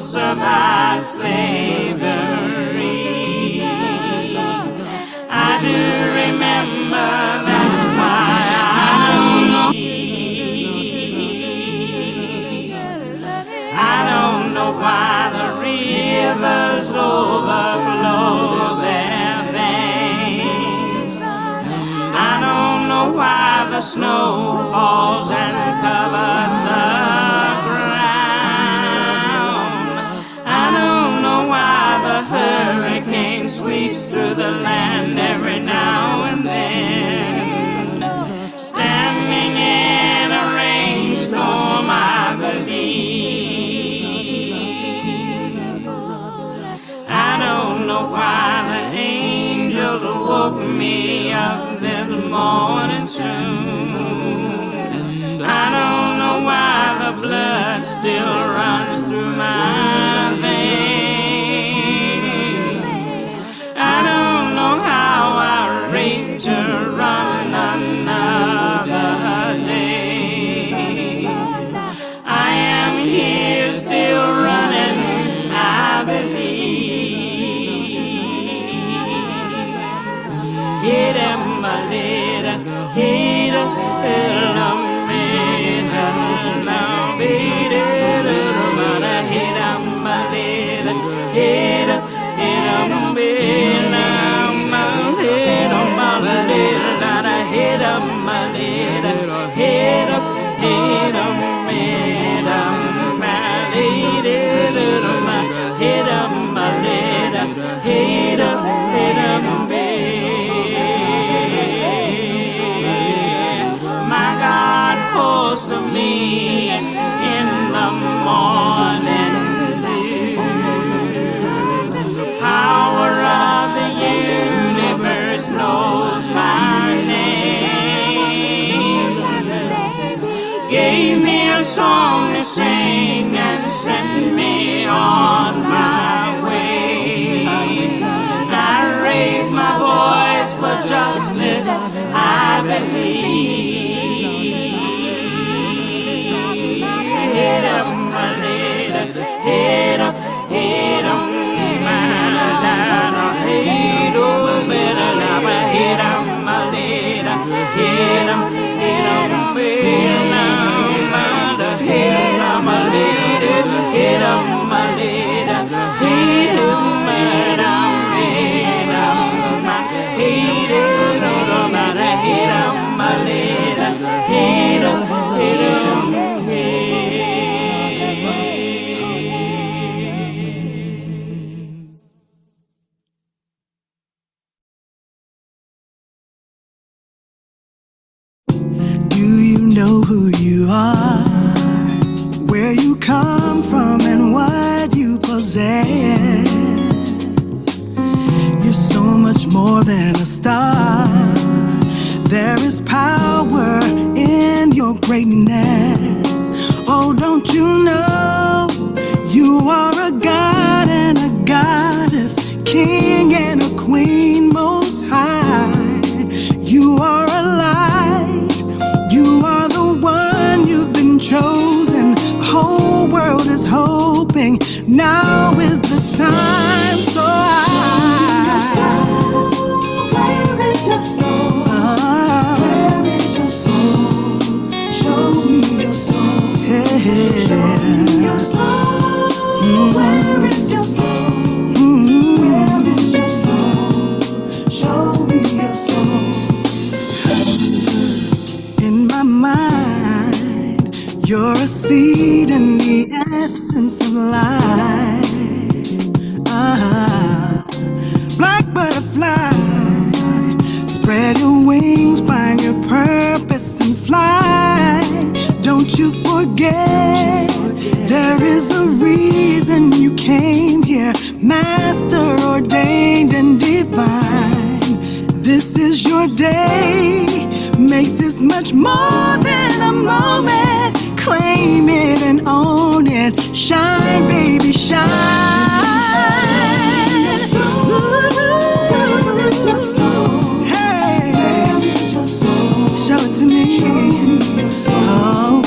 survived slavery. I do remember, that's why I don't know. I don't know why the rivers overflow their veins. I don't know why the snow falls and covers the ground. I don't know why the hurricane sweeps through the land every now and then. Standing in a rainstorm, I believe. I don't know why the angels woke me up this morning soon. I don't know why the blood still runs through my veins. I don't know how I rate to run another day. I am here still running, I believe. Hit him, my little, hit him, my God calls to me in the morning dew. Power of the universe knows my name. Gave me a song to sing and sent me on my way. I raise my voice for justice, I believe. Hit 'em, my lady, hit 'em, hit 'em, my lady, hit 'em, hit 'em, my lady, hit 'em, hit 'em, hit 'em, my lady, hit 'em, my lady, hit 'em, hit 'em, hit 'em, my hit 'em, my lady, hit 'em, hit 'em. Do you know who you are? Where you come from and what you possess? You're so much more than a star. There is power in your greatness. Oh, don't you know you are a god and a goddess, king and a queen most high. You are a light. You are the one, you've been chosen. The whole world is hoping now is the time. So where is your soul? Where is your soul? Show me your soul. Show me your soul. Where is your soul? Where is your soul? Show me your soul. In my mind, you're a seed in the essence of life. Black butterfly, spread your wings, find your purpose and fly. Don't you forget, there is a reason you came here, master ordained and divine. This is your day. Make this much more than a moment. Claim it and own it. Shine, baby, shine. Hey, show it to me. Oh,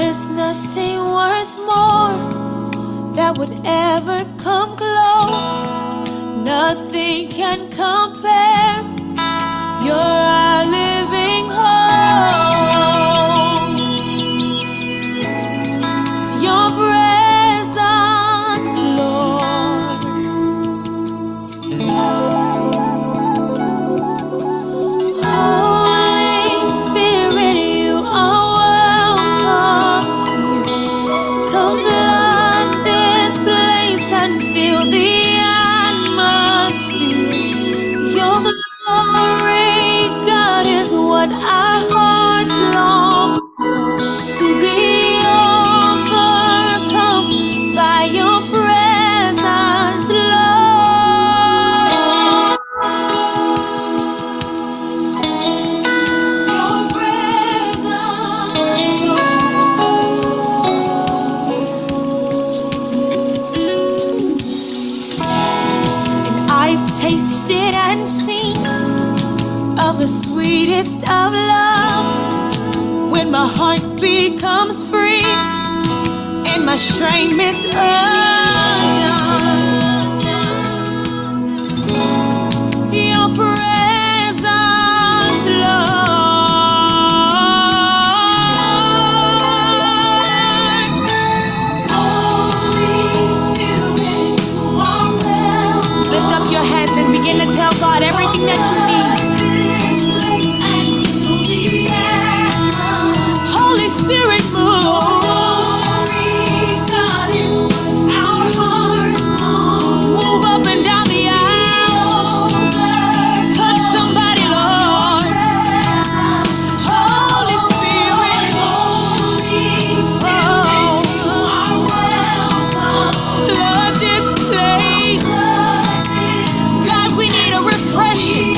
There's nothing worth more that would ever come close. Nothing can compare. You're our living hope. Your presence, Lord. Holy Spirit, you are welcome here. Come flood this place and fill the atmosphere. Your glory, God, is what our hearts long for. To be overcome by your presence, Lord. Your presence, and I've tasted and seen of the sweetest of loves, when my heart becomes free and my shame is undone. Your presence, Lord. Holy Spirit, you are welcome. Lift up your heads and begin to tell God everything that you need. Holy Spirit, move. Move up and down the aisle. Touch somebody, Lord. Holy Spirit, flood this place. God, we need a refreshing.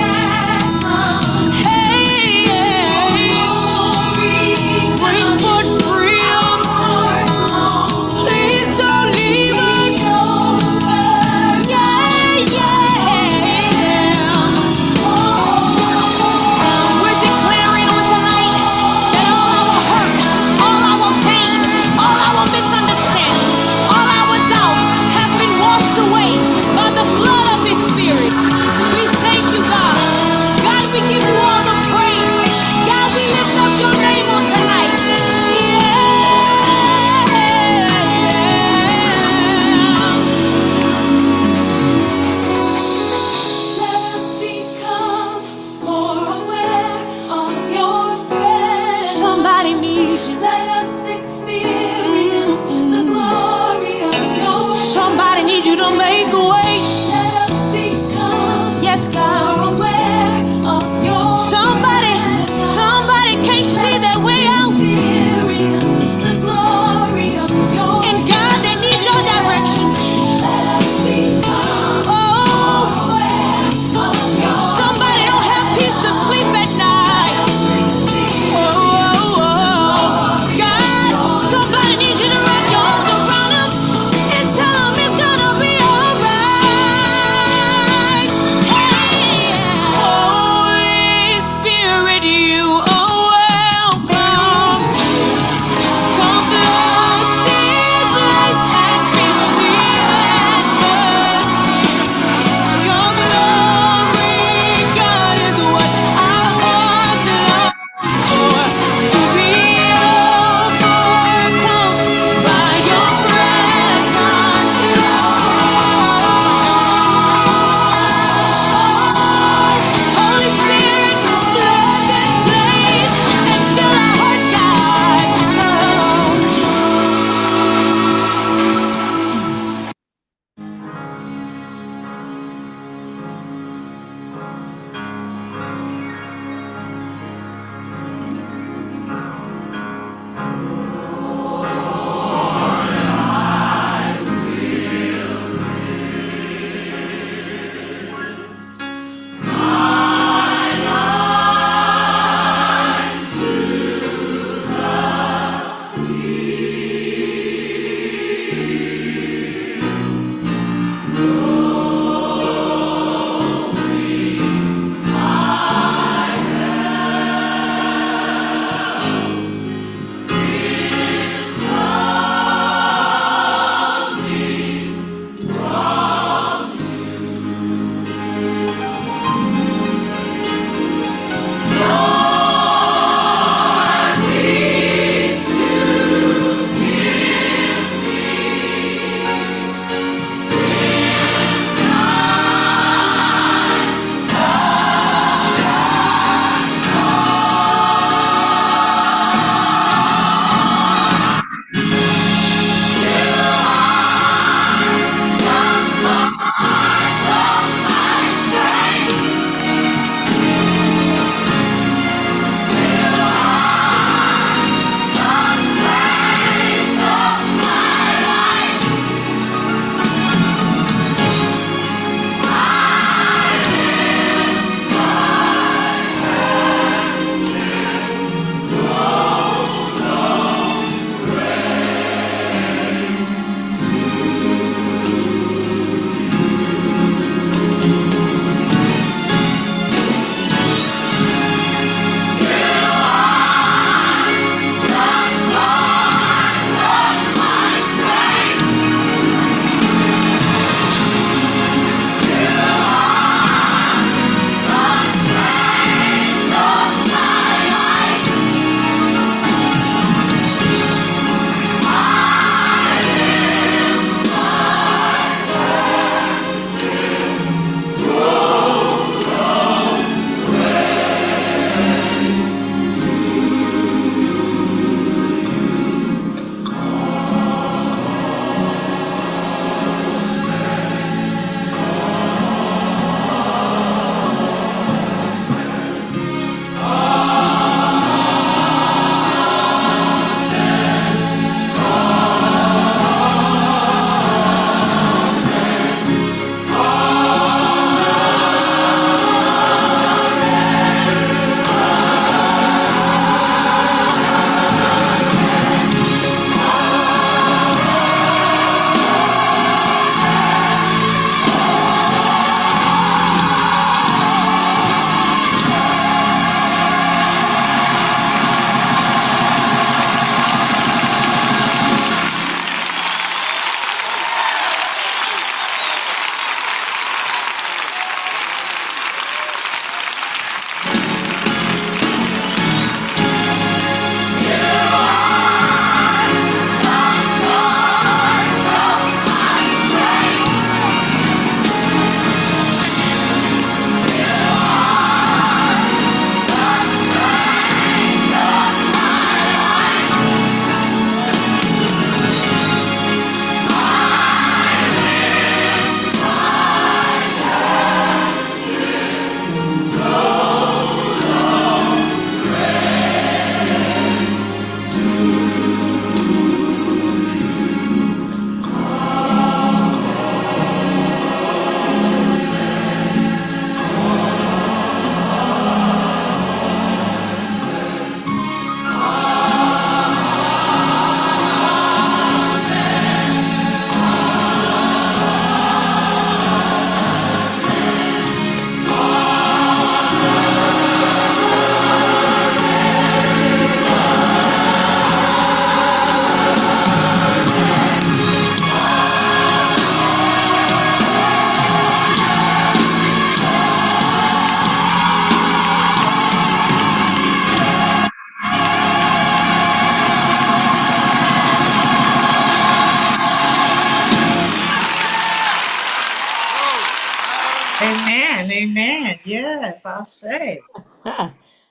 Amen. Yes, I'll say.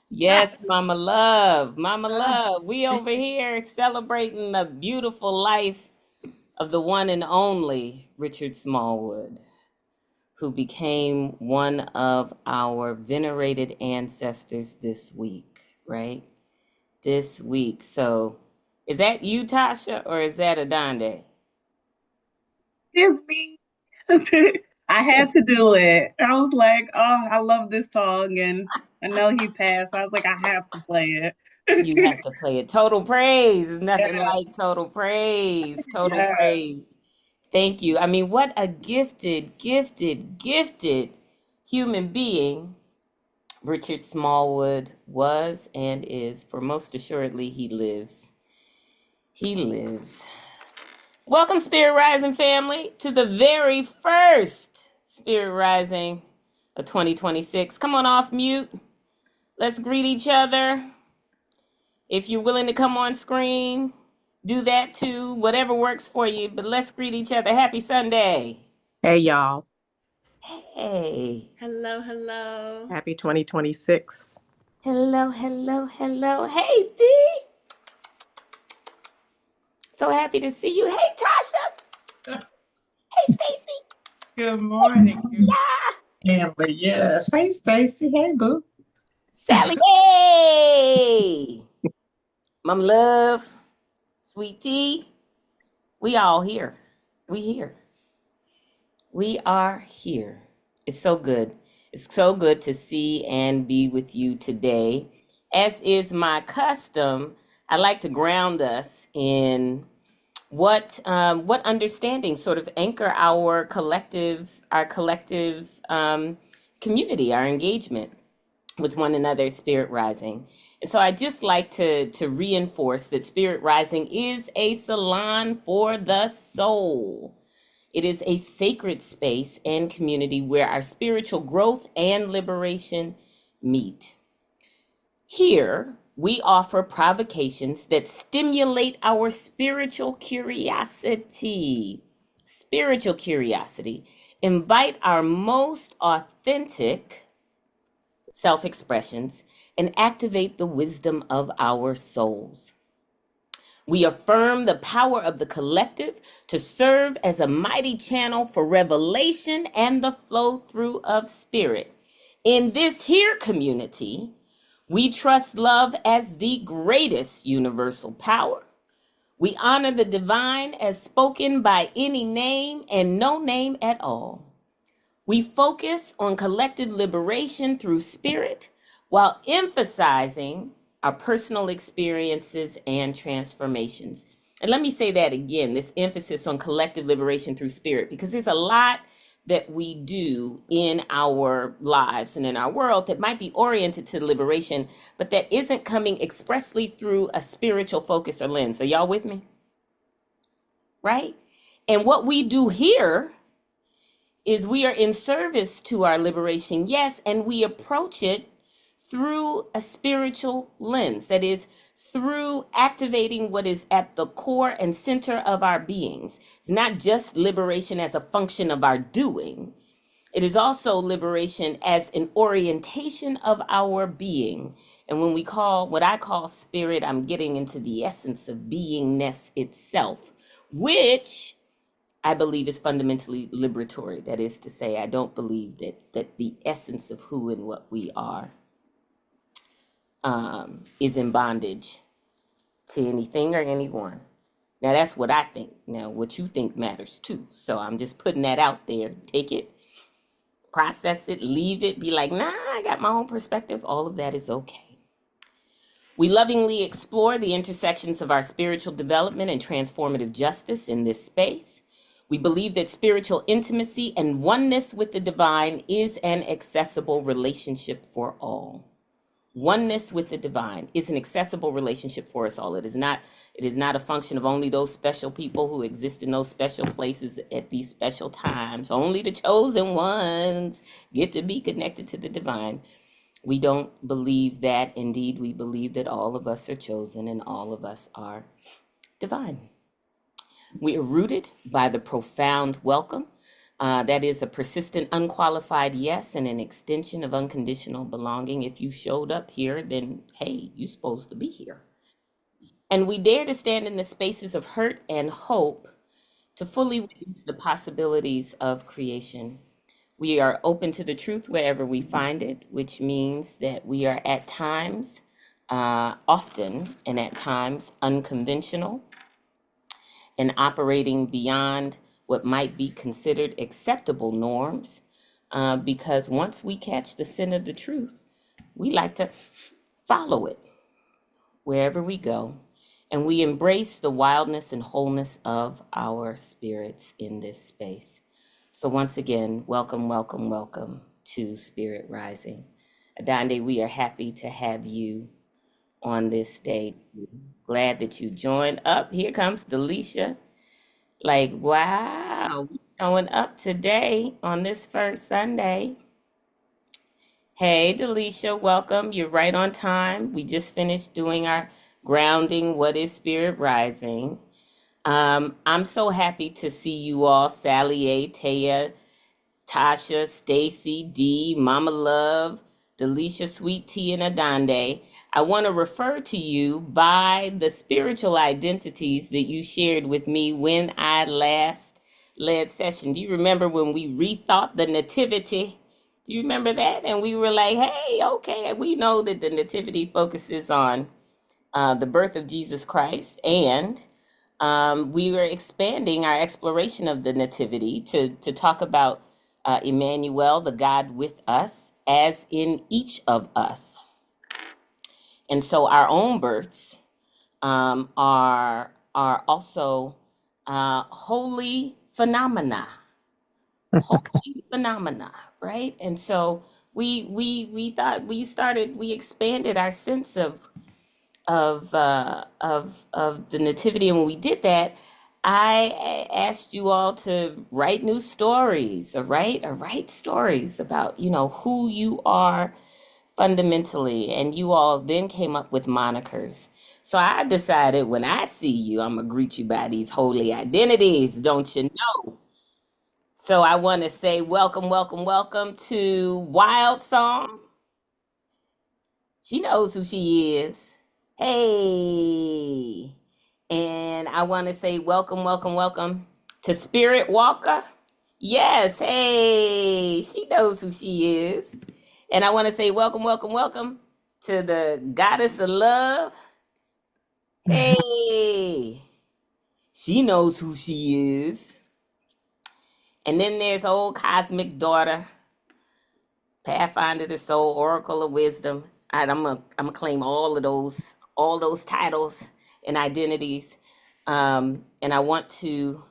Yes, Mama Love. Mama Love. We over here celebrating the beautiful life of the one and only Richard Smallwood, who became one of our venerated ancestors this week, right? This week. So is that you, Tasha, or is that Adonde? It's me. I had to do it. I was like, oh, I love this song. And I know he passed. I was like, I have to play it. You have to play it. Total praise. Is nothing Yes, like total praise. Total yes. praise. Thank you. I mean, what a gifted human being Richard Smallwood was and is. For most assuredly, he lives. He lives. Welcome, Spirit Rising family, to the very first Spirit Rising of 2026. Come on off mute. Let's greet each other. If you're willing to come on screen, do that too. Whatever works for you. But let's greet each other. Happy Sunday. Hey, y'all. Hey. Hello, hello. Happy 2026. Hello. Hey, D. So happy to see you. Hey, Tasha. Hey, Stacy. Good morning. Yeah. Family. Yes. Hey, Stacy. Hey, boo. Sally. Hey. Mom Love. Sweet Tea. We all here. We here. We are here. It's so good. It's so good to see and be with you today. As is my custom, I like to ground us in what understanding sort of anchor our collective community, our engagement with one another, Spirit Rising. And so I just like to reinforce that Spirit Rising is a salon for the soul. It is a sacred space and community where our spiritual growth and liberation meet. Here, we offer provocations that stimulate our spiritual curiosity. Spiritual curiosity. Invite our most authentic self-expressions and activate the wisdom of our souls. We affirm the power of the collective to serve as a mighty channel for revelation and the flow through of spirit. In this here community, we trust love as the greatest universal power. We honor the divine as spoken by any name and no name at all. We focus on collective liberation through spirit while emphasizing our personal experiences and transformations. And let me say that again, this emphasis on collective liberation through spirit, because there's a lot that we do in our lives and in our world that might be oriented to liberation, but that isn't coming expressly through a spiritual focus or lens. Are y'all with me? Right? And what we do here is we are in service to our liberation, yes, and we approach it through a spiritual lens. That is, through activating what is at the core and center of our beings. It's not just liberation as a function of our doing. It is also liberation as an orientation of our being. And when we call what I call spirit, I'm getting into the essence of beingness itself, which I believe is fundamentally liberatory. That is to say, I don't believe that the essence of who and what we are is in bondage to anything or anyone. Now, that's what I think. Now, what you think matters too. So I'm just putting that out there. Take it, process it, leave it, be like, nah, I got my own perspective. All of that is okay. We lovingly explore the intersections of our spiritual development and transformative justice in this space. We believe that spiritual intimacy and oneness with the divine is an accessible relationship for all. Oneness with the divine is an accessible relationship for us all. It is not a function of only those special people who exist in those special places at these special times. Only the chosen ones get to be connected to the divine. We don't believe that. Indeed, we believe that all of us are chosen and all of us are divine. We are rooted by the profound welcome That is a persistent, unqualified yes and an extension of unconditional belonging. If you showed up here, then hey, you're supposed to be here. And we dare to stand in the spaces of hurt and hope to fully witness the possibilities of creation. We are open to the truth wherever we find it, which means that we are at times, often, and at times unconventional and operating beyond what might be considered acceptable norms. Because once we catch the scent of the truth, we like to follow it wherever we go. And we embrace the wildness and wholeness of our spirits in this space. So once again, welcome, welcome, welcome to Spirit Rising. Adande, we are happy to have you on this day. Glad that you joined up. Here comes Delisha. Like, wow, showing up today on this first Sunday. Hey, Delisha, welcome. You're right on time. We just finished doing our grounding, What is Spirit Rising? I'm so happy to see you all, Sally A, Taya, Tasha, Stacy, D, Mama Love, Delisha, Sweet Tea, and Adande. I want to refer to you by the spiritual identities that you shared with me when I last led session. Do you remember when we rethought the nativity? Do you remember that? And we were like, hey, okay, we know that the nativity focuses on the birth of Jesus Christ, and we were expanding our exploration of the nativity to talk about Emmanuel, the God with us, as in each of us. And so our own births are also holy phenomena, right? And so we thought we expanded our sense of the nativity, and when we did that, I asked you all to write new stories, or write stories about who you are fundamentally, and you all then came up with monikers. So I decided when I see you, I'm gonna greet you by these holy identities, don't you know? So I want to say welcome, welcome, welcome to Wild Song. She knows who she is. Hey. And I want to say welcome, welcome, welcome to Spirit Walker. Yes, hey. She knows who she is. And I want to say welcome, welcome, welcome to the Goddess of Love. Hey. She knows who she is. And then there's old Cosmic Daughter, Pathfinder the Soul, Oracle of Wisdom. And I'm gonna claim all those titles and identities. And I want to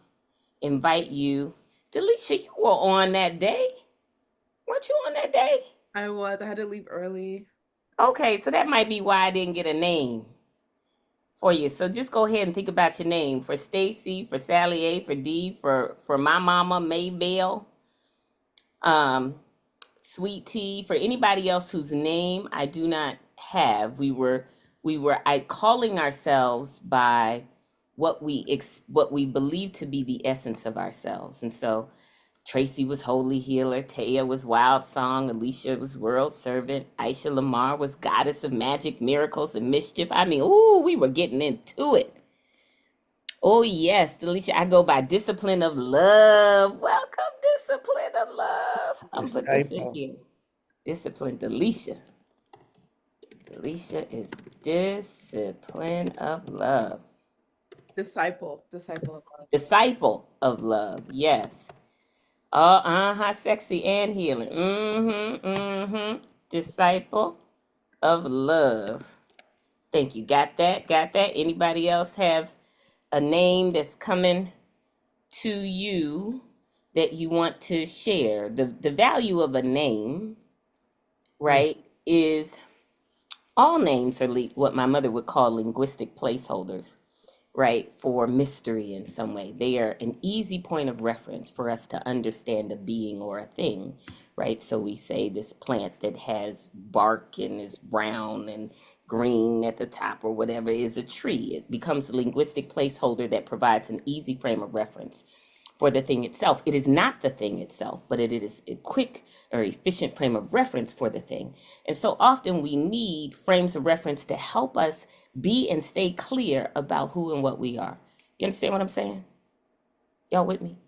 invite you. Delisha, you were on that day. Weren't you on that day? I was. I had to leave early. Okay, so that might be why I didn't get a name for you. So just go ahead and think about your name. For Stacy, for Sally A, for D, for my mama, Maybell, Sweet Tea, for anybody else whose name I do not have. We were calling ourselves by what we believe to be the essence of ourselves. And so Tracy was Holy Healer, Taya was Wild Song, Alicia was World Servant, Aisha Lamar was Goddess of Magic, Miracles, and Mischief. I mean, ooh, we were getting into it. Oh yes, Delisha, I go by Discipline of Love. Welcome, Discipline of Love. I'm put this in here. Discipline, Delisha. Delisha is Discipline of Love. Disciple of love. Disciple of Love, yes. Sexy and healing. Disciple of Love. Thank you. Got that? Anybody else have a name that's coming to you that you want to share? The value of a name, right, is all names are what my mother would call linguistic placeholders, right, for mystery in some way. They are an easy point of reference for us to understand a being or a thing, right? So we say this plant that has bark and is brown and green at the top or whatever is a tree. It becomes a linguistic placeholder that provides an easy frame of reference for the thing itself. It is not the thing itself, but it is a quick or efficient frame of reference for the thing. And so often we need frames of reference to help us be and stay clear about who and what we are. You understand what I'm saying? Y'all with me?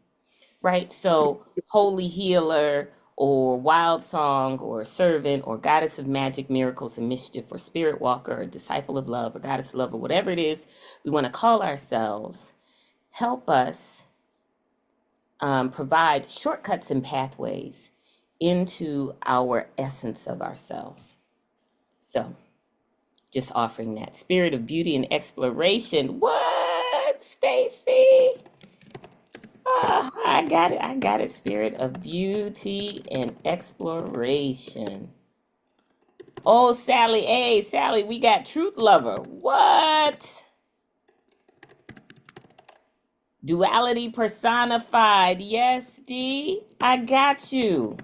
Right? So, holy healer, or wild song, or servant, or goddess of magic, miracles, and mischief, or spirit walker, or disciple of love, or goddess of love, or whatever it is we want to call ourselves, help us provide shortcuts and pathways into our essence of ourselves. So, just offering that spirit of beauty and exploration. What, Stacy? I got it. I got it. Spirit of beauty and exploration. Oh, Sally. Hey, Sally, we got truth lover. What? Duality personified. Yes, D. I got you.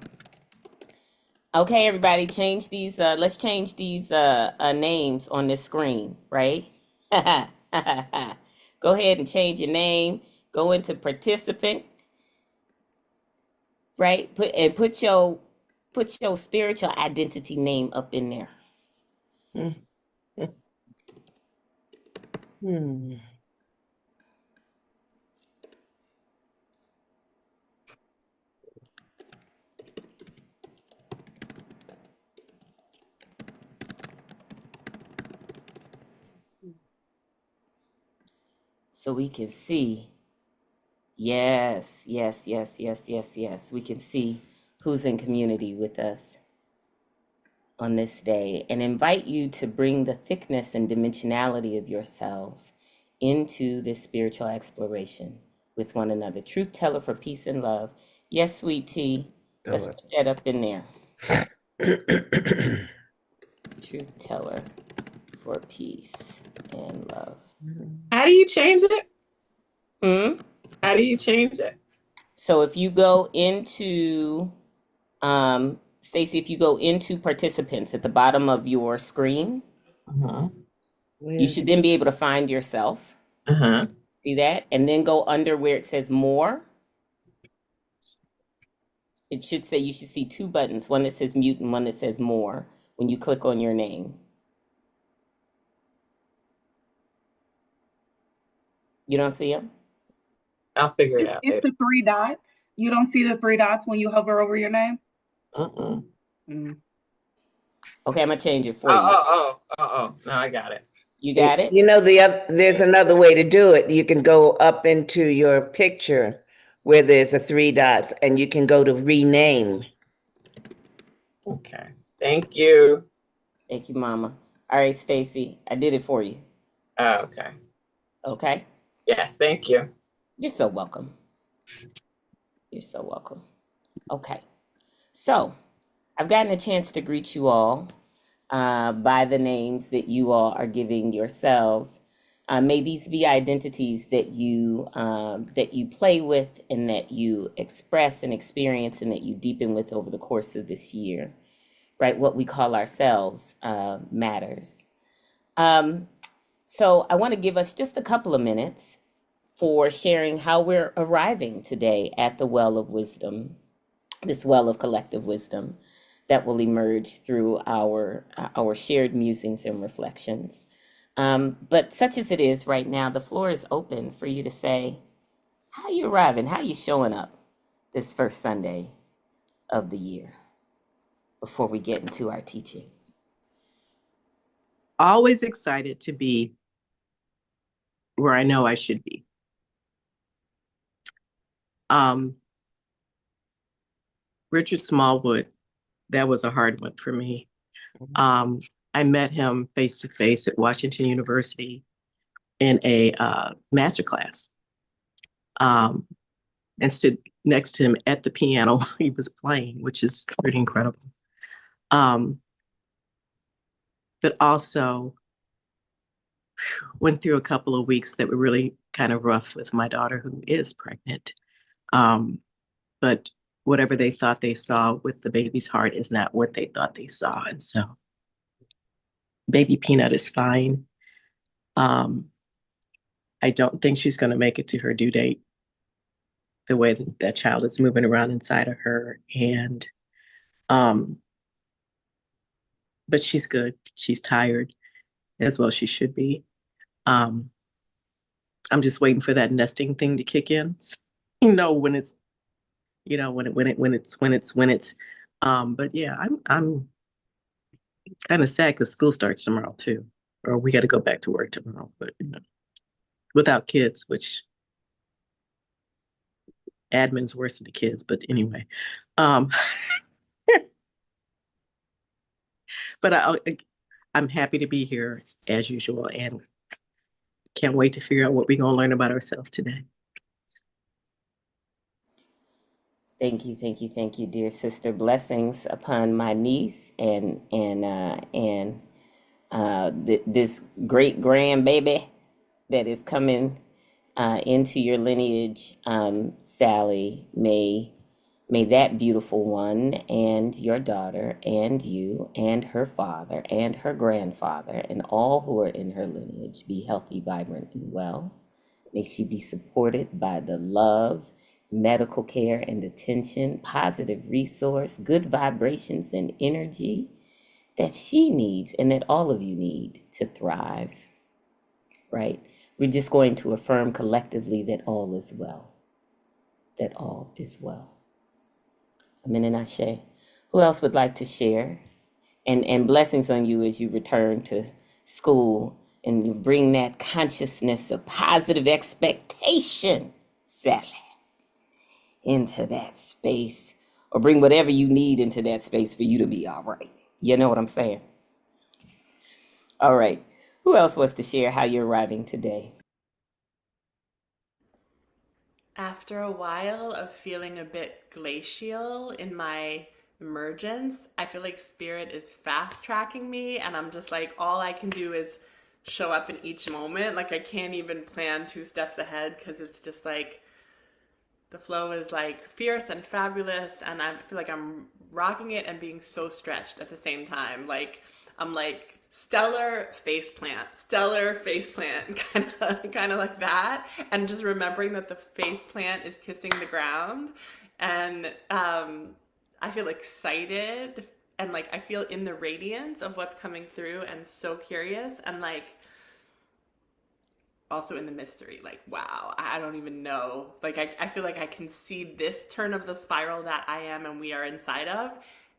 Okay, everybody, change these. Let's change these names on this screen, right? Go ahead and change your name. Go into participant, right? Put your spiritual identity name up in there. So we can see. Yes. We can see who's in community with us on this day, and invite you to bring the thickness and dimensionality of yourselves into this spiritual exploration with one another. Truth teller for peace and love. Yes, sweet tea. Let's put that up in there. Truth teller for peace and love. How do you change it? Hmm? How do you change it? So if you go into, Stacy, if you go into participants at the bottom of your screen, you should then be able to find yourself. See that? And then go under where it says more. It should say, you should see two buttons, one that says mute and one that says more when you click on your name. You don't see them? I'll figure it out. It's the three dots. You don't see the three dots when you hover over your name? Mm. Okay, I'm gonna change it for you. Oh. Now I got it. You got it? You know, there's another way to do it. You can go up into your picture where there's a three dots and you can go to rename. Okay. Thank you. Thank you, Mama. All right, Stacy, I did it for you. Okay. Okay? Yes, thank you. You're so welcome. You're so welcome. Okay. So, I've gotten a chance to greet you all by the names that you all are giving yourselves. May these be identities that you play with and that you express and experience and that you deepen with over the course of this year, right? What we call ourselves matters. So I want to give us just a couple of minutes for sharing how we're arriving today at the well of wisdom, this well of collective wisdom that will emerge through our shared musings and reflections. But such as it is right now, the floor is open for you to say, how you arriving? How you showing up this first Sunday of the year before we get into our teaching? Always excited to be where I know I should be. Richard Smallwood, that was a hard one for me. I met him face to face at Washington University in a masterclass, and stood next to him at the piano while he was playing, which is pretty incredible. But also went through a couple of weeks that were really kind of rough with my daughter, who is pregnant. But whatever they thought they saw with the baby's heart is not what they thought they saw. And so baby Peanut is fine. I don't think she's going to make it to her due date. the way that that child is moving around inside of her. And um, but she's good. She's tired, as well she should be. Um, I'm just waiting for that nesting thing to kick in. When it's, when it's. But yeah, I'm kind of sad because school starts tomorrow too, or we got to go back to work tomorrow. But without kids, which admin's worse than the kids. But anyway, um, but I'm happy to be here as usual, and can't wait to figure out what we're gonna learn about ourselves today. Thank you, dear sister. Blessings upon my niece and this great grandbaby that is coming into your lineage, Sally. May that beautiful one and your daughter and you and her father and her grandfather and all who are in her lineage be healthy, vibrant, and well. May she be supported by the love, medical care and attention, positive resource, good vibrations and energy that she needs and that all of you need to thrive, right? We're just going to affirm collectively that all is well, that all is well. Amen and Ashe. Who else would like to share? And blessings on you as you return to school and you bring that consciousness of positive expectation, Sally, into that space, or bring whatever you need into that space for you to be all right. You know what I'm saying? All right. Who else wants to share how you're arriving today? After a while of feeling a bit glacial in my emergence, I feel like spirit is fast tracking me, and I'm just like, all I can do is show up in each moment. Like, I can't even plan 2 steps ahead because it's just like the flow is like fierce and fabulous, and I feel like I'm rocking it and being so stretched at the same time. Like, I'm like stellar faceplant, kind of like that, and just remembering that the faceplant is kissing the ground, and I feel excited, and like I feel in the radiance of what's coming through, and so curious, and like also in the mystery. Like, wow, I don't even know. Like, I feel like I can see this turn of the spiral that I am and we are inside of,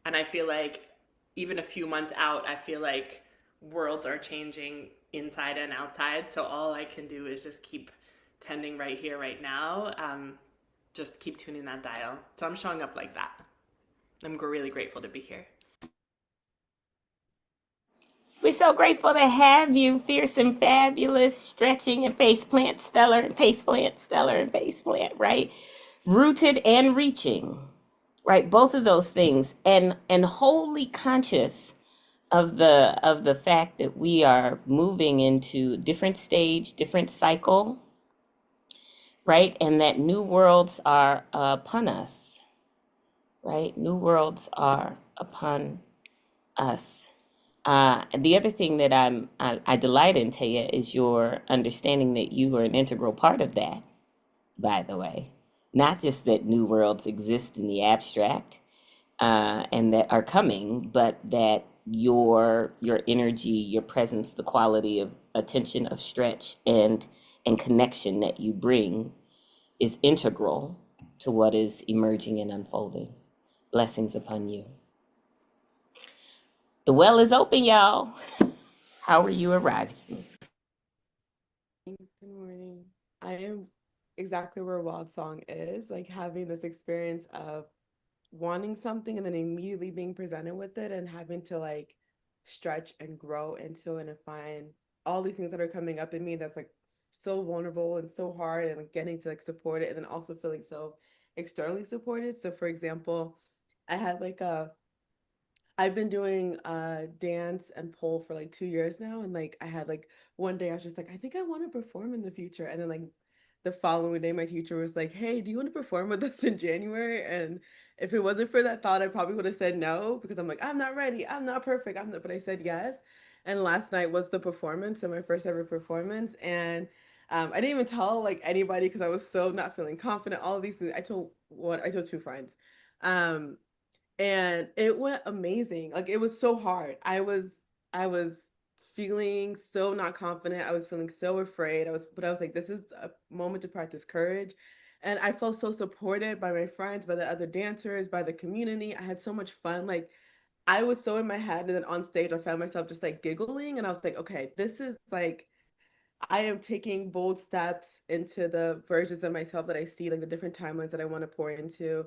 and I feel like even a few months out, I feel like worlds are changing inside and outside. So all I can do is just keep tending right here, right now. Just keep tuning that dial. So I'm showing up like that. I'm really grateful to be here. We're so grateful to have you, fierce and fabulous, stretching and faceplant, stellar and faceplant, stellar and faceplant, right? Rooted and reaching, right? Both of those things, and wholly conscious of the fact that we are moving into different stage, different cycle, right? And that new worlds are upon us, right? New worlds are upon us. The other thing that I delight in, Taya, is your understanding that you are an integral part of that, by the way. Not just that new worlds exist in the abstract and that are coming, but that your energy, your presence, the quality of attention, of stretch, and connection that you bring is integral to what is emerging and unfolding. Blessings upon you. The well is open, y'all. How are you arriving? Good morning. I am exactly where Wild Song is, like having this experience of wanting something and then immediately being presented with it and having to like stretch and grow into it and find all these things that are coming up in me that's like so vulnerable and so hard, and like getting to like support it and then also feeling so externally supported. So for example, I had like I've been doing dance and pole for like 2 years now, and like I had like one day I was just like, I think I want to perform in the future, and then like the following day my teacher was like, hey, do you want to perform with us in January? And if it wasn't for that thought, I probably would have said no, because I'm like, I'm not ready, I'm not perfect, I'm not, but I said yes. And last night was the performance, so my first ever performance, and I didn't even tell like anybody because I was so not feeling confident. All of these things. I told two friends. Um, and it went amazing. Like it was so hard. I was feeling so not confident. I was feeling so afraid. But I was like, this is a moment to practice courage. And I felt so supported by my friends, by the other dancers, by the community. I had so much fun. Like I was so in my head, and then on stage, I found myself just like giggling, and I was like, okay, this is like I am taking bold steps into the versions of myself that I see, like the different timelines that I want to pour into.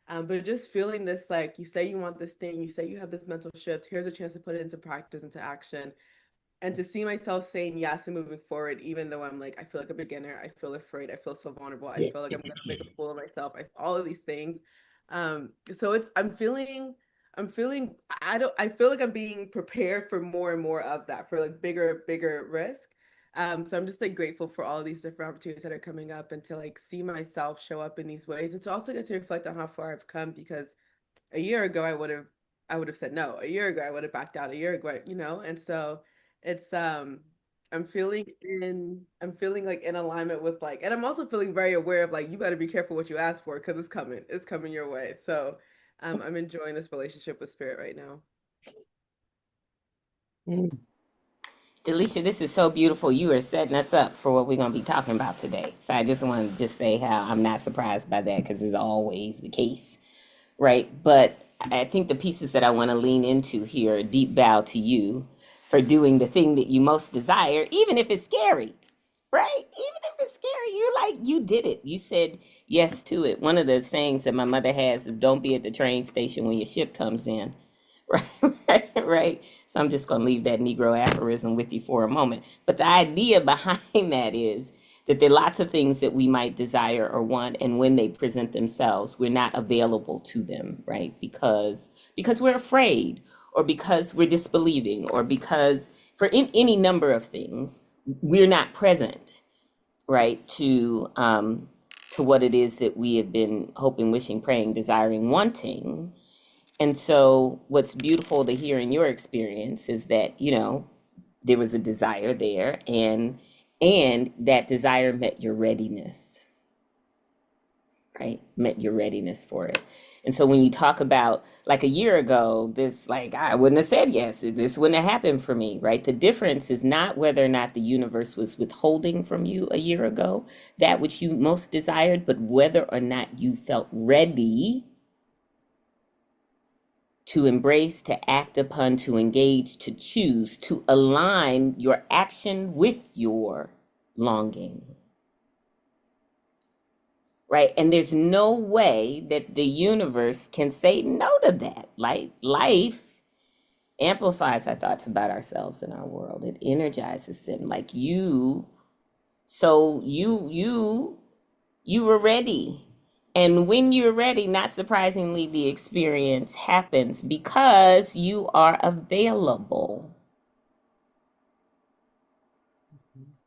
But just feeling this, like you say you want this thing, you say you have this mental shift, here's a chance to put it into practice, into action. And to see myself saying yes and moving forward, even though I'm like, I feel like a beginner, I feel afraid, I feel so vulnerable, I feel like I'm gonna make a fool of myself, all of these things. So I'm feeling, I feel like I'm being prepared for more and more of that, for like bigger risk. So I'm just like grateful for all these different opportunities that are coming up, and to like see myself show up in these ways, and to also get to reflect on how far I've come, because a year ago I would have said no. A year ago I would have backed out. A year ago, and so it's I'm feeling like in alignment with like, and I'm also feeling very aware of like, you better be careful what you ask for, because it's coming your way. So I'm enjoying this relationship with spirit right now. Delisha, this is so beautiful. You are setting us up for what we're going to be talking about today. So I just want to just say how I'm not surprised by that, because it's always the case, right? But I think the pieces that I want to lean into here, a deep bow to you for doing the thing that you most desire, even if it's scary, right? Even if it's scary, you're like, you did it. You said yes to it. One of the sayings that my mother has is, don't be at the train station when your ship comes in. Right, right. So I'm just going to leave that Negro aphorism with you for a moment. But the idea behind that is that there are lots of things that we might desire or want, and when they present themselves, we're not available to them, right? Because we're afraid, or because we're disbelieving, or because for any number of things, we're not present, right? To what it is that we have been hoping, wishing, praying, desiring, wanting. And so what's beautiful to hear in your experience is that, there was a desire there, and that desire met your readiness, right? Met your readiness for it. And so when you talk about like a year ago, this, like, I wouldn't have said yes, this wouldn't have happened for me, right? The difference is not whether or not the universe was withholding from you a year ago that which you most desired, but whether or not you felt ready to embrace, to act upon, to engage, to choose, to align your action with your longing. Right? And there's no way that the universe can say no to that. Like, life amplifies our thoughts about ourselves and our world. It energizes them. Like you were ready. And when you're ready, not surprisingly, the experience happens because you are available.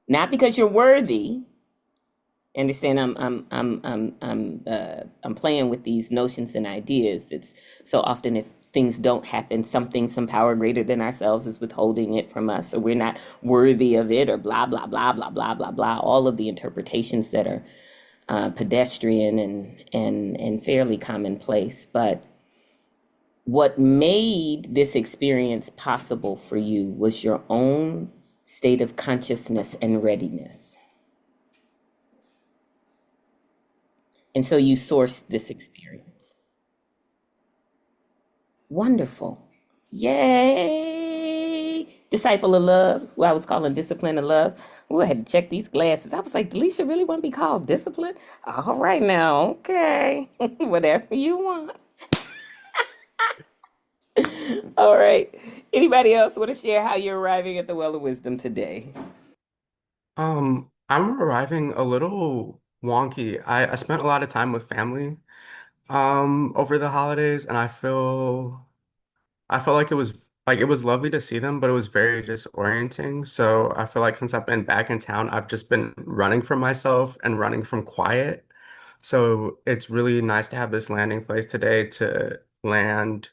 Not because you're worthy. Understand? I'm playing with these notions and ideas. It's so often, if things don't happen, some power greater than ourselves is withholding it from us, or we're not worthy of it, or blah blah blah blah blah blah blah. All of the interpretations that are pedestrian and fairly commonplace. But what made this experience possible for you was your own state of consciousness and readiness. And so you sourced this experience. Wonderful. Yay. Disciple of love, who I was calling discipline of love. Ooh, I had to check these glasses. I was like, Delisha really want to be called discipline? All right now, okay. Whatever you want. All right. Anybody else want to share how you're arriving at the well of wisdom today? I'm arriving a little wonky. I spent a lot of time with family over the holidays, and I felt like it was lovely to see them, but it was very disorienting. So I feel like since I've been back in town, I've just been running from myself and running from quiet. So it's really nice to have this landing place today to land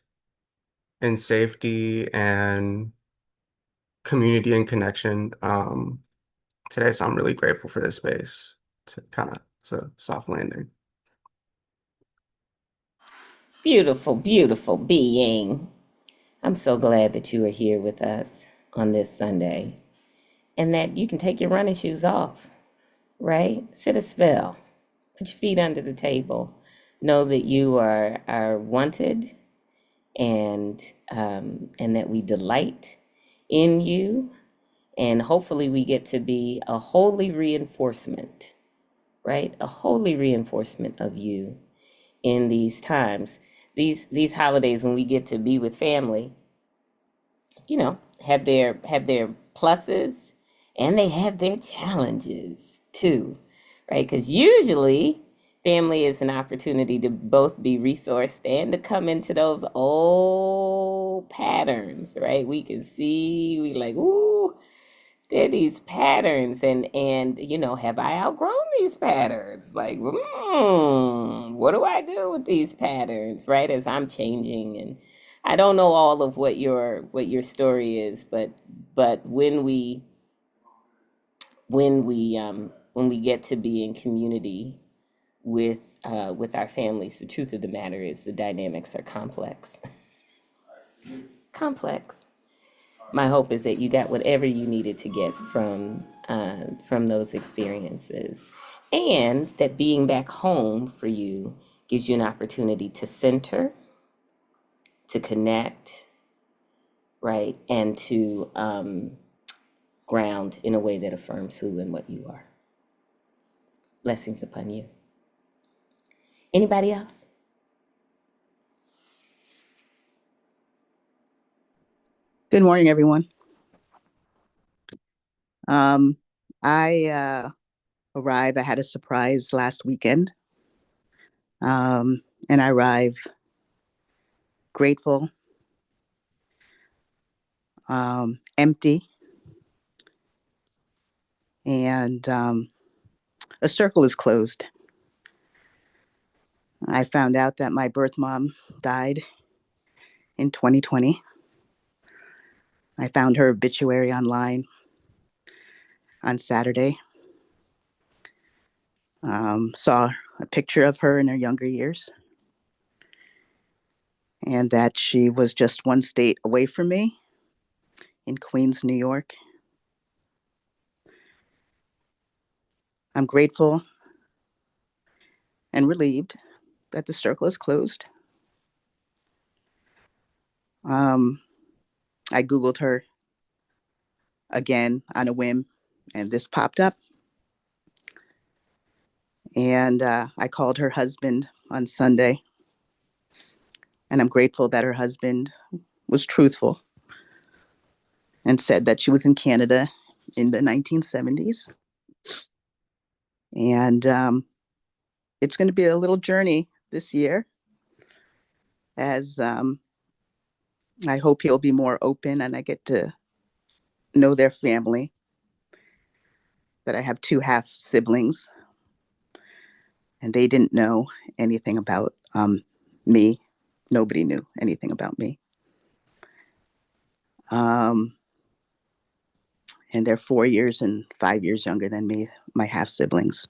in safety and community and connection. today. So I'm really grateful for this space to kind of, it's a soft landing. Beautiful, beautiful being. I'm so glad that you are here with us on this Sunday and that you can take your running shoes off, right? Sit a spell, put your feet under the table. Know that you are wanted and that we delight in you. And hopefully we get to be a holy reinforcement, right? A holy reinforcement of you in these times, these holidays when we get to be with family, you know, have their pluses and they have their challenges too, right? Because usually family is an opportunity to both be resourced and to come into those old patterns, right? We can see, we like, ooh, there are these patterns and you know, have I outgrown these patterns? Like, what do I do with these patterns, right? As I'm changing, and I don't know all of what your story is, but when we get to be in community with our families, the truth of the matter is the dynamics are complex. Complex. My hope is that you got whatever you needed to get from those experiences, and that being back home for you gives you an opportunity to center, to connect, right, and to ground in a way that affirms who and what you are. Blessings upon you. Anybody else? Good morning, everyone. I arrived. I had a surprise last weekend, and I arrived grateful, empty, and a circle is closed. I found out that my birth mom died in 2020. I found her obituary online on Saturday. Saw a picture of her in her younger years, and that she was just one state away from me in Queens, New York. I'm grateful and relieved that the circle is closed. I Googled her again on a whim, and this popped up. And I called her husband on Sunday, and I'm grateful that her husband was truthful and said that she was in Canada in the 1970s. And it's going to be a little journey this year, as I hope he'll be more open and I get to know their family. That I have 2 half siblings, and they didn't know anything about me. Nobody knew anything about me. And they're 4 years and 5 years younger than me, my half siblings.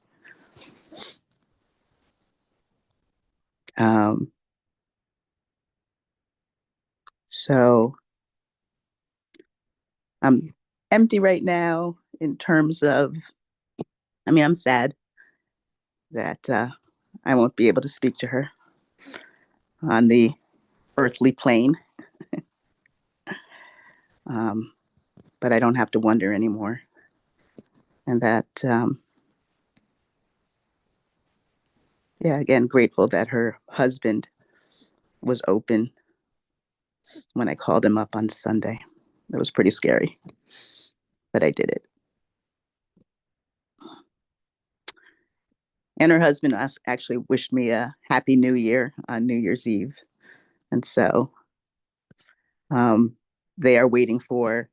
So I'm empty right now in terms of, I'm sad that I won't be able to speak to her on the earthly plane. But I don't have to wonder anymore. And that, again, grateful that her husband was open when I called him up on Sunday. It was pretty scary, but I did it. And her husband actually wished me a happy new year on New Year's Eve. And so they are waiting for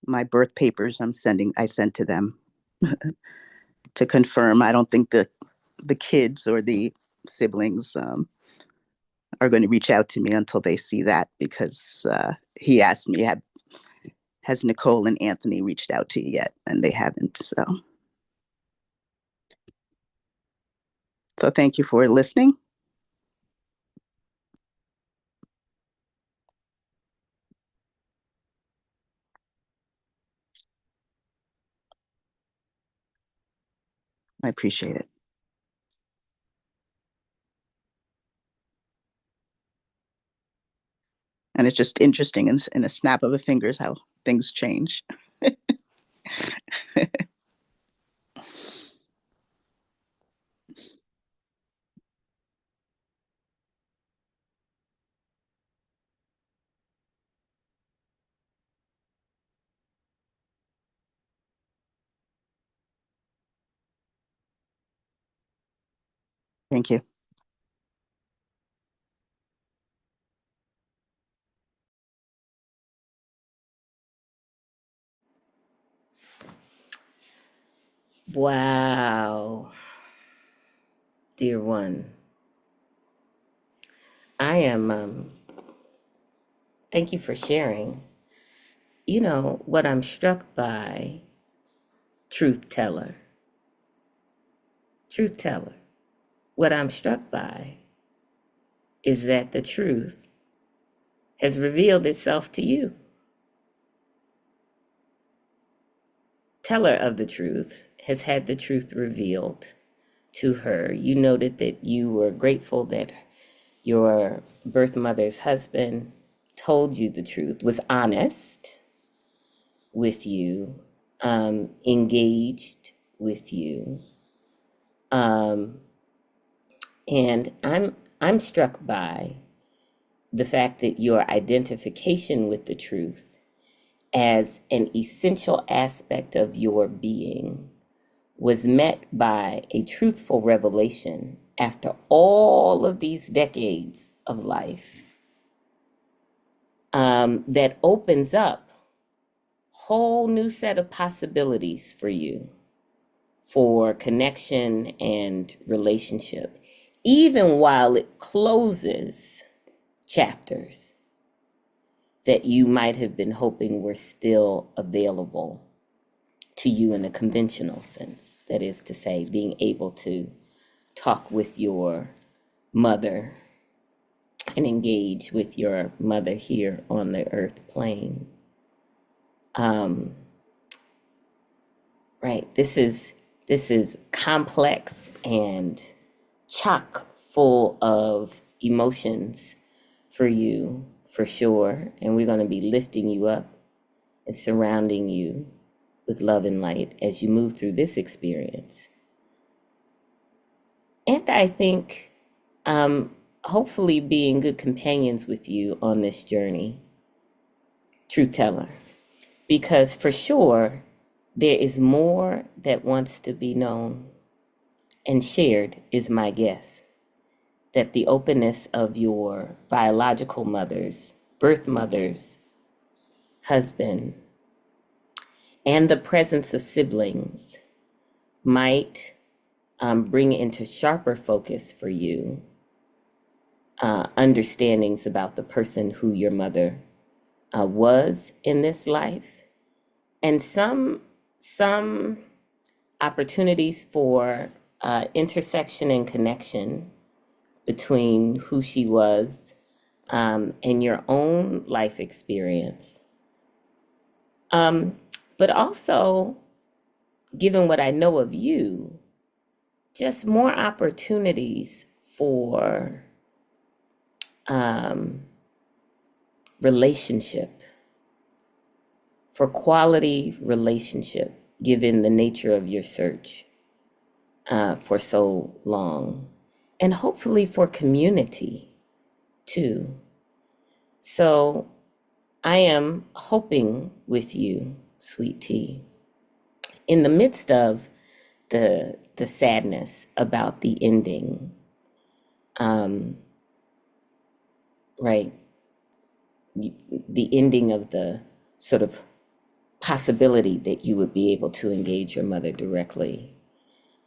my birth papers I sent to them to confirm. I don't think the kids or the siblings are going to reach out to me until they see that, because he asked me, has Nicole and Anthony reached out to you yet? And they haven't. So thank you for listening. I appreciate it. And it's just interesting in a snap of a fingers how things change. Thank you. Wow. Dear one, I am, thank you for sharing. You know, what I'm struck by, truth teller, what I'm struck by is that the truth has revealed itself to you. Teller of the truth has had the truth revealed to her. You noted that you were grateful that your birth mother's husband told you the truth, was honest with you, engaged with you. And I'm struck by the fact that your identification with the truth as an essential aspect of your being was met by a truthful revelation after all of these decades of life, that opens up whole new set of possibilities for you for connection and relationship, even while it closes chapters that you might have been hoping were still available to you in a conventional sense. That is to say, being able to talk with your mother and engage with your mother here on the earth plane. Right, this is complex and chock full of emotions for you, for sure. And we're going to be lifting you up and surrounding you with love and light as you move through this experience. And I think hopefully being good companions with you on this journey, truth teller, because for sure there is more that wants to be known and shared, is my guess. That the openness of your biological mother's, birth mother's husband, and the presence of siblings might bring into sharper focus for you understandings about the person who your mother was in this life, and some opportunities for intersection and connection between who she was and your own life experience. But also, given what I know of you, just more opportunities for relationship, for quality relationship, given the nature of your search for so long, and hopefully for community too. So I am hoping with you, Sweet Tea, in the midst of the sadness about the ending, right? The ending of the sort of possibility that you would be able to engage your mother directly,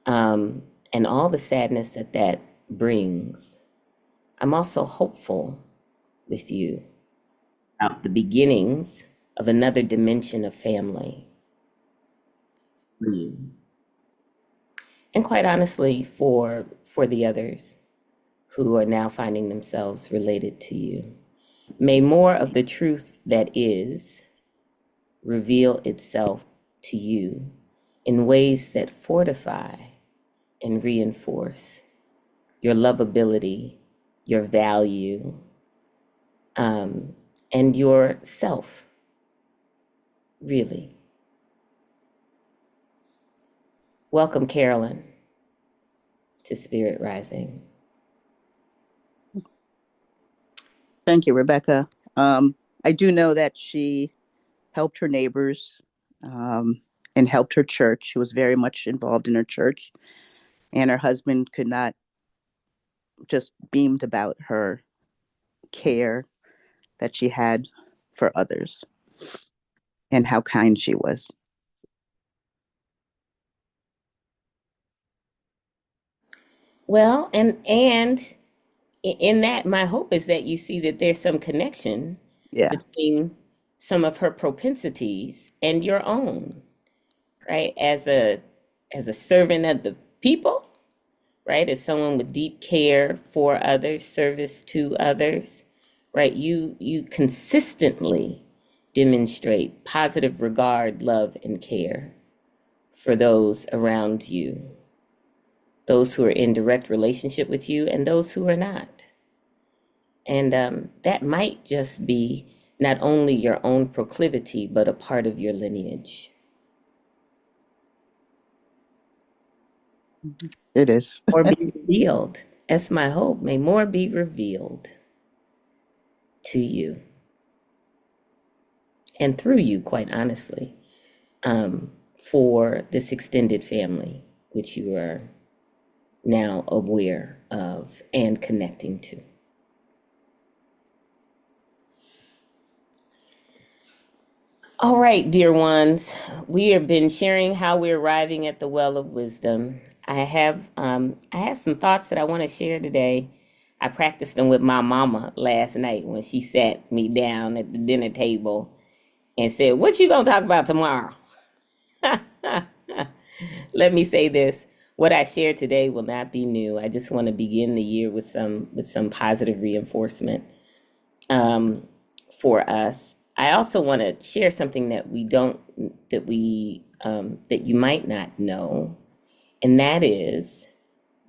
and all the sadness that that brings. I'm also hopeful with you about the beginnings of another dimension of family for you. And quite honestly, for the others who are now finding themselves related to you. May more of the truth that is reveal itself to you in ways that fortify and reinforce your lovability, your value, and your self, really. Welcome, Carolyn, to Spirit Rising. Thank you, Rebecca. I do know that she helped her neighbors and helped her church. She was very much involved in her church, and her husband could not just beamed about her care that she had for others and how kind she was. Well, and in that, my hope is that you see that there's some connection Yeah. between some of her propensities and your own, right? As a servant of the people, right? As someone with deep care for others, service to others, right? You consistently demonstrate positive regard, love, and care for those around you, those who are in direct relationship with you and those who are not. And that might just be not only your own proclivity, but a part of your lineage. It is. Or be revealed. That's my hope. May more be revealed to you and through you, quite honestly, for this extended family, which you are now aware of and connecting to. All right, dear ones, we have been sharing how we're arriving at the well of wisdom. I have some thoughts that I want to share today. I practiced them with my mama last night when she sat me down at the dinner table and said, "What you gonna talk about tomorrow?" Let me say this. What I share today will not be new. I just want to begin the year with some positive reinforcement for us. I also want to share something that you might not know, and that is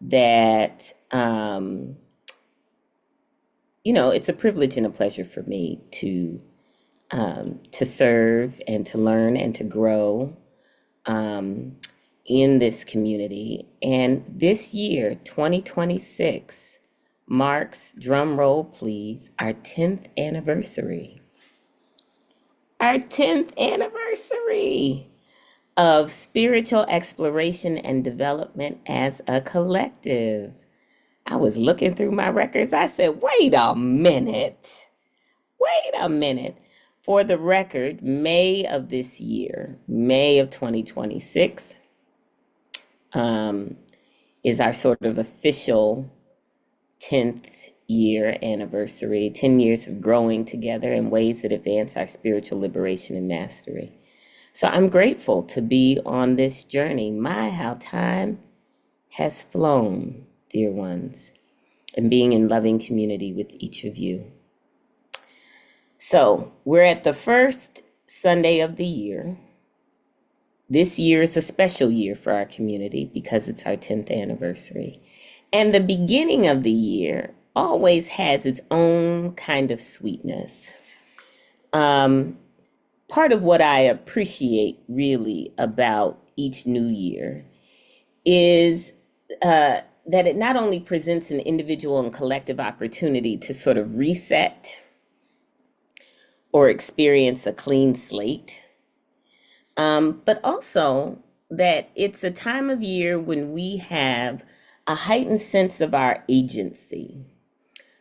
that it's a privilege and a pleasure for me to serve and to learn and to grow in this community. And this year, 2026, marks, drum roll please, our 10th anniversary. Our 10th anniversary of spiritual exploration and development as a collective. I was looking through my records. I said, wait a minute. For the record, May of this year, May of 2026, is our sort of official 10th year anniversary, 10 years of growing together in ways that advance our spiritual liberation and mastery. So I'm grateful to be on this journey. My, how time has flown, dear ones, and being in loving community with each of you. So we're at the first Sunday of the year. This year is a special year for our community because it's our 10th anniversary. And the beginning of the year always has its own kind of sweetness. Part of what I appreciate really about each new year is that it not only presents an individual and collective opportunity to sort of reset or experience a clean slate, but also that it's a time of year when we have a heightened sense of our agency,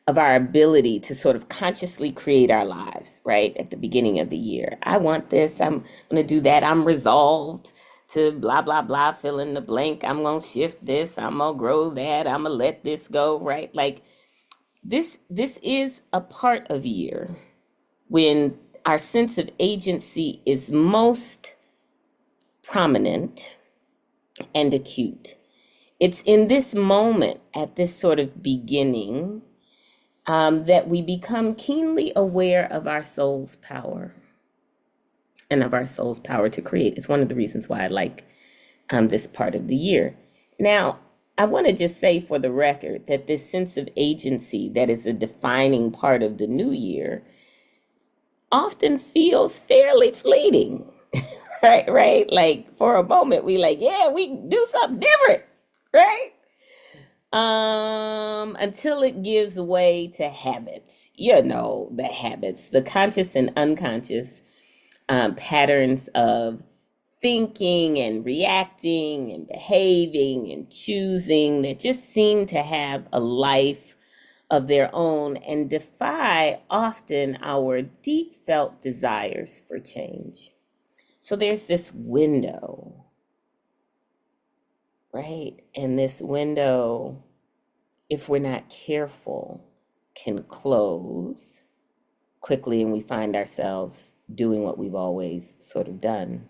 of our ability to sort of consciously create our lives, right? At the beginning of the year. I want this, I'm going to do that, I'm resolved to blah, blah, blah, fill in the blank. I'm going to shift this, I'm going to grow that, I'm going to let this go, right? Like this is a part of year when our sense of agency is most prominent and acute. It's in this moment, at this sort of beginning, that we become keenly aware of our soul's power and of our soul's power to create. It's one of the reasons why I like this part of the year. Now, I want to just say for the record that this sense of agency that is a defining part of the new year often feels fairly fleeting, right? Like for a moment, we like, yeah, we can do something different, right? Until it gives way to habits, the habits, the conscious and unconscious patterns of thinking and reacting and behaving and choosing that just seem to have a life of their own and defy often our deep felt desires for change. So there's this window, right? And this window, if we're not careful, can close quickly and we find ourselves doing what we've always sort of done.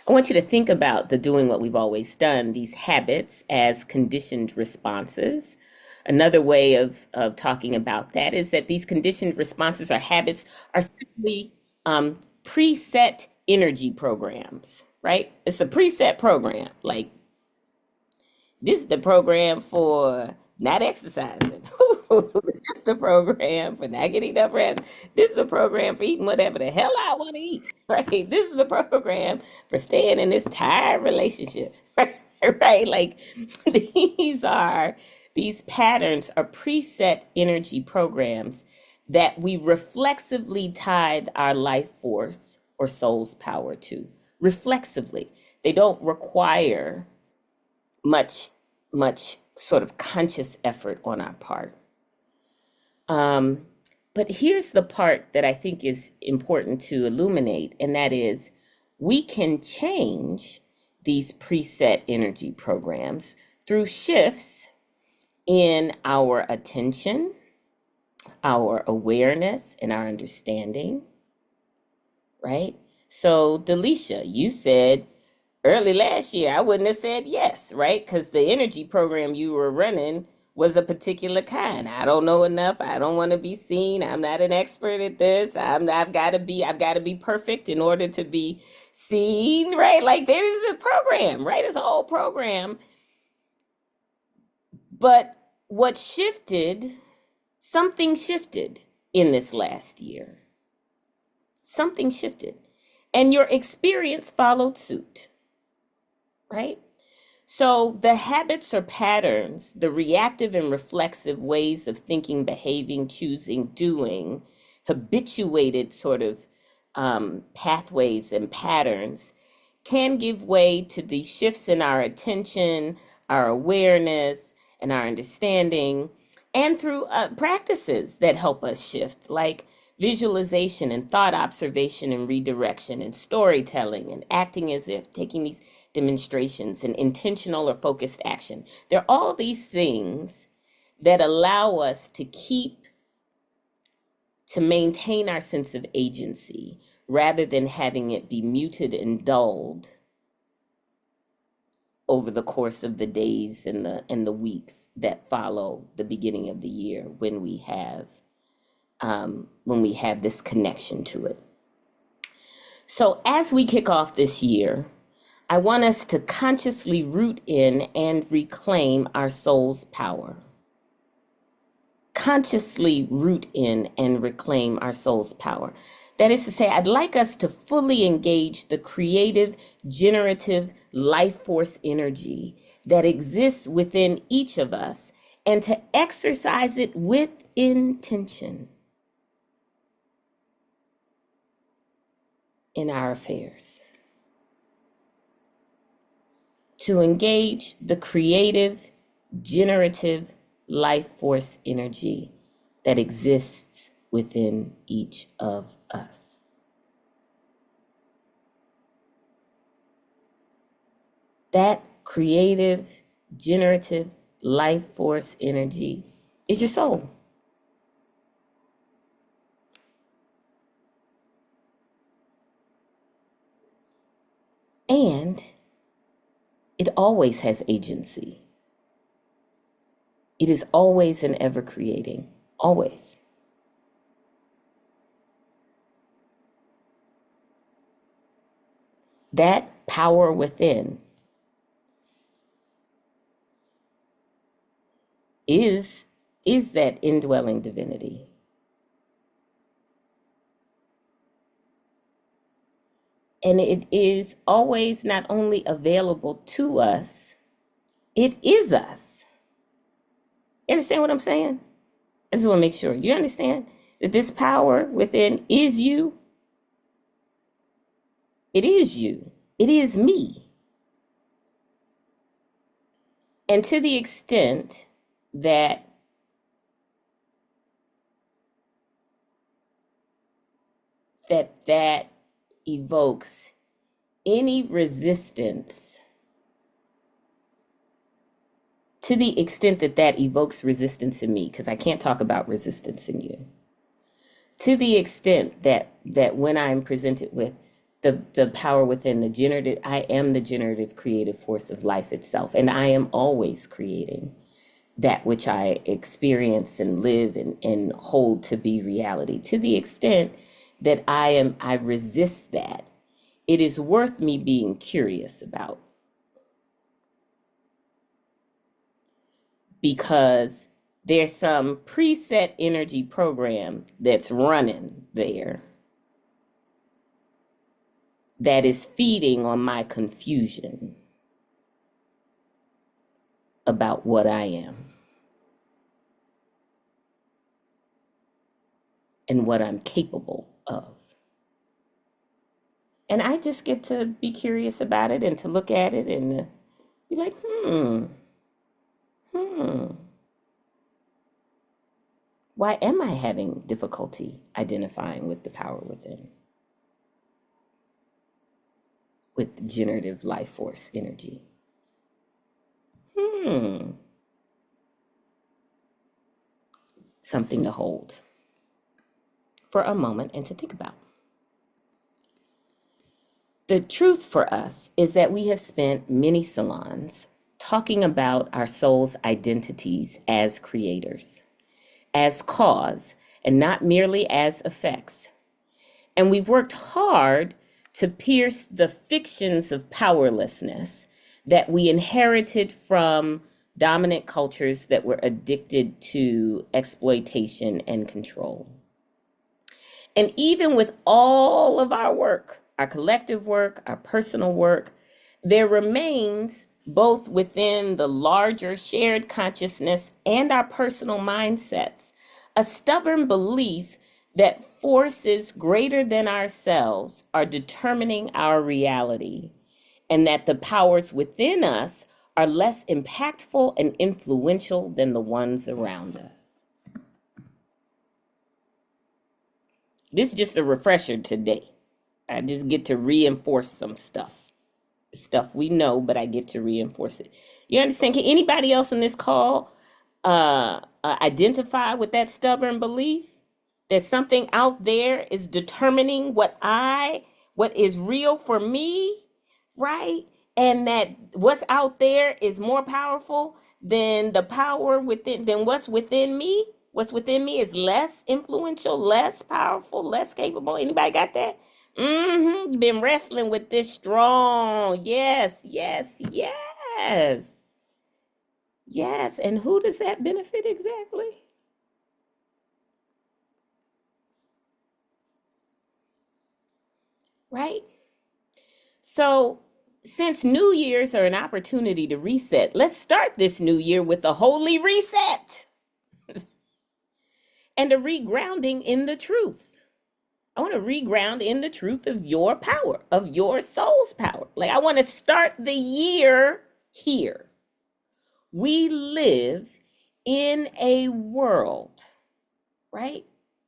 I want you to think about the doing what we've always done, these habits as conditioned responses. Another way of talking about that is that these conditioned responses or habits are simply preset energy programs, right? It's a preset program. Like, this is the program for not exercising. This is the program for not getting enough rest. This is the program for eating whatever the hell I want to eat, right? This is the program for staying in this tired relationship, right? Like these patterns are preset energy programs that we reflexively tied our life force or soul's power to. Reflexively. They don't require much sort of conscious effort on our part. But here's the part that I think is important to illuminate, and that is we can change these preset energy programs through shifts in our attention, our awareness, and our understanding, right? So, Delisha, you said early last year, I wouldn't have said yes, right? Because the energy program you were running was a particular kind. I don't know enough. I don't want to be seen. I'm not an expert at this. I've got to be perfect in order to be seen, right? Like there is a program, right? It's a whole program. But what shifted, something shifted in this last year. Something shifted. And your experience followed suit, right? So the habits or patterns, the reactive and reflexive ways of thinking, behaving, choosing, doing, habituated sort of pathways and patterns can give way to these shifts in our attention, our awareness, and our understanding, and through practices that help us shift, like visualization and thought observation and redirection and storytelling and acting as if, taking these demonstrations and intentional or focused action. There are all these things that allow us to maintain our sense of agency rather than having it be muted and dulled over the course of the days and the weeks that follow the beginning of the year when we have this connection to it. So as we kick off this year, I want us to consciously root in and reclaim our soul's power. Consciously root in and reclaim our soul's power. That is to say, I'd like us to fully engage the creative, generative life force energy that exists within each of us and to exercise it with intention in our affairs. To engage the creative, generative life force energy that exists within each of us. That creative, generative life force energy is your soul. And it always has agency. It is always and ever creating, always. That power within is that indwelling divinity. And it is always not only available to us, it is us. You understand what I'm saying? I just want to make sure you understand that this power within is you. It is you. It is me. And to the extent that that evokes any resistance, to the extent that that evokes resistance in me, because I can't talk about resistance in you, to the extent that when I'm presented with the power within the generative, I am the generative creative force of life itself, and I am always creating that which I experience and live and hold to be reality. To the extent that I resist that, it is worth me being curious about. Because there's some preset energy program that's running there that is feeding on my confusion about what I am and what I'm capable of. And I just get to be curious about it and to look at it and be like, why am I having difficulty identifying with the power within? With the generative life force energy? Something to hold for a moment and to think about. The truth for us is that we have spent many salons talking about our soul's identities as creators, as cause, and not merely as effects. And we've worked hard to pierce the fictions of powerlessness that we inherited from dominant cultures that were addicted to exploitation and control. And even with all of our work, our collective work, our personal work, there remains, both within the larger shared consciousness and our personal mindsets, a stubborn belief that forces greater than ourselves are determining our reality, and that the powers within us are less impactful and influential than the ones around us. This is just a refresher today. I just get to reinforce some stuff we know, but I get to reinforce it. You understand? Can anybody else on this call identify with that stubborn belief that something out there is determining what is real for me, right? And that what's out there is more powerful than the power within, than what's within me? What's within me is less influential, less powerful, less capable. Anybody got that? Been wrestling with this strong. Yes. Yes. And who does that benefit exactly? Right? So, since New Year's are an opportunity to reset, let's start this new year with a holy reset and a regrounding in the truth. I want to reground in the truth of your power, of your soul's power. Like, I want to start the year here. We live in a world, right?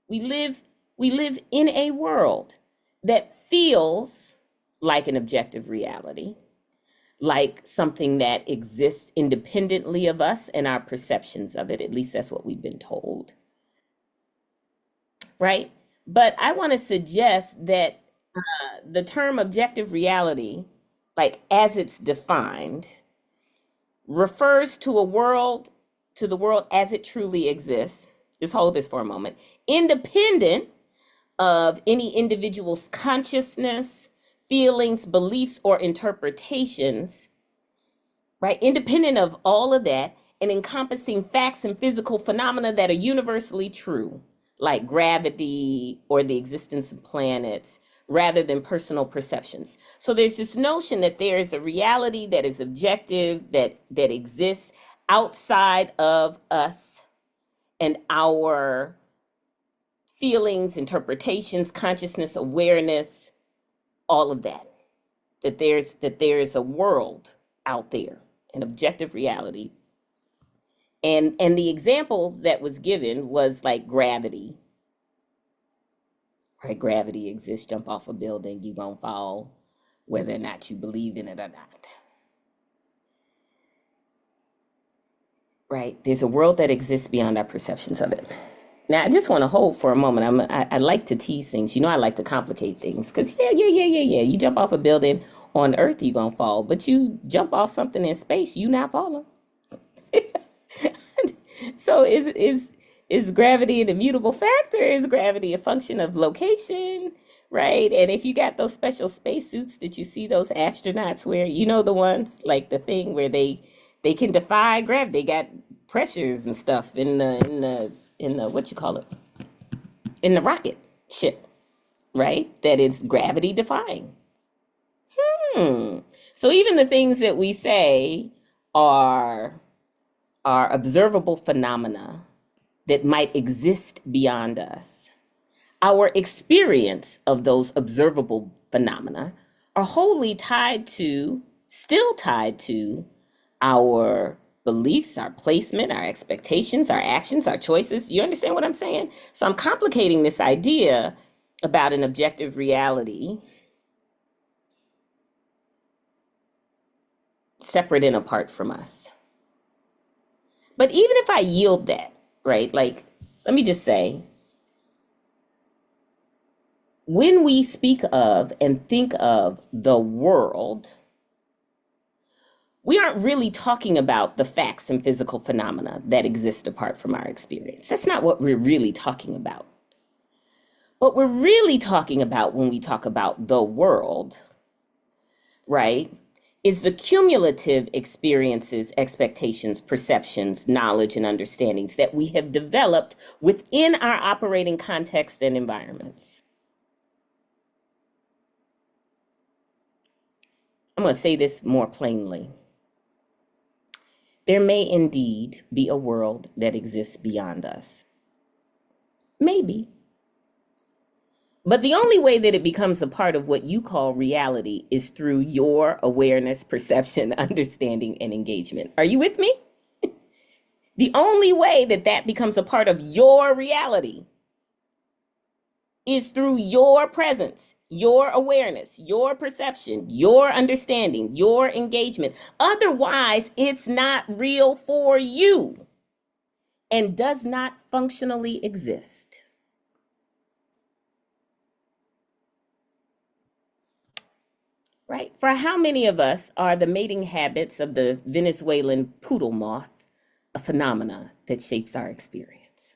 We live in a world that feels like an objective reality, like something that exists independently of us and our perceptions of it. At least that's what we've been told, right? But I want to suggest that the term objective reality, like as it's defined, refers to the world as it truly exists. Just hold this for a moment. Independent of any individual's consciousness, feelings, beliefs, or interpretations, right? Independent of all of that and encompassing facts and physical phenomena that are universally true, like gravity or the existence of planets, rather than personal perceptions. So there's this notion that there is a reality that is objective, that exists outside of us and our feelings, interpretations, consciousness, awareness, all of that. That there is a world out there, an objective reality. And the example that was given was like gravity. Right? Gravity exists, jump off a building, you gonna fall, whether or not you believe in it or not. Right? There's a world that exists beyond our perceptions of it. Now, I just want to hold for a moment. I like to tease things. You know, I like to complicate things because yeah. You jump off a building on Earth, you gonna fall, but you jump off something in space, you not falling. So is gravity an immutable factor? Is gravity a function of location? Right? And if you got those special spacesuits that you see those astronauts wear, you know, the ones like the thing where they can defy gravity. They got pressures and stuff in the what you call it? In the rocket ship, right? That is gravity defying. So even the things that we say are observable phenomena that might exist beyond us, our experience of those observable phenomena are wholly still tied to our beliefs, our placement, our expectations, our actions, our choices. You understand what I'm saying? So I'm complicating this idea about an objective reality separate and apart from us. But even if I yield that, right? Like, let me just say, when we speak of and think of the world, we aren't really talking about the facts and physical phenomena that exist apart from our experience. That's not what we're really talking about. What we're really talking about when we talk about the world, right, is the cumulative experiences, expectations, perceptions, knowledge, and understandings that we have developed within our operating context and environments. I'm going to say this more plainly. There may indeed be a world that exists beyond us. Maybe. But the only way that it becomes a part of what you call reality is through your awareness, perception, understanding, and engagement. Are you with me? The only way that that becomes a part of your reality is through your presence, your awareness, your perception, your understanding, your engagement. Otherwise, it's not real for you and does not functionally exist. Right? For how many of us are the mating habits of the Venezuelan poodle moth a phenomena that shapes our experience?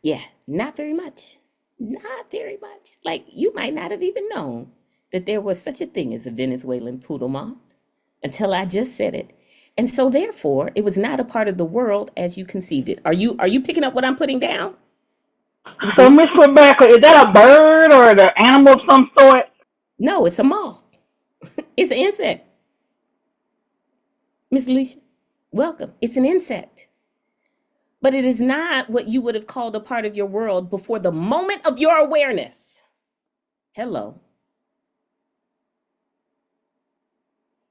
Yeah, not very much. Not very much. Like, you might not have even known that there was such a thing as a Venezuelan poodle moth until I just said it. And so therefore, it was not a part of the world as you conceived it. Are you picking up what I'm putting down? So, Miss Rebecca, is that a bird or an animal of some sort? No, it's a moth. It's an insect. Miss Alicia, welcome. It's an insect. But it is not what you would have called a part of your world before the moment of your awareness. Hello.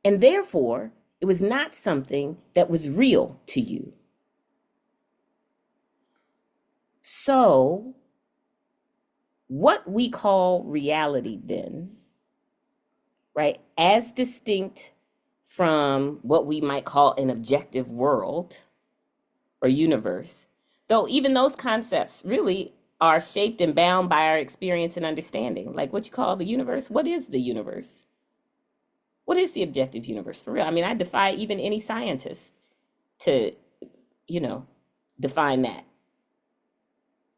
And therefore, it was not something that was real to you. So, what we call reality then, right, as distinct from what we might call an objective world or universe, Though even those concepts really are shaped and bound by our experience and understanding. Like what you call the universe. What is the universe? What is the objective universe for real? I mean, I defy even any scientist to, you know, define that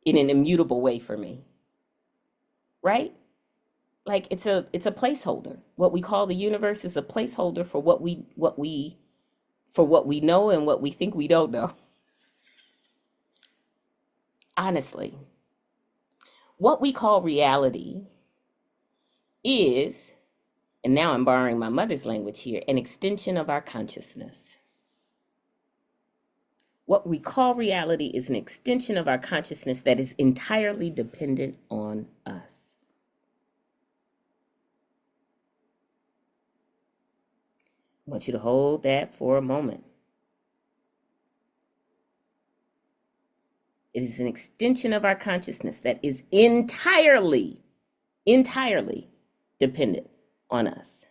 in an immutable way for me. Right? Like it's a placeholder. What we call the universe is a placeholder for what we know and what we think we don't know. Honestly, what we call reality is, and now I'm borrowing my mother's language here, an extension of our consciousness. What we call reality is an extension of our consciousness that is entirely dependent on us. I want you to hold that for a moment. It is an extension of our consciousness that is entirely dependent on us.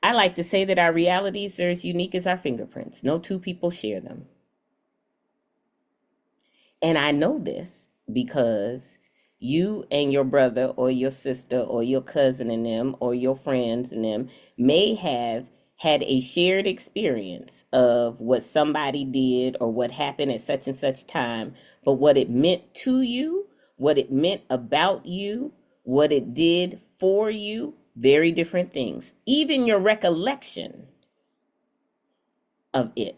I like to say that our realities are as unique as our fingerprints. No two people share them. And I know this because you and your brother or your sister or your cousin and them or your friends and them may have had a shared experience of what somebody did or what happened at such and such time, but what it meant to you, what it meant about you, what it did for you, very different things. Even your recollection of it,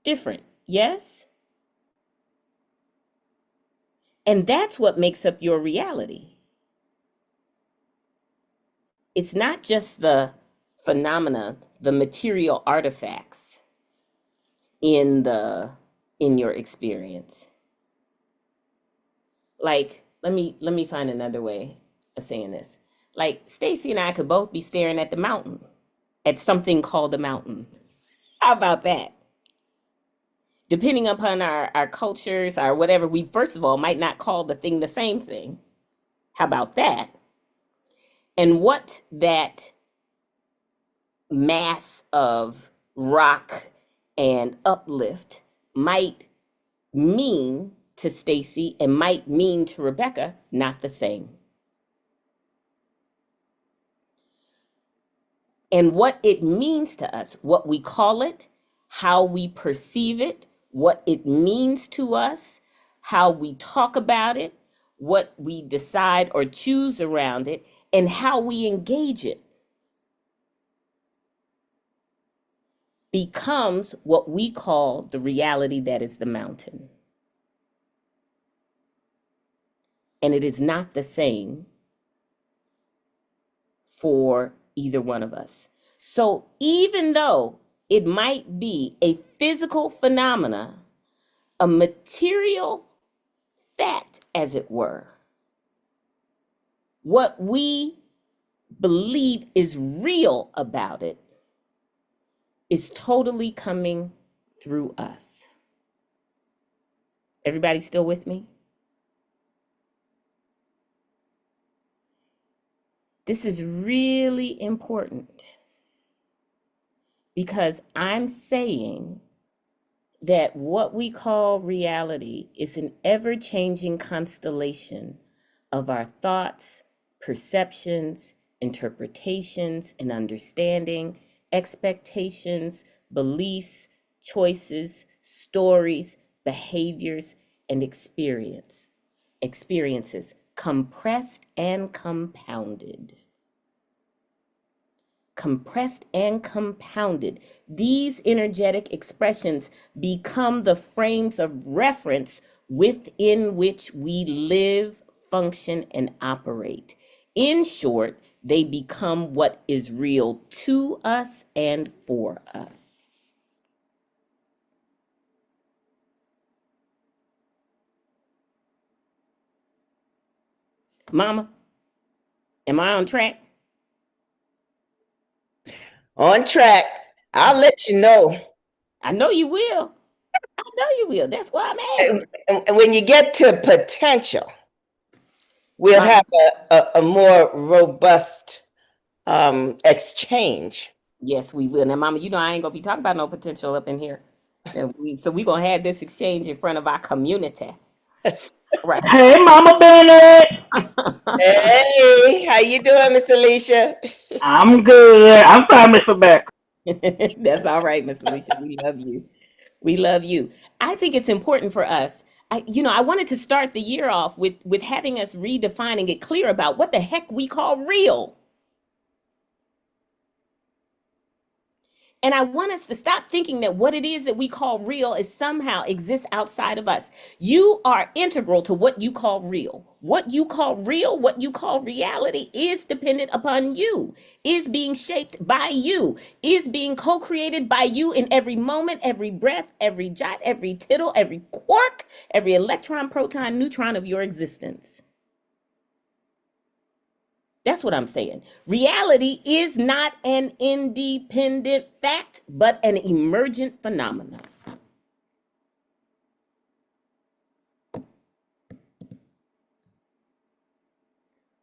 different, yes? And that's what makes up your reality. It's not just the phenomena, the material artifacts in your experience. Like, let me find another way of saying this. Like Stacy and I could both be staring at the mountain, at something called a mountain. How about that? Depending upon our cultures, our whatever, we first of all might not call the thing the same thing. How about that? And what that mass of rock and uplift might mean to Stacy and might mean to Rebecca, not the same. And what it means to us, what we call it, how we perceive it, what it means to us, how we talk about it, what we decide or choose around it, and how we engage it becomes what we call the reality that is the mountain. And it is not the same for either one of us. So even though it might be a physical phenomena, a material fact, as it were, what we believe is real about it is totally coming through us. Everybody still with me? This is really important because I'm saying that what we call reality is an ever-changing constellation of our thoughts, perceptions, interpretations, and understanding, expectations, beliefs, choices, stories, behaviors, and experiences, compressed and compounded. Compressed and compounded. These energetic expressions become the frames of reference within which we live, function, and operate. In short, they become what is real to us and for us. Mama, am I on track? On track. I'll let you know. I know you will. I know you will. That's why I'm asking. And when you get to potential, we'll have a more robust exchange. Yes, we will. Now, Mama, you know I ain't gonna be talking about no potential up in here. So we're going to have this exchange in front of our community. Right. Hey, Mama Bennett. Hey, how you doing, Miss Alicia? I'm good. I'm sorry, Mr. Beck. That's all right, Miss Alicia. We love you. We love you. I think it's important for us. I wanted to start the year off with having us redefine and get clear about what the heck we call real. And I want us to stop thinking that what it is that we call real is somehow exists outside of us. You are integral to what you call real. What you call real, what you call reality is dependent upon you, is being shaped by you, is being co-created by you in every moment, every breath, every jot, every tittle, every quark, every electron, proton, neutron of your existence. That's what I'm saying. Reality is not an independent fact, but an emergent phenomenon.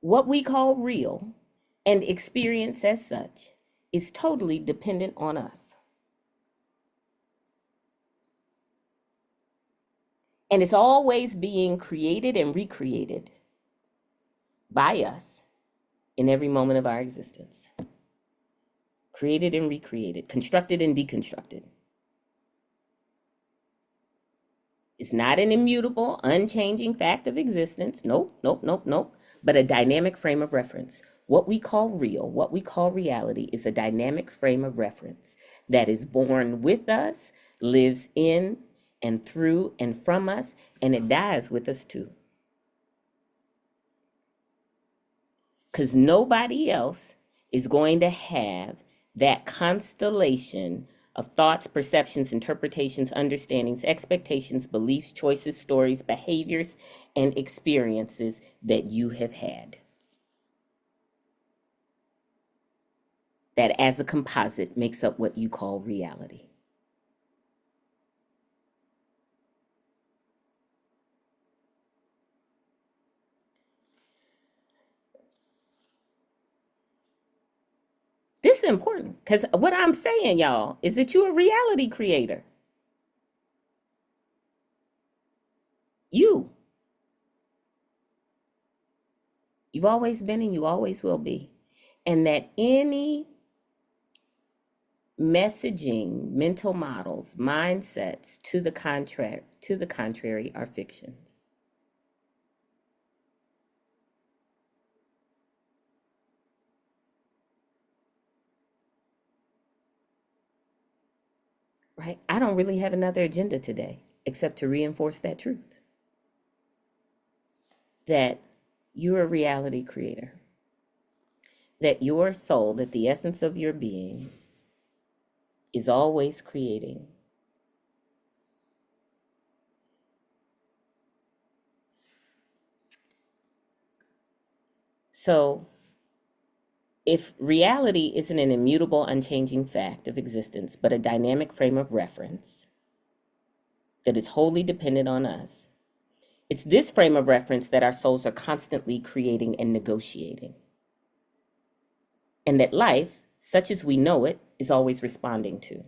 What we call real and experience as such is totally dependent on us. And it's always being created and recreated by us in every moment of our existence. Created and recreated, constructed and deconstructed. It's not an immutable, unchanging fact of existence. Nope. But a dynamic frame of reference. What we call real, what we call reality, is a dynamic frame of reference that is born with us, lives in and through and from us, and it dies with us too. Because nobody else is going to have that constellation of thoughts, perceptions, interpretations, understandings, expectations, beliefs, choices, stories, behaviors, and experiences that you have had. That as a composite makes up what you call reality. This is important because what I'm saying, y'all, is that you're a reality creator. You've always been and you always will be. And that any messaging, mental models, mindsets to the contrary are fictions. Right? I don't really have another agenda today except to reinforce that truth. That you're a reality creator. That your soul, that the essence of your being is always creating. So, if reality isn't an immutable, unchanging fact of existence, but a dynamic frame of reference that is wholly dependent on us, it's this frame of reference that our souls are constantly creating and negotiating. And that life, such as we know it, is always responding to.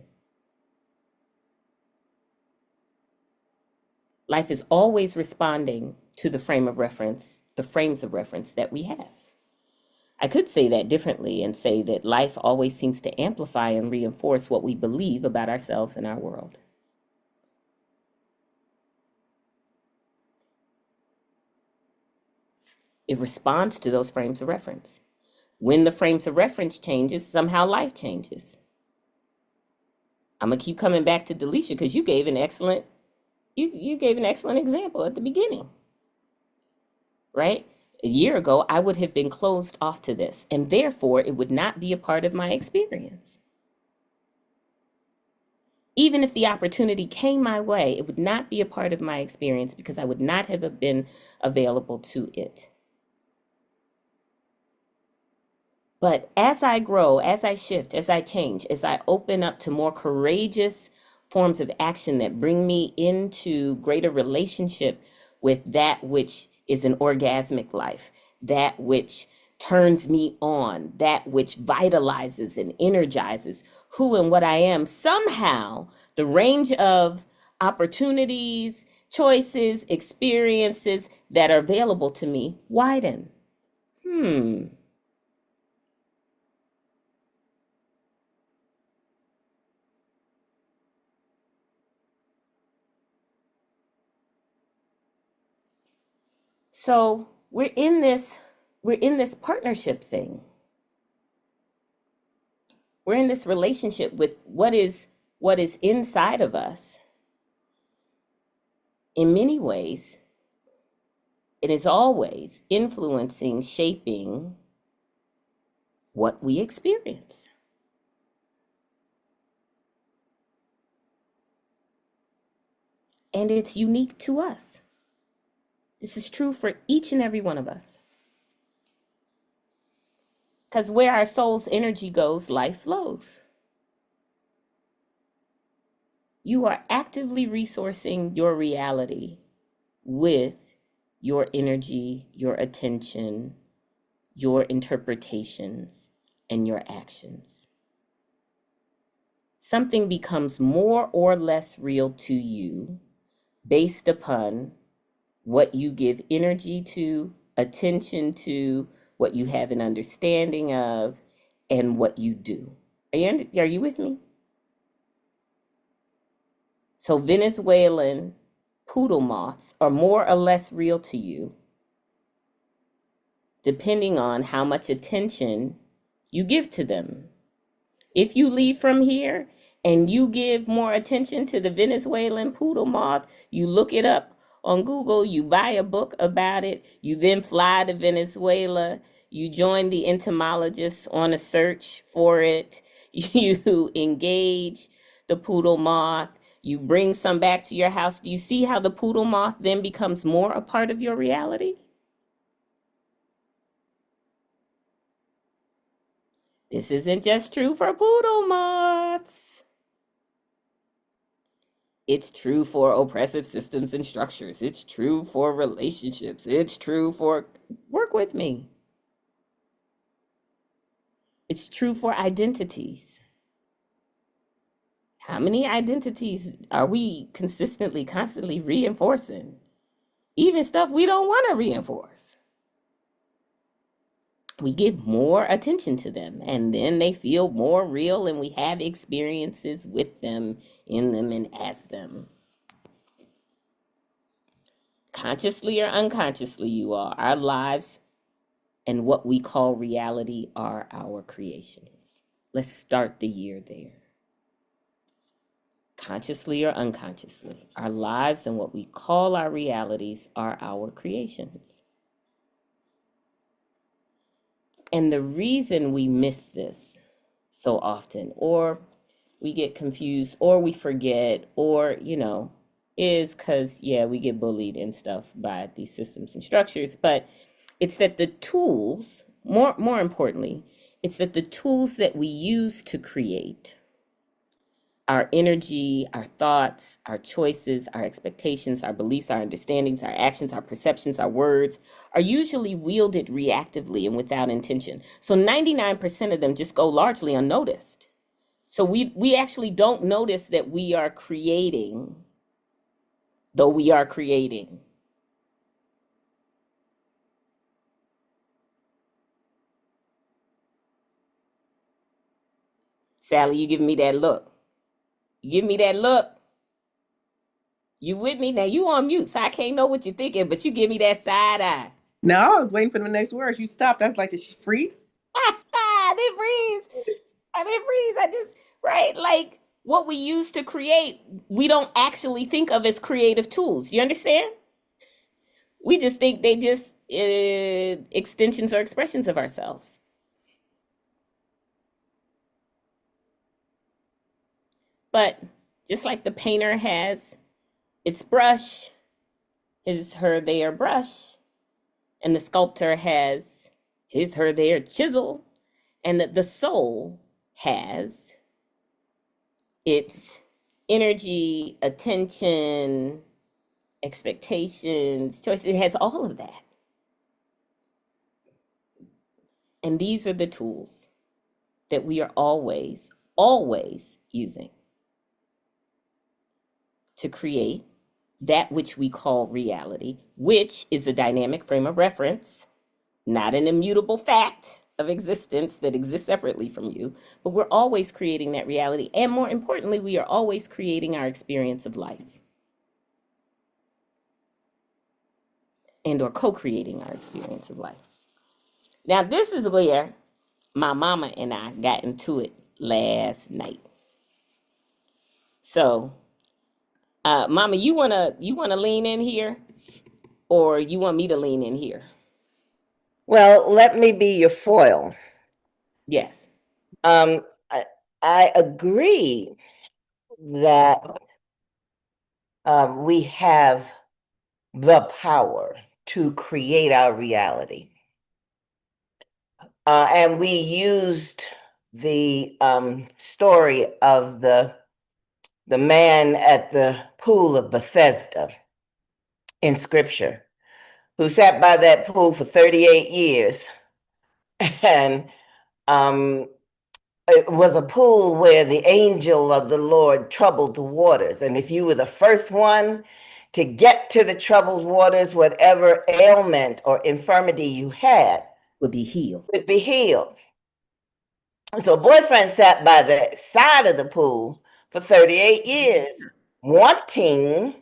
Life is always responding to the frame of reference, the frames of reference that we have. I could say that differently and say that life always seems to amplify and reinforce what we believe about ourselves and our world. It responds to those frames of reference. When the frames of reference changes, somehow life changes. I'm gonna keep coming back to Delisha because you gave an excellent example at the beginning, right? A year ago, I would have been closed off to this, and therefore it would not be a part of my experience. Even if the opportunity came my way, it would not be a part of my experience because I would not have been available to it. But as I grow, as I shift, as I change, as I open up to more courageous forms of action that bring me into greater relationship with that which is an orgasmic life, that which turns me on, that which vitalizes and energizes who and what I am, somehow The range of opportunities, choices, experiences that are available to me widen. So we're in this partnership thing. We're in this relationship with what is inside of us. In many ways, it is always influencing, shaping what we experience. And it's unique to us. This is true for each and every one of us. Because where our soul's energy goes, life flows. You are actively resourcing your reality with your energy, your attention, your interpretations, and your actions. Something becomes more or less real to you based upon what you give energy to, attention to, what you have an understanding of, and what you do. Are you with me? So Venezuelan poodle moths are more or less real to you, depending on how much attention you give to them. If you leave from here and you give more attention to the Venezuelan poodle moth, you look it up on Google, you buy a book about it, you then fly to Venezuela, you join the entomologists on a search for it, you engage the poodle moth, you bring some back to your house. Do you see how the poodle moth then becomes more a part of your reality? This isn't just true for poodle moths. It's true for oppressive systems and structures. It's true for relationships. It's true for, work with me. It's true for identities. How many identities are we constantly reinforcing? Even stuff we don't want to reinforce. We give more attention to them, and then they feel more real, and we have experiences with them, in them, and as them. Consciously or unconsciously, you all, our lives and what we call reality are our creations. Let's start the year there. Consciously or unconsciously, our lives and what we call our realities are our creations. And the reason we miss this so often, or we get confused, or we forget, or, is because, we get bullied and stuff by these systems and structures. But it's that the tools, more importantly, it's that the tools that we use to create our energy, our thoughts, our choices, our expectations, our beliefs, our understandings, our actions, our perceptions, our words are usually wielded reactively and without intention. So 99% of them just go largely unnoticed. So we actually don't notice that we are creating, though we are creating. Sally, you giving me that look. You give me that look. You with me? Now you on mute, so I can't know what you're thinking, but you give me that side eye. No, I was waiting for the next words. You stopped. I was like, did she freeze? I didn't freeze. I just, right? Like what we use to create, we don't actually think of as creative tools. You understand? We just think they just extensions or expressions of ourselves. But just like the painter has its brush, his, her, their brush, and the sculptor has his, her, their chisel, and the soul has its energy, attention, expectations, choices. It has all of that. And these are the tools that we are always using. to create that which we call reality, which is a dynamic frame of reference, not an immutable fact of existence that exists separately from you, but we're always creating that reality. And more importantly, we are always creating our experience of life and or co-creating our experience of life. Now, this is where my mama and I got into it last night. So, Mama, you wanna lean in here, or you want me to lean in here? Well, let me be your foil. Yes. I agree that we have the power to create our reality. And we used the story of the man at the pool of Bethesda in scripture, who sat by that pool for 38 years. And it was a pool where the angel of the Lord troubled the waters. And if you were the first one to get to the troubled waters, whatever ailment or infirmity you had would be healed. So boyfriend sat by the side of the pool for 38 years, wanting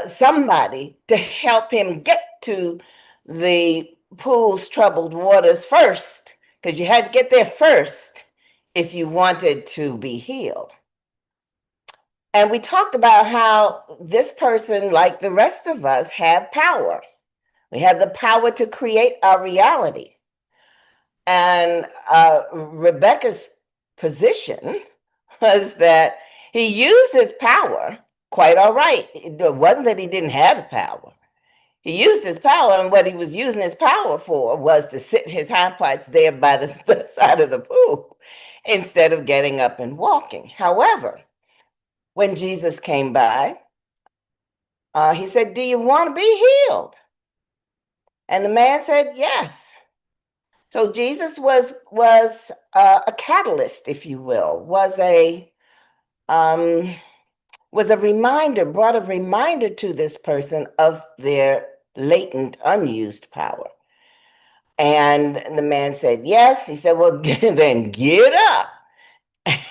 somebody to help him get to the pool's troubled waters first, because you had to get there first if you wanted to be healed. And we talked about how this person, like the rest of us, have power. We have the power to create our reality. And Rebecca's position was that he used his power quite all right. It wasn't that he didn't have the power. He used his power, and what he was using his power for was to sit his hind parts there by the side of the pool instead of getting up and walking. However, when Jesus came by, he said, "Do you want to be healed?" And the man said, "Yes." So Jesus was a catalyst, if you will, was a reminder, brought a reminder to this person of their latent, unused power. And the man said, "Yes." He said, "Well, then get up."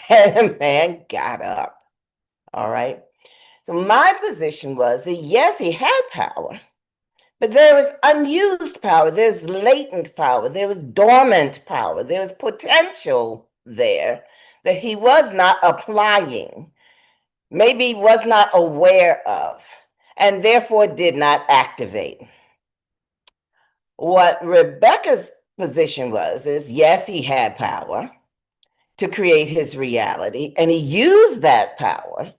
And the man got up. All right. So my position was that, yes, he had power, but there was unused power. There's latent power. There was dormant power. There was potential there that he was not applying, maybe was not aware of, and therefore did not activate. What Rebecca's position is, yes, he had power to create his reality, and he used that power,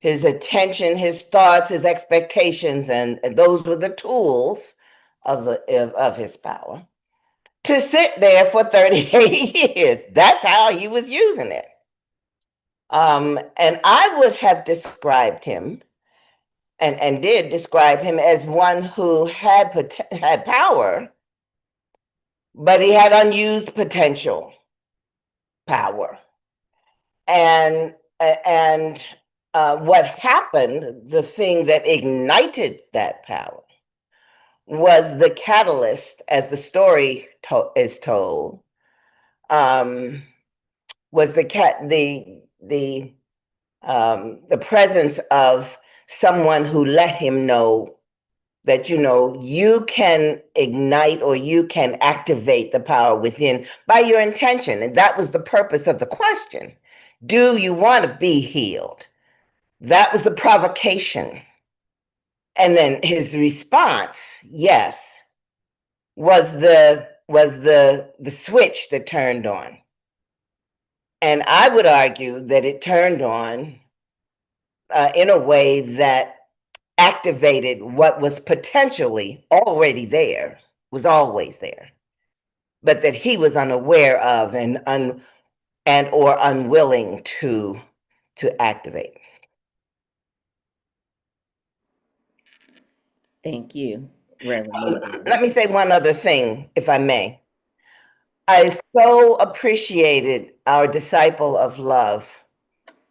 his attention, his thoughts, his expectations, and those were the tools of his power, to sit there for 38 years. That's how he was using it. And I would have described him, and did describe him, as one who had power, but he had unused potential power. And what happened, the thing that ignited that power, was the catalyst, as the story is told, was the presence of someone who let him know that, you can ignite or you can activate the power within by your intention. And that was the purpose of the question. Do you want to be healed? That was the provocation. And then his response, yes, was the switch that turned on. And I would argue that it turned on in a way that activated what was potentially already there, was always there, but that he was unaware of and or unwilling to activate. Thank you, Reverend. Let me say one other thing, if I may. I so appreciated our disciple of love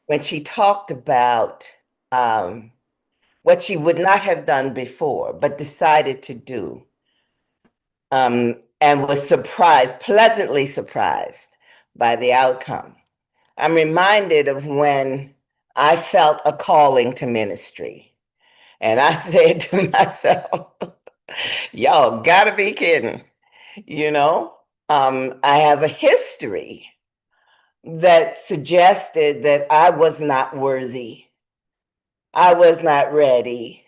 when she talked about what she would not have done before, but decided to do, and was surprised, pleasantly surprised by the outcome. I'm reminded of when I felt a calling to ministry. And I said to myself, y'all gotta be kidding. You know, I have a history that suggested that I was not worthy. I was not ready.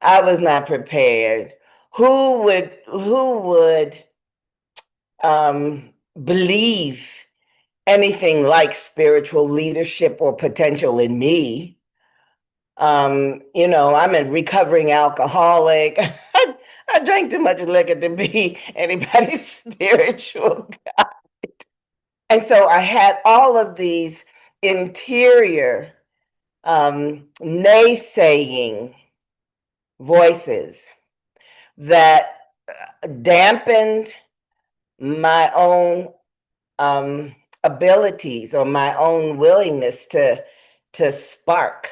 I was not prepared. Who would believe anything like spiritual leadership or potential in me? You know, I'm a recovering alcoholic. I drank too much liquor to be anybody's spiritual guide. And so I had all of these interior naysaying voices that dampened my own abilities or my own willingness to spark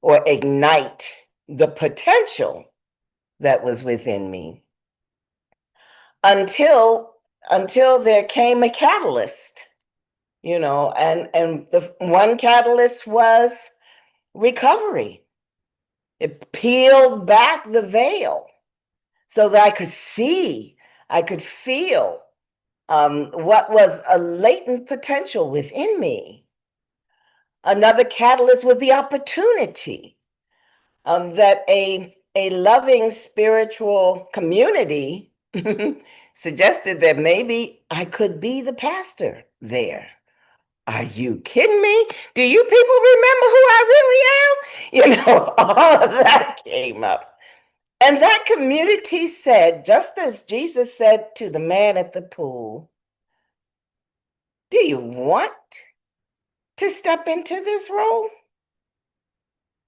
or ignite the potential that was within me until there came a catalyst, you know, and the one catalyst was recovery. It peeled back the veil so that I could see, I could feel what was a latent potential within me. Another catalyst was the opportunity that a loving spiritual community suggested that maybe I could be the pastor there. Are you kidding me? Do you people remember who I really am? You know, all of that came up. And that community said, just as Jesus said to the man at the pool, do you want to step into this role?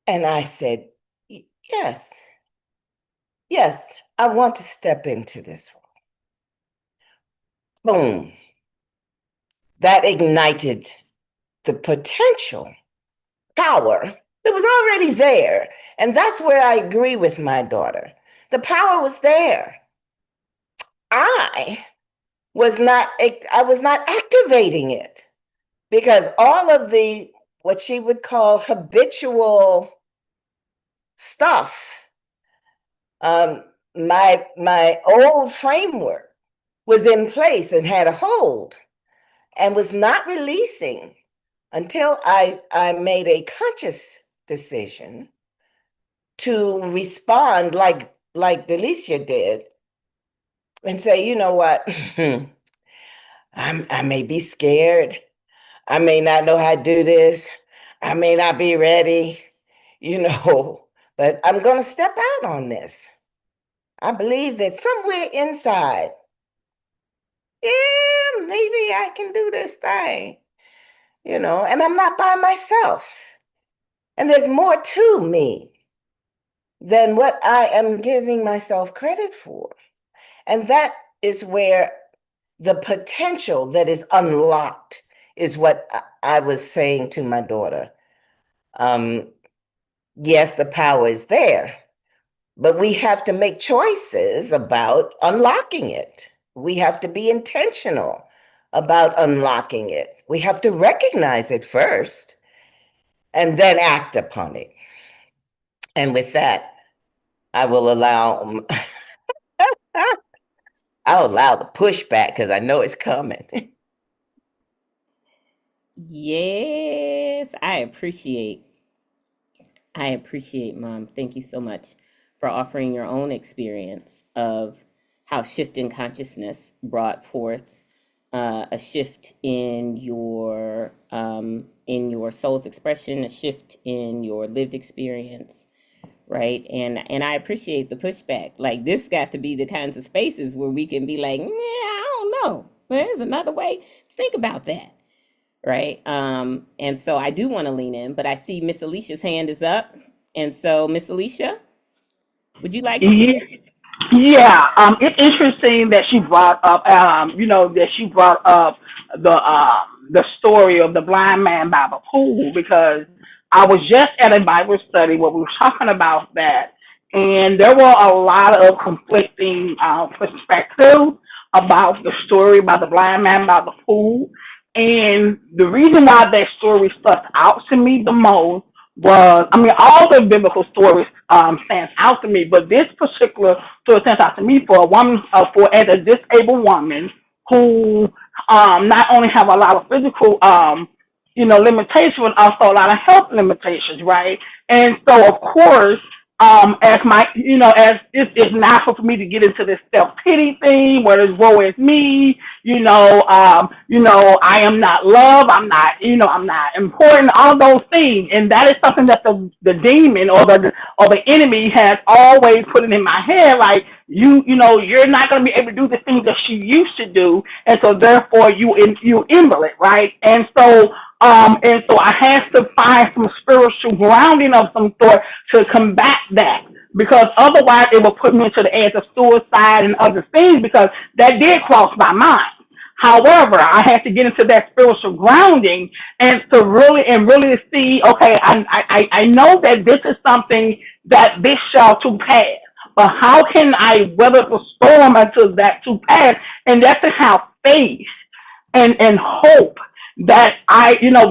And I said, yes. Yes, I want to step into this role. Boom. That ignited the potential power that was already there. And that's where I agree with my daughter. The power was there. I was not activating it because all of the, what she would call habitual stuff, my old framework was in place and had a hold and was not releasing until I made a conscious decision to respond like Delicia did and say, you know what, I may be scared. I may not know how to do this. I may not be ready, you know, but I'm going to step out on this. I believe that somewhere inside, yeah, maybe I can do this thing, you know, and I'm not by myself. And there's more to me than what I am giving myself credit for. And that is where the potential that is unlocked is what I was saying to my daughter. Yes, the power is there, but we have to make choices about unlocking it. We have to be intentional about unlocking it. We have to recognize it first and then act upon it. And with that, I will allow I'll allow the pushback because I know it's coming. Yes, I appreciate, Mom. Thank you so much for offering your own experience of how shifting consciousness brought forth a shift in your soul's expression, a shift in your lived experience, right? And I appreciate the pushback. Like this got to be the kinds of spaces where we can be like, yeah, I don't know. There's another way to think about that, right? And so I do want to lean in, but I see Miss Alicia's hand is up, and so Miss Alicia, would you like to share? Yeah, it's interesting that she brought up, the story of the blind man by the pool because I was just at a Bible study where we were talking about that, and there were a lot of conflicting perspectives about the story about the blind man by the pool. And the reason why that story stuck out to me the most was, I mean, all the biblical stories stands out to me, but this particular story stands out to me for a woman, for as a disabled woman who not only have a lot of physical limitations, but also a lot of health limitations, right? And so, of course, as my, as it's natural for me to get into this self pity thing, where it's woe is me, I am not loved, I'm not important, all those things, and that is something that the demon or the enemy has always put it in my head, like you're not going to be able to do the things that she used to do, and so therefore you invalid, right? And so I had to find some spiritual grounding of some sort to combat that, because otherwise it would put me into the edge of suicide and other things, because that did cross my mind. However, I had to get into that spiritual grounding and to really see, okay, I know that this is something that this shall to pass, but how can I weather the storm until that to pass? And that's to have faith and hope that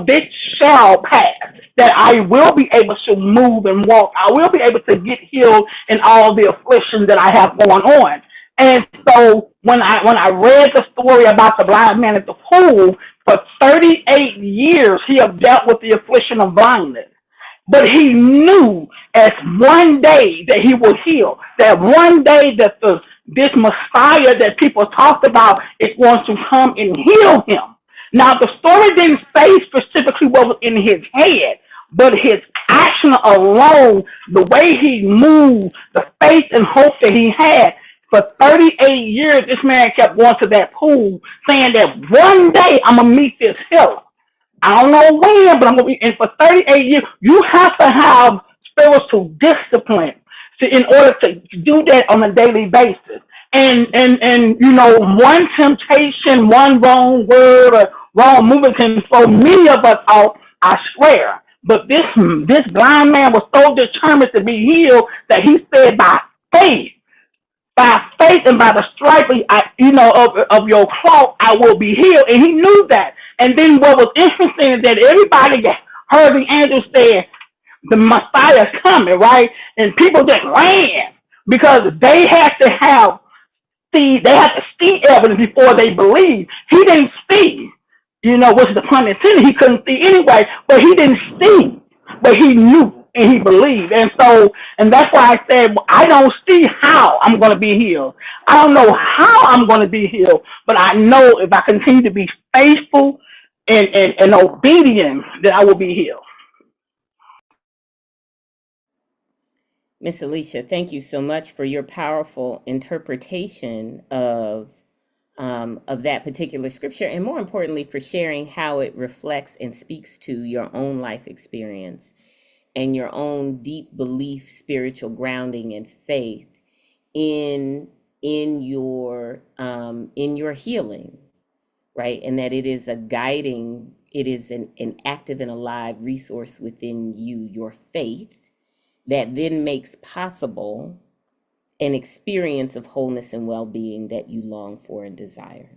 this shall pass, that I will be able to move and walk. I will be able to get healed in all the affliction that I have going on. And so when I read the story about the blind man at the pool, for 38 years he have dealt with the affliction of blindness. But he knew as one day that he would heal, that one day that this Messiah that people talked about is going to come and heal him. Now, the story didn't say specifically what was in his head, but his action alone, the way he moved, the faith and hope that he had. For 38 years, this man kept going to that pool saying that one day I'm going to meet this healer. I don't know when, but I'm going to be, and for 38 years, you have to have spiritual discipline in order to do that on a daily basis. And one temptation, one wrong word or wrong movement can throw many of us out, I swear. But this blind man was so determined to be healed that he said, by faith and by the stripe of your cloth, I will be healed. And he knew that. And then what was interesting is that everybody heard the angel say, the Messiah is coming, right? And people just ran because they had to see evidence before they believed. He didn't see, which is the pun intended. He couldn't see anyway, but he didn't see, but he knew and he believed. And that's why I said, I don't see how I'm going to be healed. I don't know how I'm going to be healed, but I know if I continue to be faithful and obedient, that I will be healed. Miss Alicia, thank you so much for your powerful interpretation of that particular scripture, and more importantly, for sharing how it reflects and speaks to your own life experience and your own deep belief, spiritual grounding, and faith in your healing, right? And that it is it is an active and alive resource within you, your faith, that then makes possible an experience of wholeness and well-being that you long for and desire.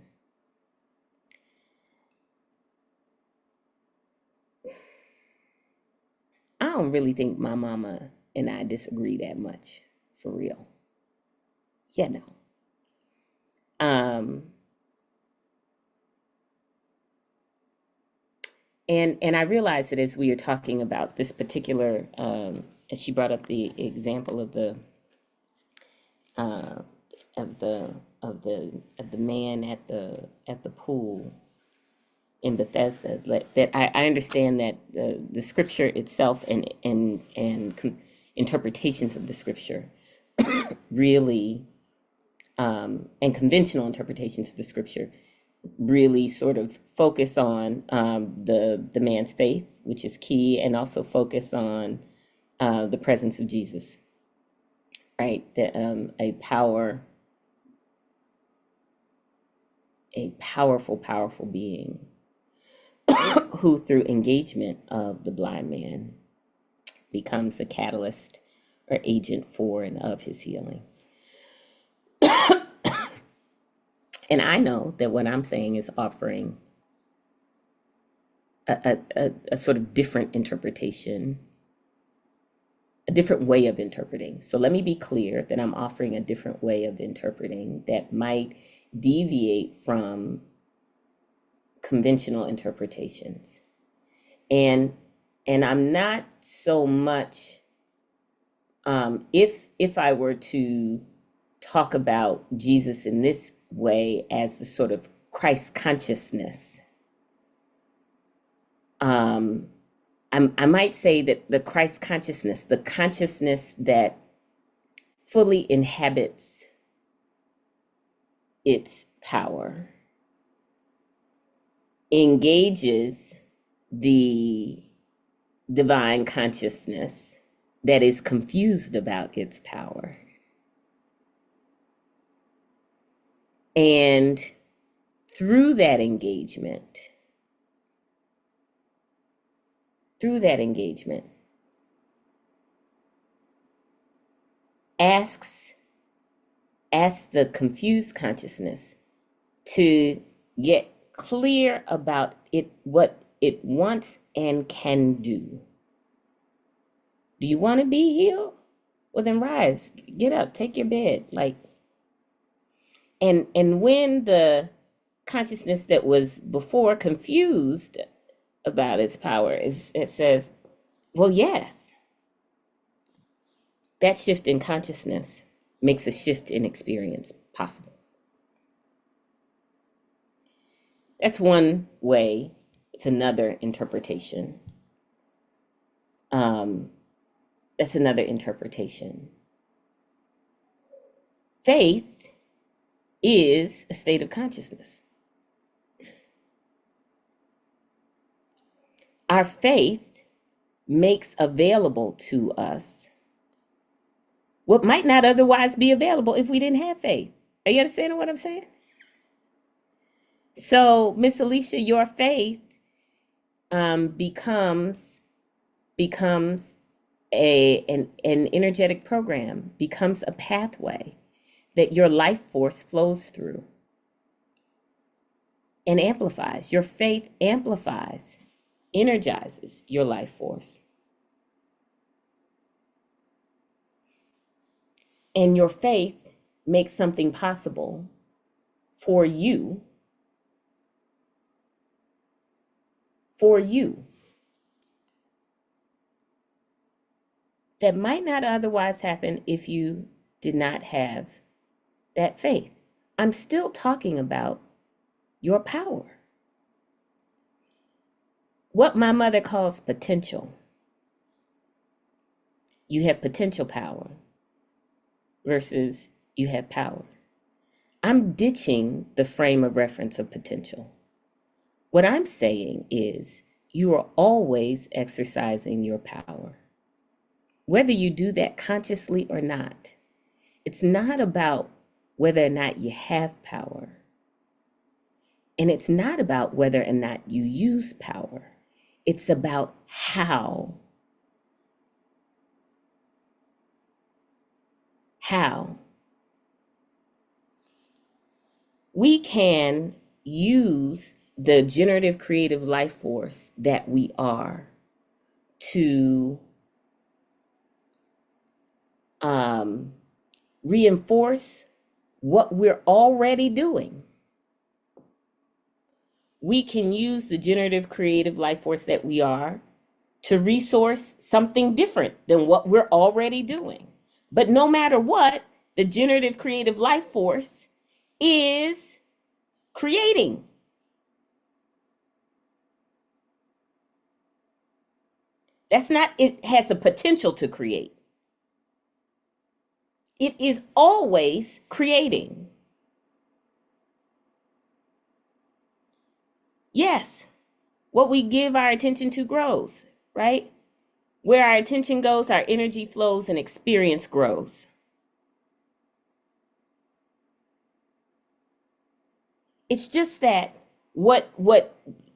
I don't really think my mama and I disagree that much, for real. And I realized that as we are talking about this particular, as she brought up the example of the man at the pool in Bethesda, that I understand that the scripture itself and interpretations of the scripture really, and conventional interpretations of the scripture really sort of focus on the man's faith, which is key, and also focus on the presence of Jesus, right? A powerful being who, through engagement of the blind man, becomes a catalyst or agent for and of his healing. And I know that what I'm saying is offering a sort of different interpretation, a different way of interpreting. So let me be clear that I'm offering a different way of interpreting that might deviate from conventional interpretations. And I'm not so much, if I were to talk about Jesus in this way as the sort of Christ consciousness, I might say that the Christ consciousness, the consciousness that fully inhabits its power, engages the divine consciousness that is confused about its power. And through that engagement, asks the confused consciousness to get clear about it, what it wants and can do. Do you want to be healed? Well, then rise, get up, take your bed. And when the consciousness that was before confused about its power, it says, well, yes, that shift in consciousness makes a shift in experience possible. That's one way. It's another interpretation. That's another interpretation. Faith is a state of consciousness. Our faith makes available to us what might not otherwise be available if we didn't have faith. Are you understanding what I'm saying? So, Miss Alicia, your faith becomes an energetic program, becomes a pathway that your life force flows through and amplifies. Your faith amplifies, energizes your life force. And your faith makes something possible for you. That might not otherwise happen if you did not have that faith. I'm still talking about your power. What my mother calls potential. You have potential power versus you have power. I'm ditching the frame of reference of potential. What I'm saying is you are always exercising your power. Whether you do that consciously or not, it's not about whether or not you have power. And it's not about whether or not you use power. It's about how. How. We can use the generative creative life force that we are to reinforce what we're already doing. We can use the generative creative life force that we are to resource something different than what we're already doing. But no matter what, the generative creative life force is creating. That's not, it has the potential to create. It is always creating. Yes, what we give our attention to grows, right? Where our attention goes, our energy flows and experience grows. It's just that what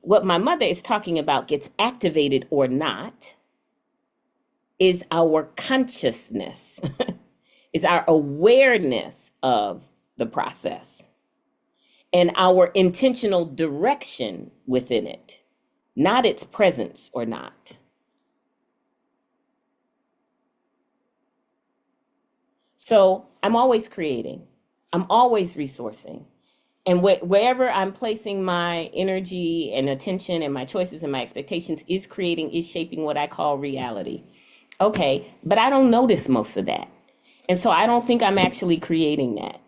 my mother is talking about gets activated or not is our consciousness, is our awareness of the process and our intentional direction within it, not its presence or not. So I'm always creating, I'm always resourcing. And wherever I'm placing my energy and attention and my choices and my expectations is creating, is shaping what I call reality. Okay, but I don't notice most of that. And so I don't think I'm actually creating that.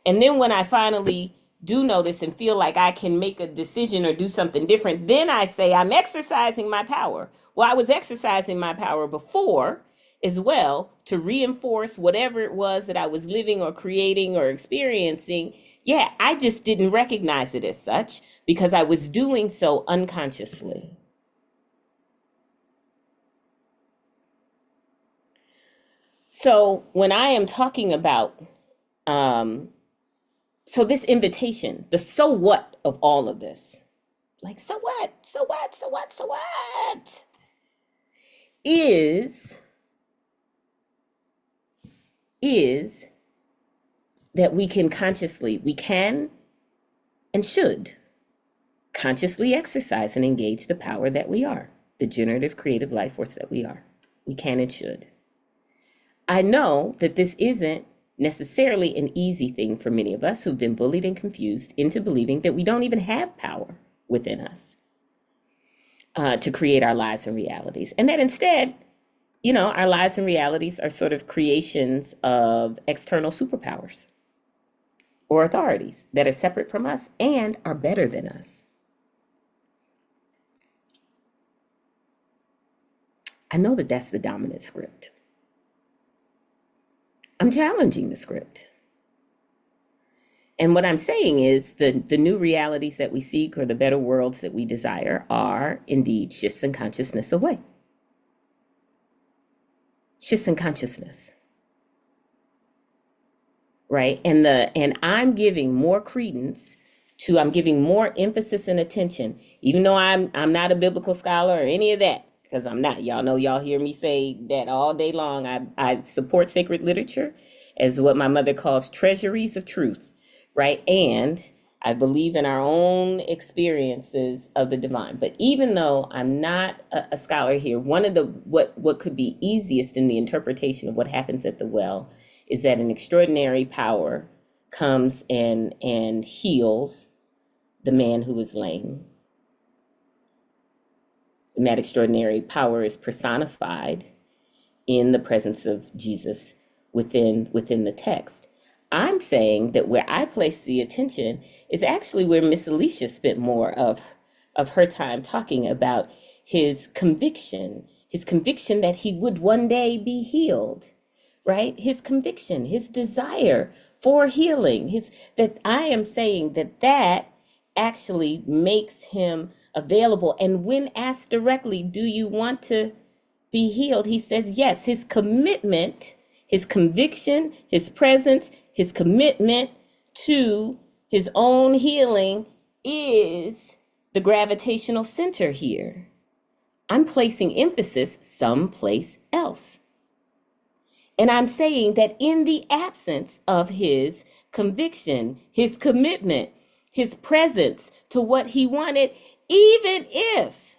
And then when I finally do notice and feel like I can make a decision or do something different, then I say I'm exercising my power. Well, I was exercising my power before as well to reinforce whatever it was that I was living or creating or experiencing. Yeah, I just didn't recognize it as such because I was doing so unconsciously. So when I am talking about, so this invitation, the so what of all of this, like, so what, so what, so what, so what, is that we can consciously, we can and should consciously exercise and engage the power that we are, the generative creative life force that we are. We can and should. I know that this isn't necessarily an easy thing for many of us who've been bullied and confused into believing that we don't even have power within us to create our lives and realities. And that instead, you know, our lives and realities are sort of creations of external superpowers or authorities that are separate from us and are better than us. I know that that's the dominant script. I'm challenging the script. And what I'm saying is the new realities that we seek or the better worlds that we desire are indeed shifts in consciousness away. Shifts in consciousness. Right? And I'm giving more credence to, I'm giving more emphasis and attention, even though I'm not a biblical scholar or any of that, because I'm not. Y'all know, y'all hear me say that all day long. I support sacred literature as what my mother calls treasuries of truth, right? And I believe in our own experiences of the divine. But even though I'm not a scholar here, one of the what could be easiest in the interpretation of what happens at the well is that an extraordinary power comes and heals the man who is lame. And that extraordinary power is personified in the presence of Jesus within the text. I'm saying that where I place the attention is actually where Miss Alicia spent more of her time talking about his conviction that he would one day be healed, right? His conviction, his desire for healing, that I am saying that actually makes him available. And when asked directly, do you want to be healed? He says yes. His commitment, his conviction, his presence, his commitment to his own healing is the gravitational center here. I'm placing emphasis someplace else. And I'm saying that in the absence of his conviction, his commitment, his presence to what he wanted, even if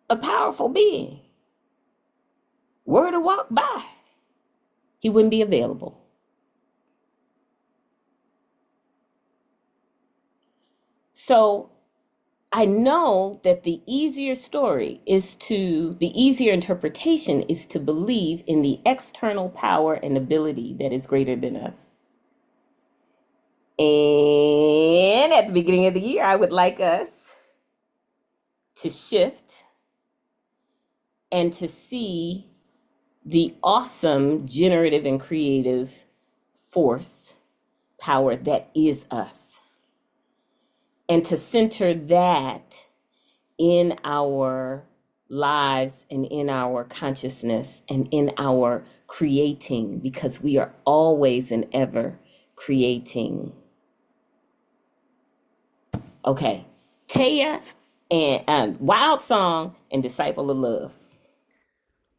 a powerful being were to walk by, he wouldn't be available. So I know that the easier interpretation is to believe in the external power and ability that is greater than us. And at the beginning of the year, I would like us to shift and to see the awesome generative and creative force, power that is us. And to center that in our lives and in our consciousness and in our creating, because we are always and ever creating. Okay, Taya and Wild Song and Disciple of Love.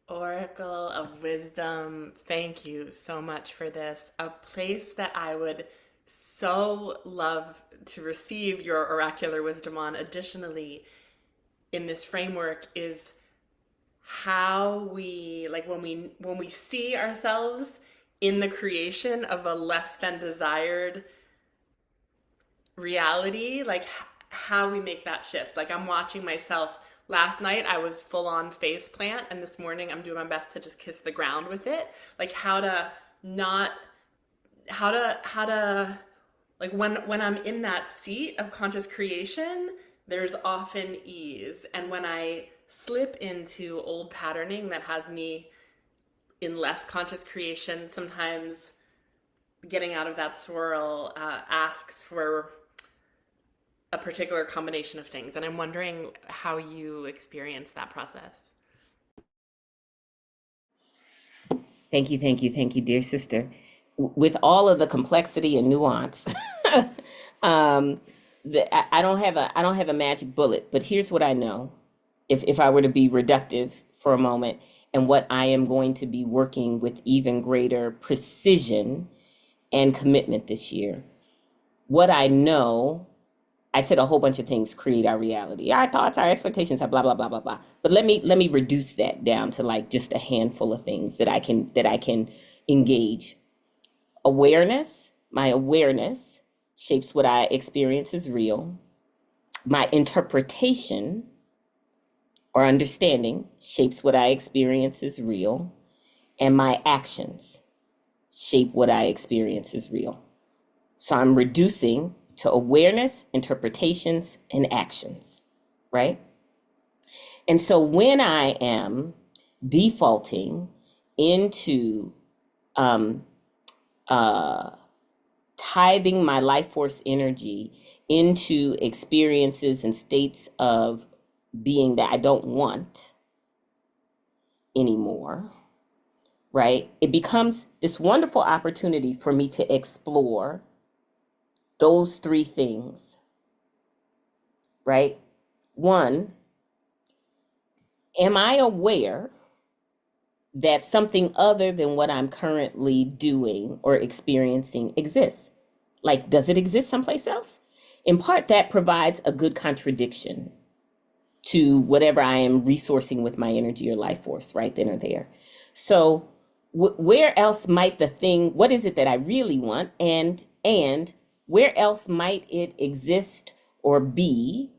Oracle of Wisdom, thank you so much for this. A place that I would so love to receive your oracular wisdom on, additionally, in this framework, is how we, like, when we see ourselves in the creation of a less than desired reality, like how we make that shift. Like, I'm watching myself. Last night I was full on face plant, and this morning I'm doing my best to just kiss the ground with it. Like how to like when I'm in that seat of conscious creation, there's often ease. And when I slip into old patterning that has me in less conscious creation, sometimes getting out of that swirl asks for a particular combination of things. And I'm wondering how you experience that process. Thank you, dear sister. With all of the complexity and nuance, I don't have a magic bullet, but here's what I know. If I were to be reductive for a moment, and what I am going to be working with even greater precision and commitment this year. What I know, I said a whole bunch of things create our reality. Our thoughts, our expectations, blah, blah, blah, blah, blah. But let me reduce that down to like just a handful of things that I can engage. Awareness, my awareness shapes what I experience as real. My interpretation or understanding shapes what I experience as real. And my actions shape what I experience as real. So I'm reducing to awareness, interpretations, and actions, right? And so when I am defaulting into tithing my life force energy into experiences and states of being that I don't want anymore, right? It becomes this wonderful opportunity for me to explore those three things, right? One, am I aware that something other than what I'm currently doing or experiencing exists? Like, does it exist someplace else? In part, that provides a good contradiction to whatever I am resourcing with my energy or life force right then or there. So where else might the thing, what is it that I really want? And where else might it exist or be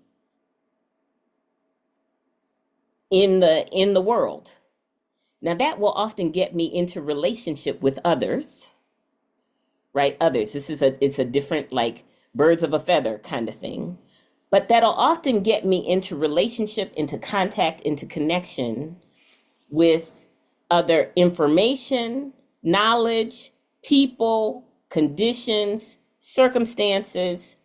in the world? Now that will often get me into relationship with others, right? Others, it's a different, like, birds of a feather kind of thing. But that'll often get me into relationship, into contact, into connection with other information, knowledge, people, conditions, circumstances,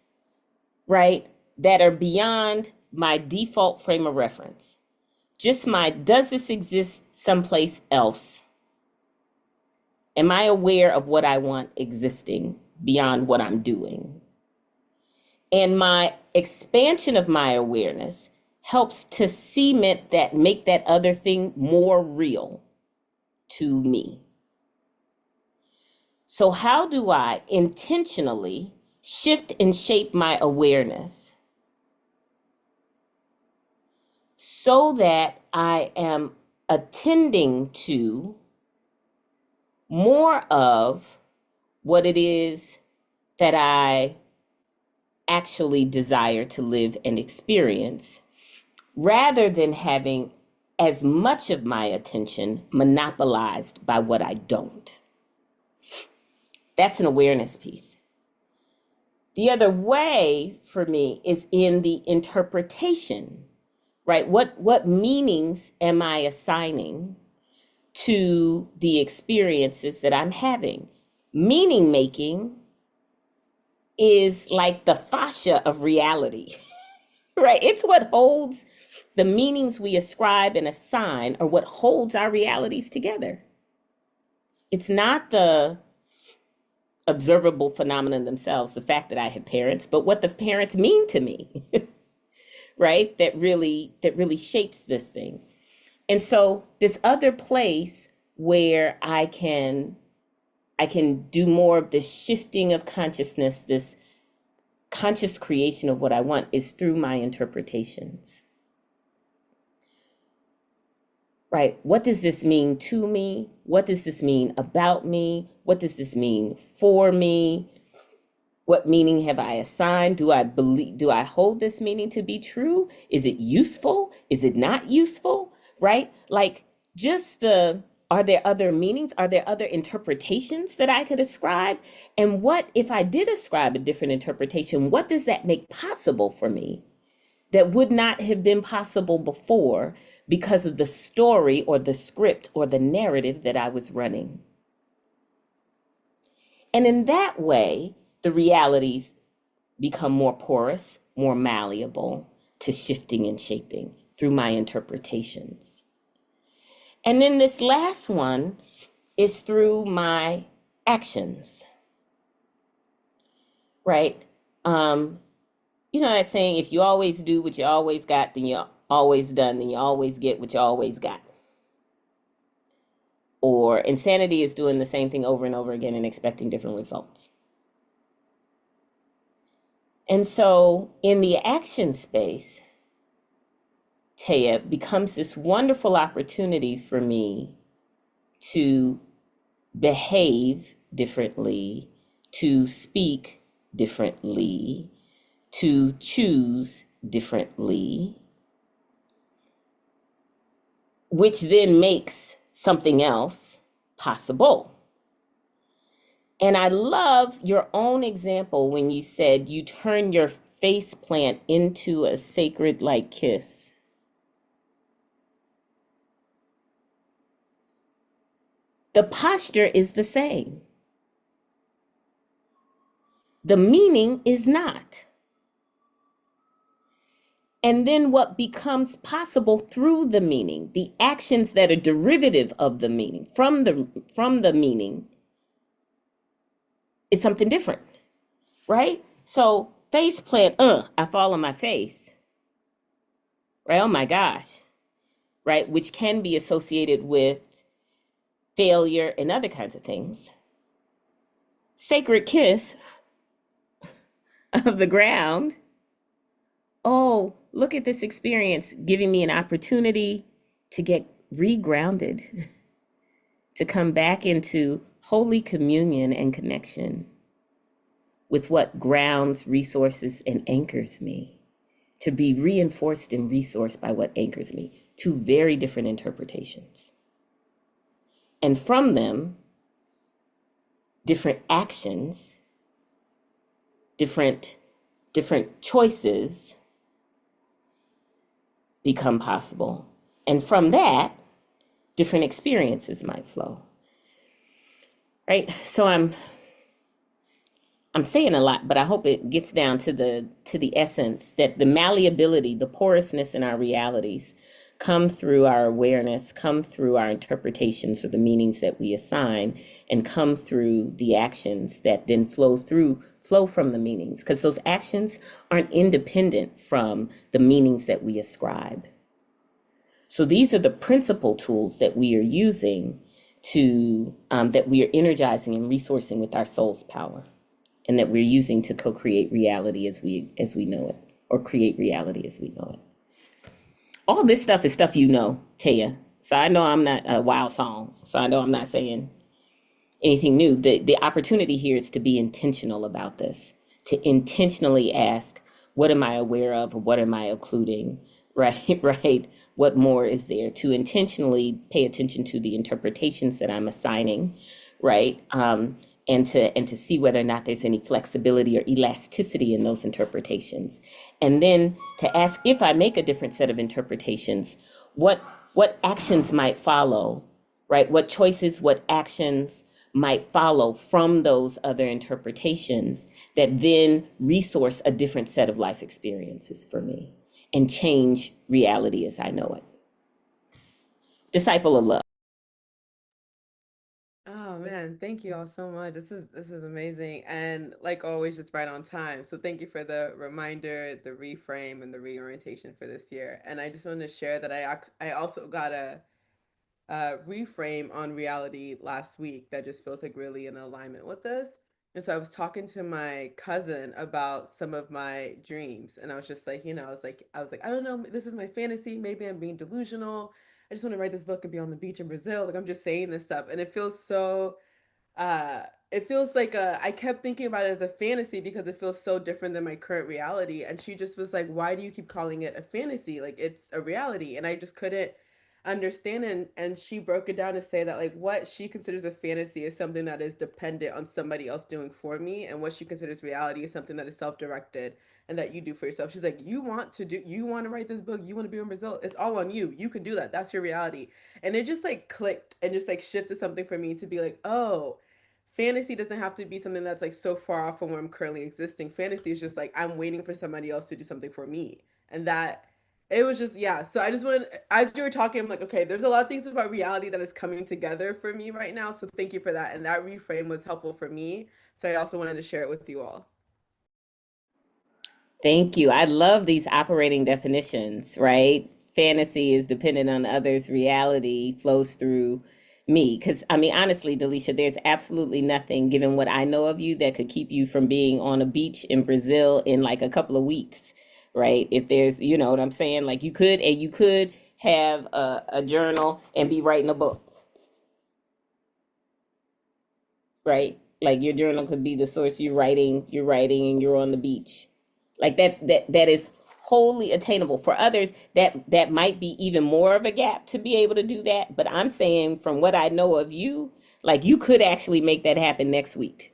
right? That are beyond my default frame of reference. Just does this exist someplace else? Am I aware of what I want existing beyond what I'm doing? And my expansion of my awareness helps to cement that, make that other thing more real to me. So how do I intentionally shift and shape my awareness so that I am attending to more of what it is that I actually desire to live and experience, rather than having as much of my attention monopolized by what I don't? That's an awareness piece. The other way for me is in the interpretation, right? What meanings am I assigning to the experiences that I'm having? Meaning making is like the fascia of reality, right? It's what holds the meanings we ascribe and assign, or what holds our realities together. It's not the observable phenomenon themselves, the fact that I have parents, but what the parents mean to me, right? That really shapes this thing. And so this other place where I can do more of the shifting of consciousness, this conscious creation of what I want, is through my interpretations. Right? What does this mean to me? What does this mean about me? What does this mean for me? What meaning have I assigned? Do I hold this meaning to be true? Is it useful? Is it not useful? Right? Like, just are there other meanings? Are there other interpretations that I could ascribe? And what if I did ascribe a different interpretation? What does that make possible for me that would not have been possible before because of the story or the script or the narrative that I was running? And in that way, the realities become more porous, more malleable to shifting and shaping through my interpretations. And then this last one is through my actions, right? You know that saying, if you always do what you always got, then you're always done, then you always get what you always got. Or insanity is doing the same thing over and over again and expecting different results. And so in the action space, Taya, becomes this wonderful opportunity for me to behave differently, to speak differently, to choose differently, which then makes something else possible. And I love your own example when you said you turn your face plant into a sacred like kiss. The posture is the same. The meaning is not. And then what becomes possible through the meaning, the actions that are derivative of the meaning, from the meaning, is something different, right? So face plant, I fall on my face, right? Oh my gosh, right? Which can be associated with failure and other kinds of things. Sacred kiss of the ground. Oh, look at this experience giving me an opportunity to get regrounded, to come back into holy communion and connection with what grounds, resources, and anchors me, to be reinforced and resourced by what anchors me. Two very different interpretations. And from them, different actions, different choices become possible. And from that, different experiences might flow. Right? So I'm saying a lot, but I hope it gets down to the essence that the malleability, the porousness in our realities come through our awareness, come through our interpretations or the meanings that we assign, and come through the actions that then flow from the meanings, because those actions aren't independent from the meanings that we ascribe. So these are the principal tools that we are using to, that we are energizing and resourcing with our soul's power, and that we're using to co-create reality as we know it, or create reality as we know it. All this stuff is stuff you know, Taya. So I know I'm not a wild song. So I know I'm not saying anything new. The opportunity here is to be intentional about this, to intentionally ask, what am I aware of? What am I occluding? Right? What more is there? To intentionally pay attention to the interpretations that I'm assigning, right? And to see whether or not there's any flexibility or elasticity in those interpretations. And then to ask, if I make a different set of interpretations, what actions might follow, right? What choices, what actions might follow from those other interpretations that then resource a different set of life experiences for me and change reality as I know it. Disciple of love. Oh man, thank you all so much. This is amazing, and like always, just right on time. So thank you for the reminder, the reframe, and the reorientation for this year. And I just wanted to share that I also got a reframe on reality last week that just feels like really in alignment with this. And so I was talking to my cousin about some of my dreams, and I was just like, I don't know, this is my fantasy. Maybe I'm being delusional. I just want to write this book and be on the beach in Brazil. Like I'm just saying this stuff, and it feels like I kept thinking about it as a fantasy because it feels so different than my current reality. And she just was like, why do you keep calling it a fantasy? Like it's a reality. And I just couldn't understand, and she broke it down to say that like what she considers a fantasy is something that is dependent on somebody else doing for me, and what she considers reality is something that is self-directed and that you do for yourself. She's like, you want to write this book, you want to be in Brazil, it's all on you, you can do that, that's your reality. And it just like clicked and just like shifted something for me to be like, oh, fantasy doesn't have to be something that's like so far off from where I'm currently existing. Fantasy is just like I'm waiting for somebody else to do something for me. And that it was just, yeah. So I just wanted, as you were talking, I'm like, okay, there's a lot of things about reality that is coming together for me right now. So thank you for that. And that reframe was helpful for me. So I also wanted to share it with you all. Thank you. I love these operating definitions, right? Fantasy is dependent on others, reality flows through me. Because, I mean, honestly, Delisha, there's absolutely nothing, given what I know of you, that could keep you from being on a beach in Brazil in like a couple of weeks, right? If there's, you know what I'm saying? Like you could have a journal and be writing a book, right? Like your journal could be the source. You're writing and you're on the beach. Like that is wholly attainable. For others, that might be even more of a gap to be able to do that. But I'm saying from what I know of you, like you could actually make that happen next week.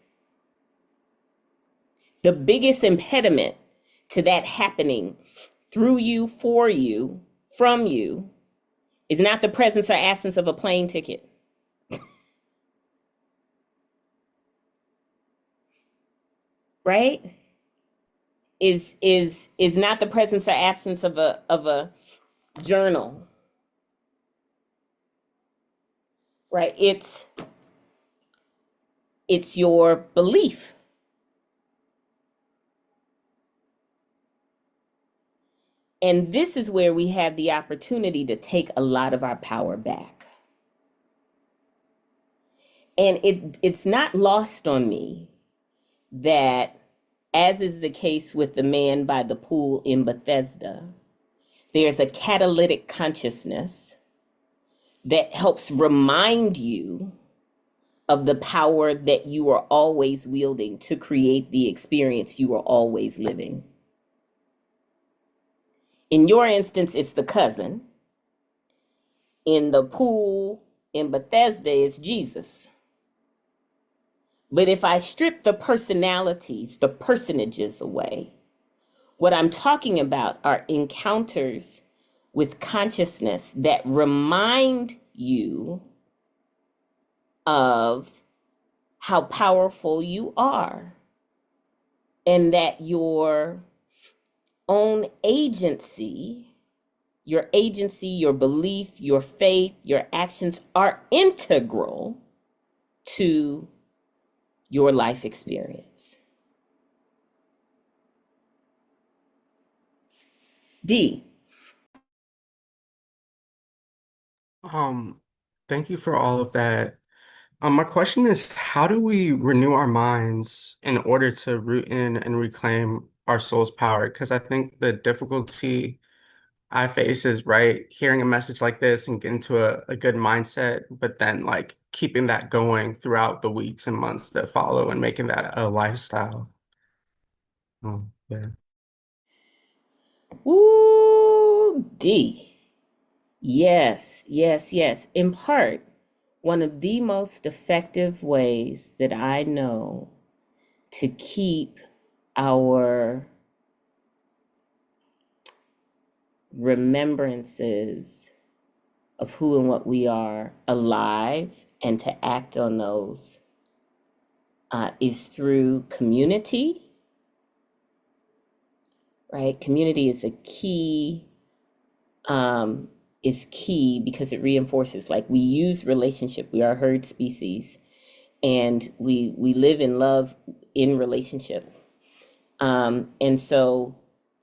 The biggest impediment to that happening through you, for you, from you, is not the presence or absence of a plane ticket. Right? Is not the presence or absence of a journal. Right? It's your belief. And this is where we have the opportunity to take a lot of our power back. And it's not lost on me that, as is the case with the man by the pool in Bethesda, there's a catalytic consciousness that helps remind you of the power that you are always wielding to create the experience you are always living. In your instance, it's the cousin. In the pool in Bethesda, it's Jesus. But if I strip the personalities, the personages away, what I'm talking about are encounters with consciousness that remind you of how powerful you are, and that your own agency, your belief, your faith, your actions are integral to your life experience. D. Thank you for all of that. My question is, how do we renew our minds in order to root in and reclaim our soul's power? Because I think the difficulty I face is, right, hearing a message like this and getting to a good mindset, but then like keeping that going throughout the weeks and months that follow and making that a lifestyle. Yeah. Ooh, D. Yes. In part, one of the most effective ways that I know to keep our remembrances of who and what we are alive and to act on those is through community, right? Community is key because it reinforces, like we use relationship, we are a herd species, and we live in love in relationship. And so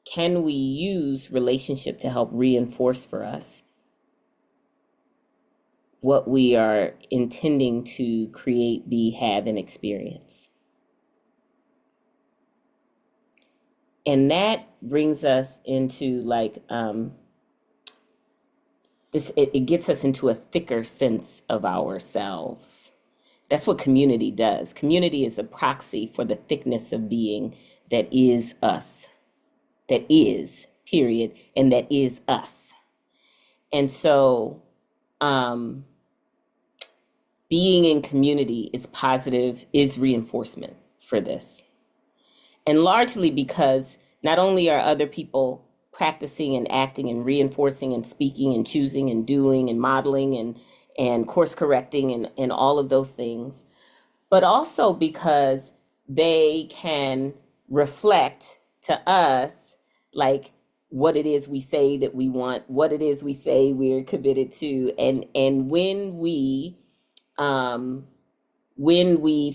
can we use relationship to help reinforce for us what we are intending to create, be, have, and experience? And that brings us into like it gets us into a thicker sense of ourselves. That's what community does. Community is a proxy for the thickness of being that is us, that is, period, and that is us. And so being in community is positive, is reinforcement for this. And largely because not only are other people practicing and acting and reinforcing and speaking and choosing and doing and modeling and course correcting and all of those things, but also because they can reflect to us like what it is we say that we want, what it is we say we're committed to. And when we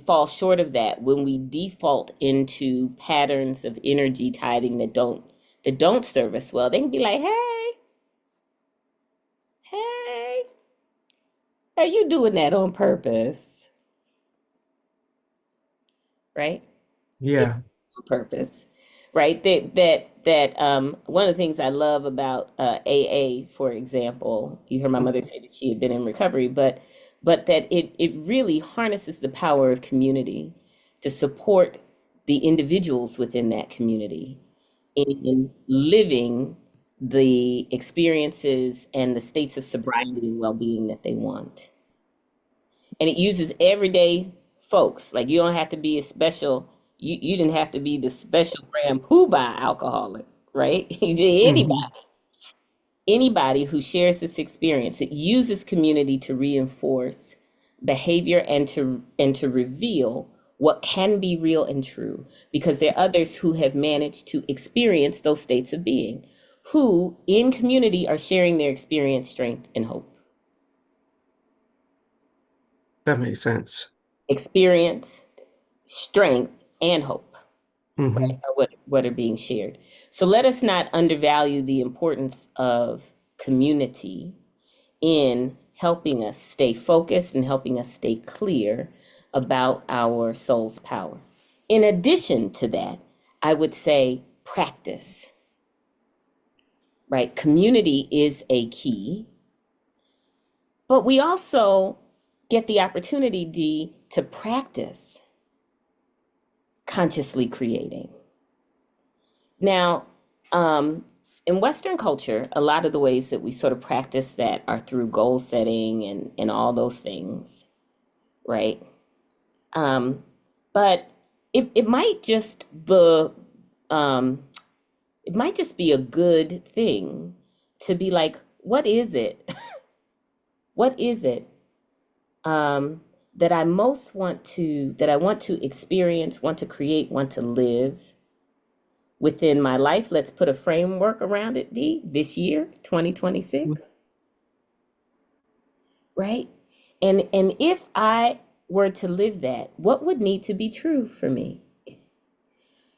fall short of that, when we default into patterns of energy tiding that don't serve us well, they can be like, hey, are you doing that on purpose? Right? Yeah. On purpose, right? That one of the things I love about AA, for example, you heard my mother say that she had been in recovery, but that it really harnesses the power of community to support the individuals within that community in living the experiences and the states of sobriety and well-being that they want. And it uses everyday folks. Like you don't have to be a special, you didn't have to be the special Grand Poobah alcoholic, right? Anybody who shares this experience. It uses community to reinforce behavior and to reveal what can be real and true, because there are others who have managed to experience those states of being, who in community are sharing their experience, strength, and hope. That makes sense. Experience, strength, and hope, Mm-hmm. right, are what are being shared. So let us not undervalue the importance of community in helping us stay focused and helping us stay clear about our soul's power. In addition to that, I would say practice, right? Community is a key, but we also get the opportunity, Dee, to practice consciously creating. Now, in Western culture, a lot of the ways that we sort of practice that are through goal setting and all those things, right? But it might just be a good thing to be like, what is it? What is it that I most want to experience, want to create, want to live within my life? Let's put a framework around it, Dee, this year, 2026. Right? And if I were to live that, what would need to be true for me?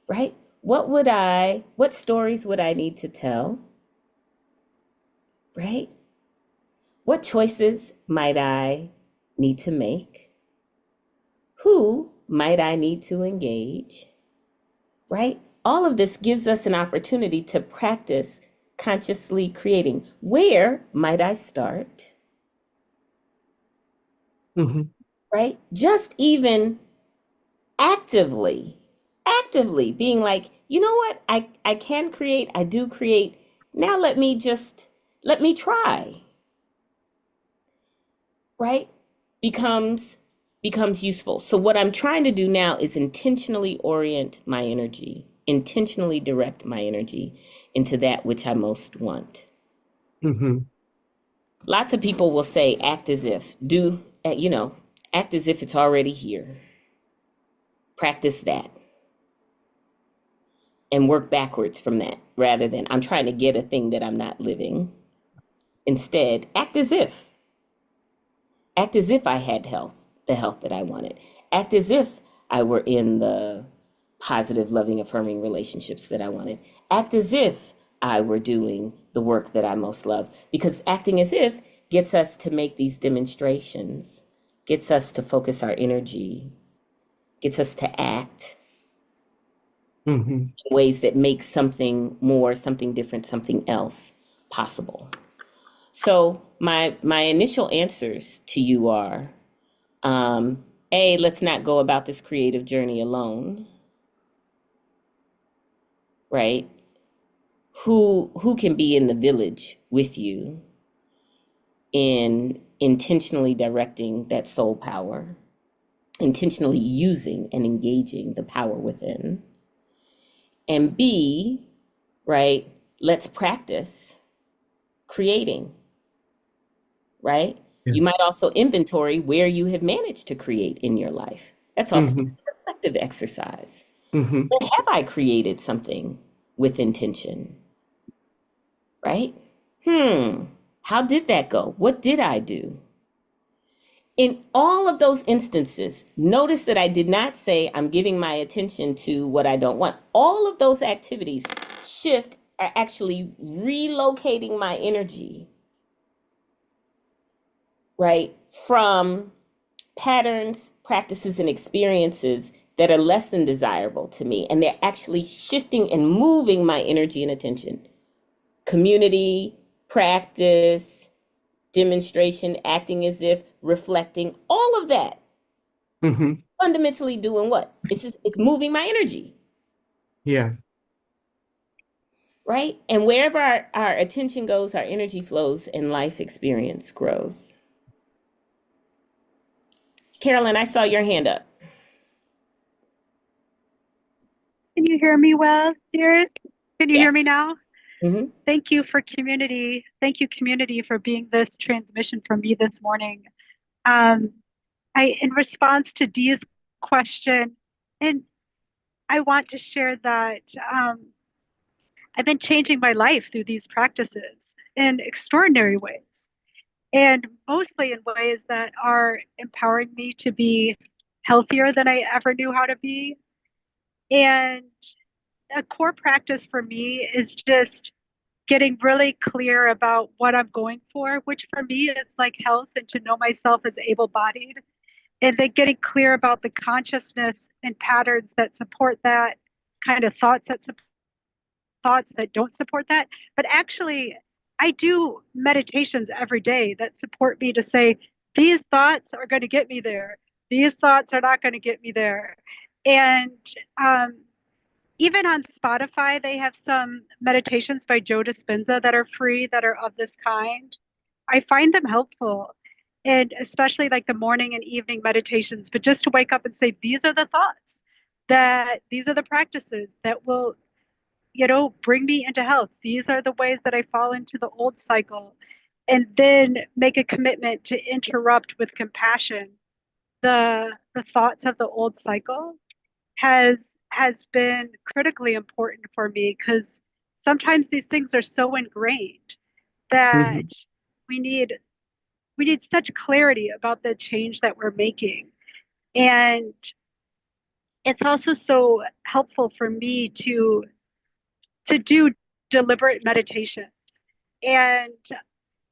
Right? What stories would I need to tell? Right? What choices might I need to make? Who might I need to engage? Right? All of this gives us an opportunity to practice consciously creating. Where might I start? Mm-hmm. Right? Just even actively being like, you know what? I can create, I do create. Now let me try. Right? Becomes useful. So what I'm trying to do now is intentionally orient my energy, intentionally direct my energy into that which I most want. Mm-hmm. Lots of people will say, act as if, act as if it's already here. Practice that. And work backwards from that, rather than I'm trying to get a thing that I'm not living. Instead, act as if I had health, the health that I wanted. Act as if I were in the positive, loving, affirming relationships that I wanted. Act as if I were doing the work that I most love. Because acting as if gets us to make these demonstrations, gets us to focus our energy, gets us to act Mm-hmm. in ways that make something more, something different, something else possible. So my initial answers to you are, A, let's not go about this creative journey alone, right? Who can be in the village with you in intentionally directing that soul power, intentionally using and engaging the power within? And B, right, let's practice creating, right? Yeah. You might also inventory where you have managed to create in your life. That's also Mm-hmm. a reflective exercise. Mm-hmm. Where have I created something with intention, right? How did that go? What did I do? In all of those instances, notice that I did not say I'm giving my attention to what I don't want. All of those activities shift are actually relocating my energy, right, from patterns, practices, and experiences that are less than desirable to me. And they're actually shifting and moving my energy and attention. Community, practice, demonstration, acting as if, reflecting, all of that. Mm-hmm. Fundamentally doing what? It's moving my energy, Yeah. right? And wherever our attention goes, our energy flows and life experience grows. Carolyn, I saw your hand up. Can you hear me well, Spirit? Can you Yeah. hear me now? Mm-hmm. Thank you for community. Thank you, community, for being this transmission for me this morning. In response to Dee's question, and I want to share that I've been changing my life through these practices in extraordinary ways, and mostly in ways that are empowering me to be healthier than I ever knew how to be. And a core practice for me is just getting really clear about what I'm going for, which for me is like health and to know myself as able bodied. And then getting clear about the consciousness and patterns that support that, kind of thoughts that don't support that. But actually, I do meditations every day that support me to say, these thoughts are going to get me there. These thoughts are not going to get me there. And even on Spotify, they have some meditations by Joe Dispenza that are free, that are of this kind. I find them helpful, and especially like the morning and evening meditations, but just to wake up and say, these are the thoughts, that these are the practices that will, bring me into health. These are the ways that I fall into the old cycle. And then make a commitment to interrupt with compassion the thoughts of the old cycle has been critically important for me, because sometimes these things are so ingrained that Mm-hmm. we need such clarity about the change that we're making. And it's also so helpful for me to do deliberate meditations. And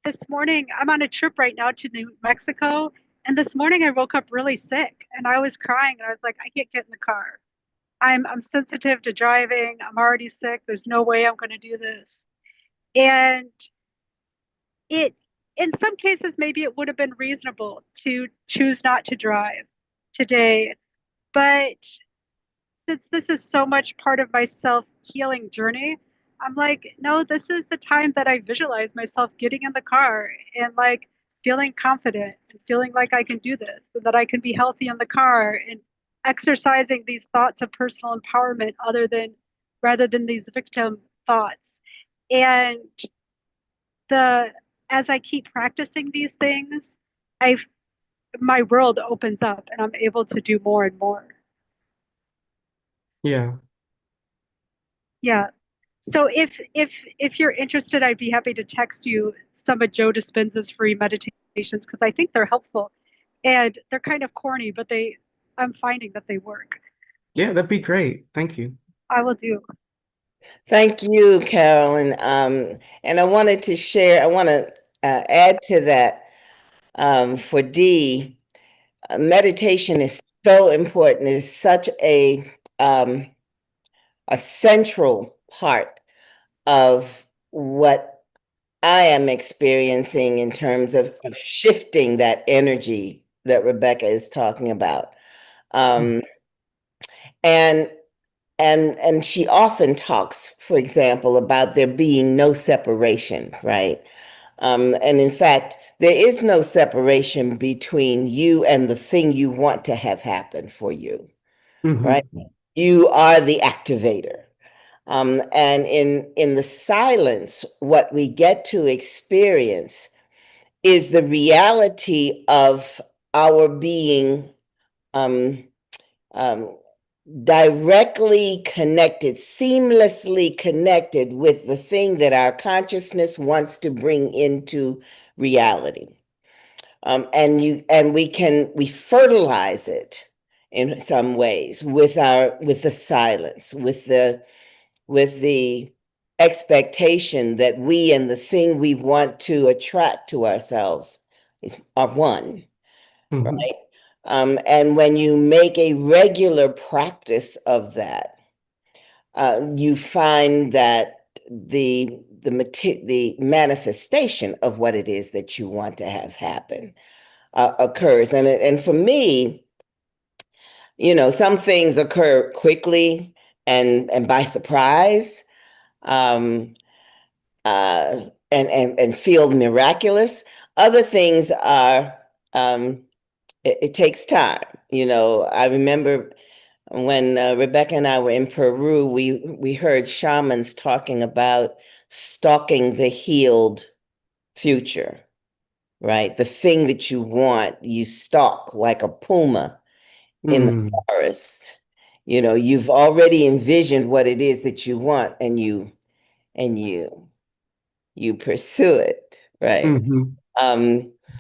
this morning, I'm on a trip right now to New Mexico, and this morning I woke up really sick and I was crying, and I was like, I can't get in the car. I'm sensitive to driving. I'm already sick. There's no way I'm going to do this. And it, in some cases, maybe it would have been reasonable to choose not to drive today. But since this is so much part of my self-healing journey, I'm like, no, this is the time that I visualize myself getting in the car and like feeling confident and feeling like I can do this and that I can be healthy in the car and exercising these thoughts of personal empowerment rather than these victim thoughts. And as I keep practicing these things, my world opens up and I'm able to do more and more. Yeah. Yeah. So if you're interested, I'd be happy to text you some of Joe Dispenza's free meditations, because I think they're helpful, and they're kind of corny, but I'm finding that they work. Yeah, that'd be great. Thank you. I will do. Thank you, Carolyn. And I want to add to that for Dee. Meditation is so important. It is such a central part of what I am experiencing in terms of shifting that energy that Rebecca is talking about. And she often talks, for example, about there being no separation, right? And in fact, there is no separation between you and the thing you want to have happen for you, right? You are the activator. And in the silence, what we get to experience is the reality of our being directly connected, seamlessly connected with the thing that our consciousness wants to bring into reality. And we fertilize it in some ways with the silence, with the expectation that we and the thing we want to attract to ourselves are one, right? And when you make a regular practice of that, you find that the manifestation of what it is that you want to have happen occurs. And for me, some things occur quickly and by surprise, and feel miraculous. Other things are it takes time. I remember when Rebecca and I were in Peru, we heard shamans talking about stalking the healed future, right? The thing that you want, you stalk like a puma in the forest. You've already envisioned what it is that you want, and you pursue it, right?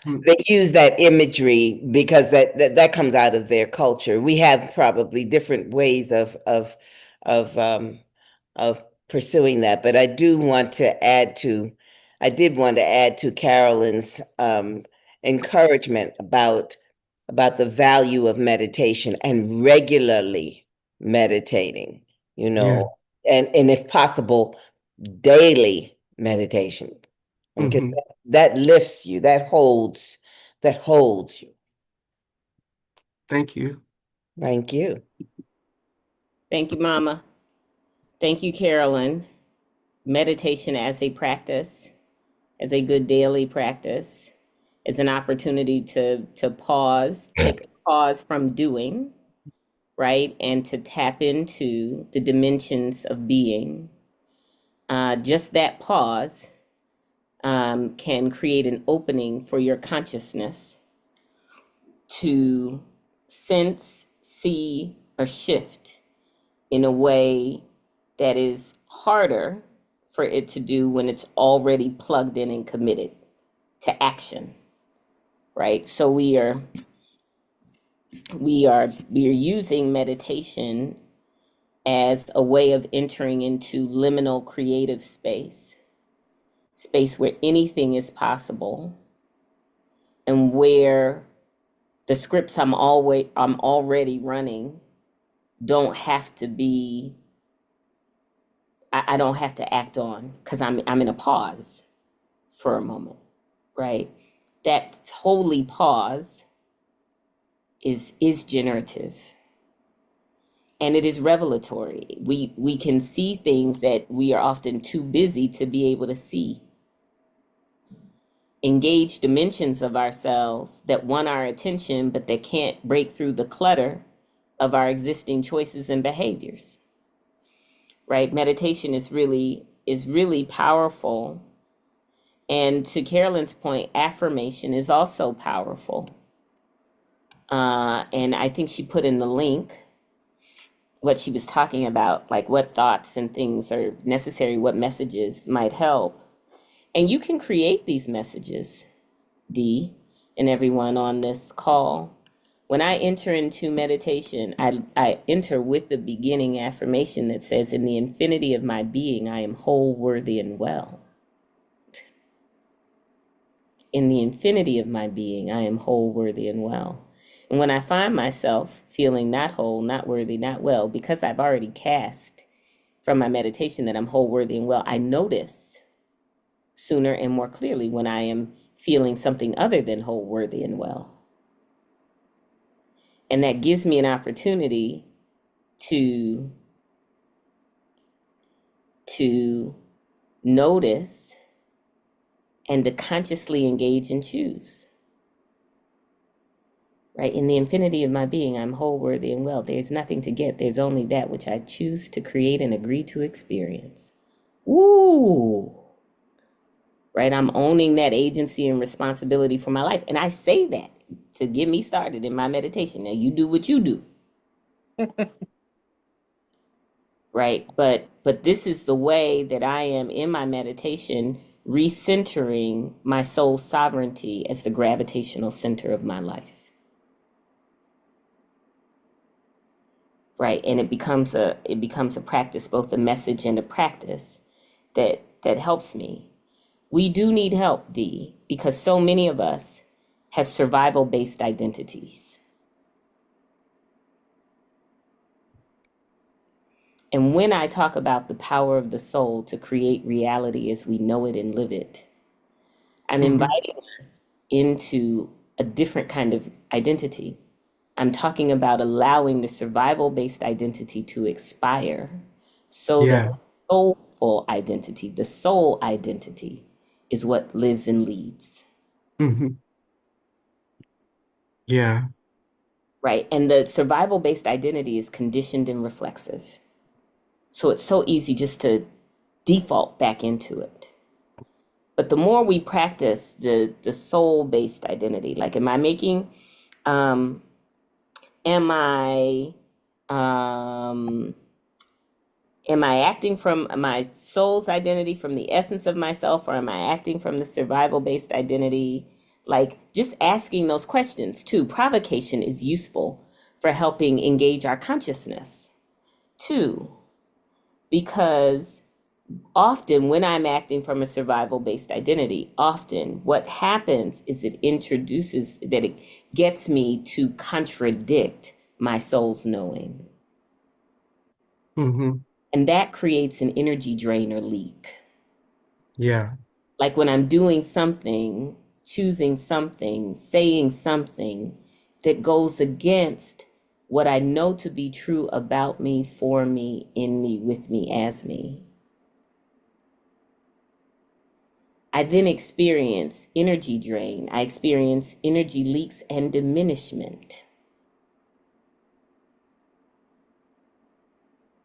They use that imagery because that comes out of their culture. We have probably different ways of pursuing that, but I did want to add to Carolyn's encouragement about the value of meditation and regularly meditating, and if possible, daily meditation. Because that lifts you, that holds you. Thank you. Thank you. Thank you, Mama. Thank you, Carolyn. Meditation as a practice, as a good daily practice, is an opportunity to pause, take a pause from doing, right? And to tap into the dimensions of being. Just that pause can create an opening for your consciousness to sense, see, or shift in a way that is harder for it to do when it's already plugged in and committed to action, right? So we are using meditation as a way of entering into liminal creative space where anything is possible, and where the scripts I'm already running don't have to be, I don't have to act on, because I'm in a pause for a moment, right? That holy pause is generative, and it is revelatory. We can see things that we are often too busy to be able to see. Engage dimensions of ourselves that want our attention, but that can't break through the clutter of our existing choices and behaviors, right? Meditation is really powerful. And to Carolyn's point, affirmation is also powerful. And I think she put in the link what she was talking about, like what thoughts and things are necessary, what messages might help. And you can create these messages, Dee, and everyone on this call, When I enter into meditation, I enter with the beginning affirmation that says, in the infinity of my being, I am whole, worthy, and well. In the infinity of my being, I am whole, worthy, and well. And when I find myself feeling not whole, not worthy, not well, because I've already cast from my meditation that I'm whole, worthy, and well, I notice sooner and more clearly when I am feeling something other than whole, worthy, and well. And that gives me an opportunity to notice and to consciously engage and choose. Right? In the infinity of my being, I'm whole, worthy, and well. There's nothing to get. There's only that which I choose to create and agree to experience. Woo! Right? I'm owning that agency and responsibility for my life. And I say that to get me started in my meditation. Now, you do what you do. Right? But this is the way that I am in my meditation, recentering my soul's sovereignty as the gravitational center of my life. Right? And it becomes a practice, both a message and a practice that helps me. We do need help, Dee, because so many of us have survival-based identities. And when I talk about the power of the soul to create reality as we know it and live it, I'm inviting us into a different kind of identity. I'm talking about allowing the survival-based identity to expire so that the soulful identity, the soul identity, is what lives and leads. Mm-hmm. Yeah. Right? And the survival-based identity is conditioned and reflexive. So it's so easy just to default back into it. But the more we practice the soul-based identity, like am I acting from my soul's identity, from the essence of myself, or am I acting from the survival-based identity? Like just asking those questions too. Provocation is useful for helping engage our consciousness too, because often when I'm acting from a survival-based identity, often what happens is it gets me to contradict my soul's knowing. Mm-hmm. And that creates an energy drain or leak. Yeah. Like when I'm doing something, choosing something, saying something that goes against what I know to be true about me, for me, in me, with me, as me. I then experience energy drain. I experience energy leaks and diminishment.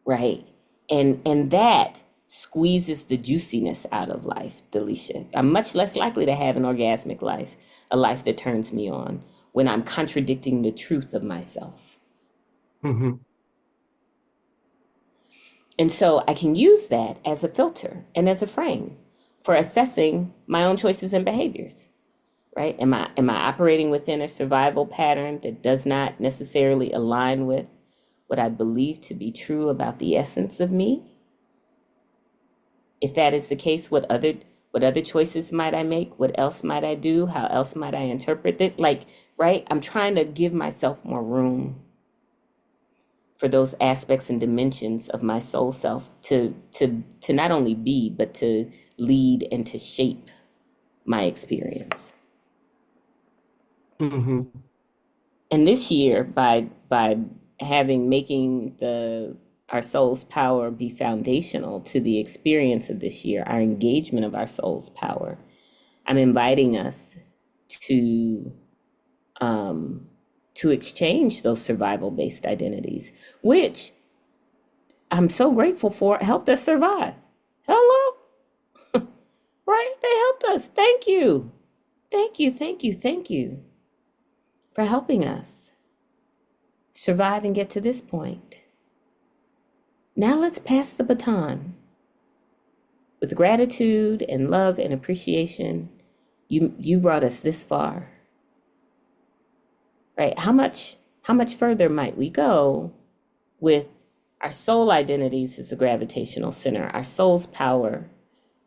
Right? And that squeezes the juiciness out of life, Delisha. I'm much less likely to have an orgasmic life, a life that turns me on, when I'm contradicting the truth of myself. Mm-hmm. And so I can use that as a filter and as a frame for assessing my own choices and behaviors, right? Am I operating within a survival pattern that does not necessarily align with what I believe to be true about the essence of me? If that is the case, what other choices might I make? What else might I do? How else might I interpret it? Like, right? I'm trying to give myself more room for those aspects and dimensions of my soul self to not only be, but to lead and to shape my experience. Mm-hmm. And this year, by making our soul's power be foundational to the experience of this year, our engagement of our soul's power, I'm inviting us to exchange those survival-based identities, which I'm so grateful for, helped us survive. Hello? Right? They helped us. Thank you. Thank you, thank you, thank you for helping us survive and get to this point. Now let's pass the baton. With gratitude and love and appreciation, you brought us this far. right? How much further might we go with our soul identities as a gravitational center, our soul's power,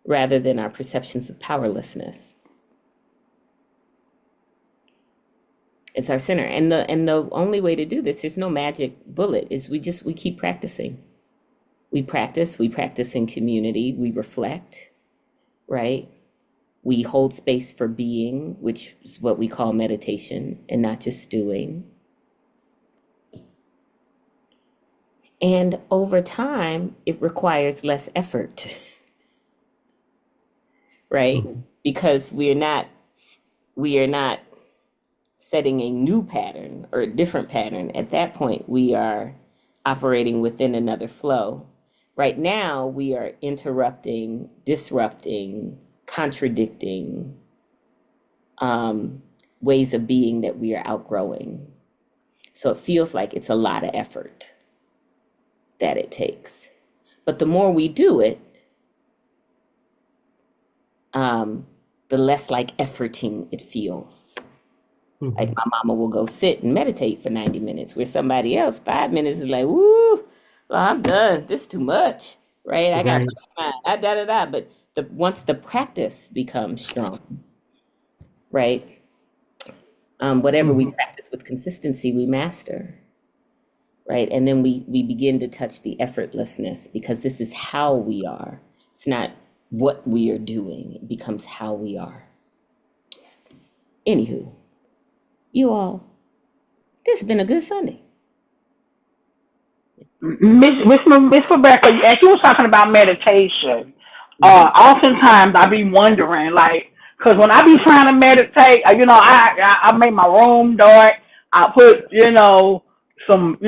rather than our perceptions of powerlessness? It's our center. And the only way to do this, there's no magic bullet, is we keep practicing. We practice in community, we reflect, right? We hold space for being, which is what we call meditation, and not just doing. And over time, it requires less effort, right? Because we are not setting a new pattern or a different pattern. At that point, we are operating within another flow. Right now, we are interrupting, disrupting, contradicting ways of being that we are outgrowing. So it feels like it's a lot of effort that it takes. But the more we do it, the less like efforting it feels. Like my mama will go sit and meditate for 90 minutes, where somebody else, 5 minutes is like, woo, well, I'm done. This is too much, right? I got my But once the practice becomes strong, right? Whatever we practice with consistency, we master, right? And then we begin to touch the effortlessness, because this is how we are. It's not what we are doing. It becomes how we are. Anywho, you all, this has been a good Sunday. Miss Rebecca, as you were talking about meditation, oftentimes I be wondering, like, because when I be trying to meditate, I make my room dark. I put, some,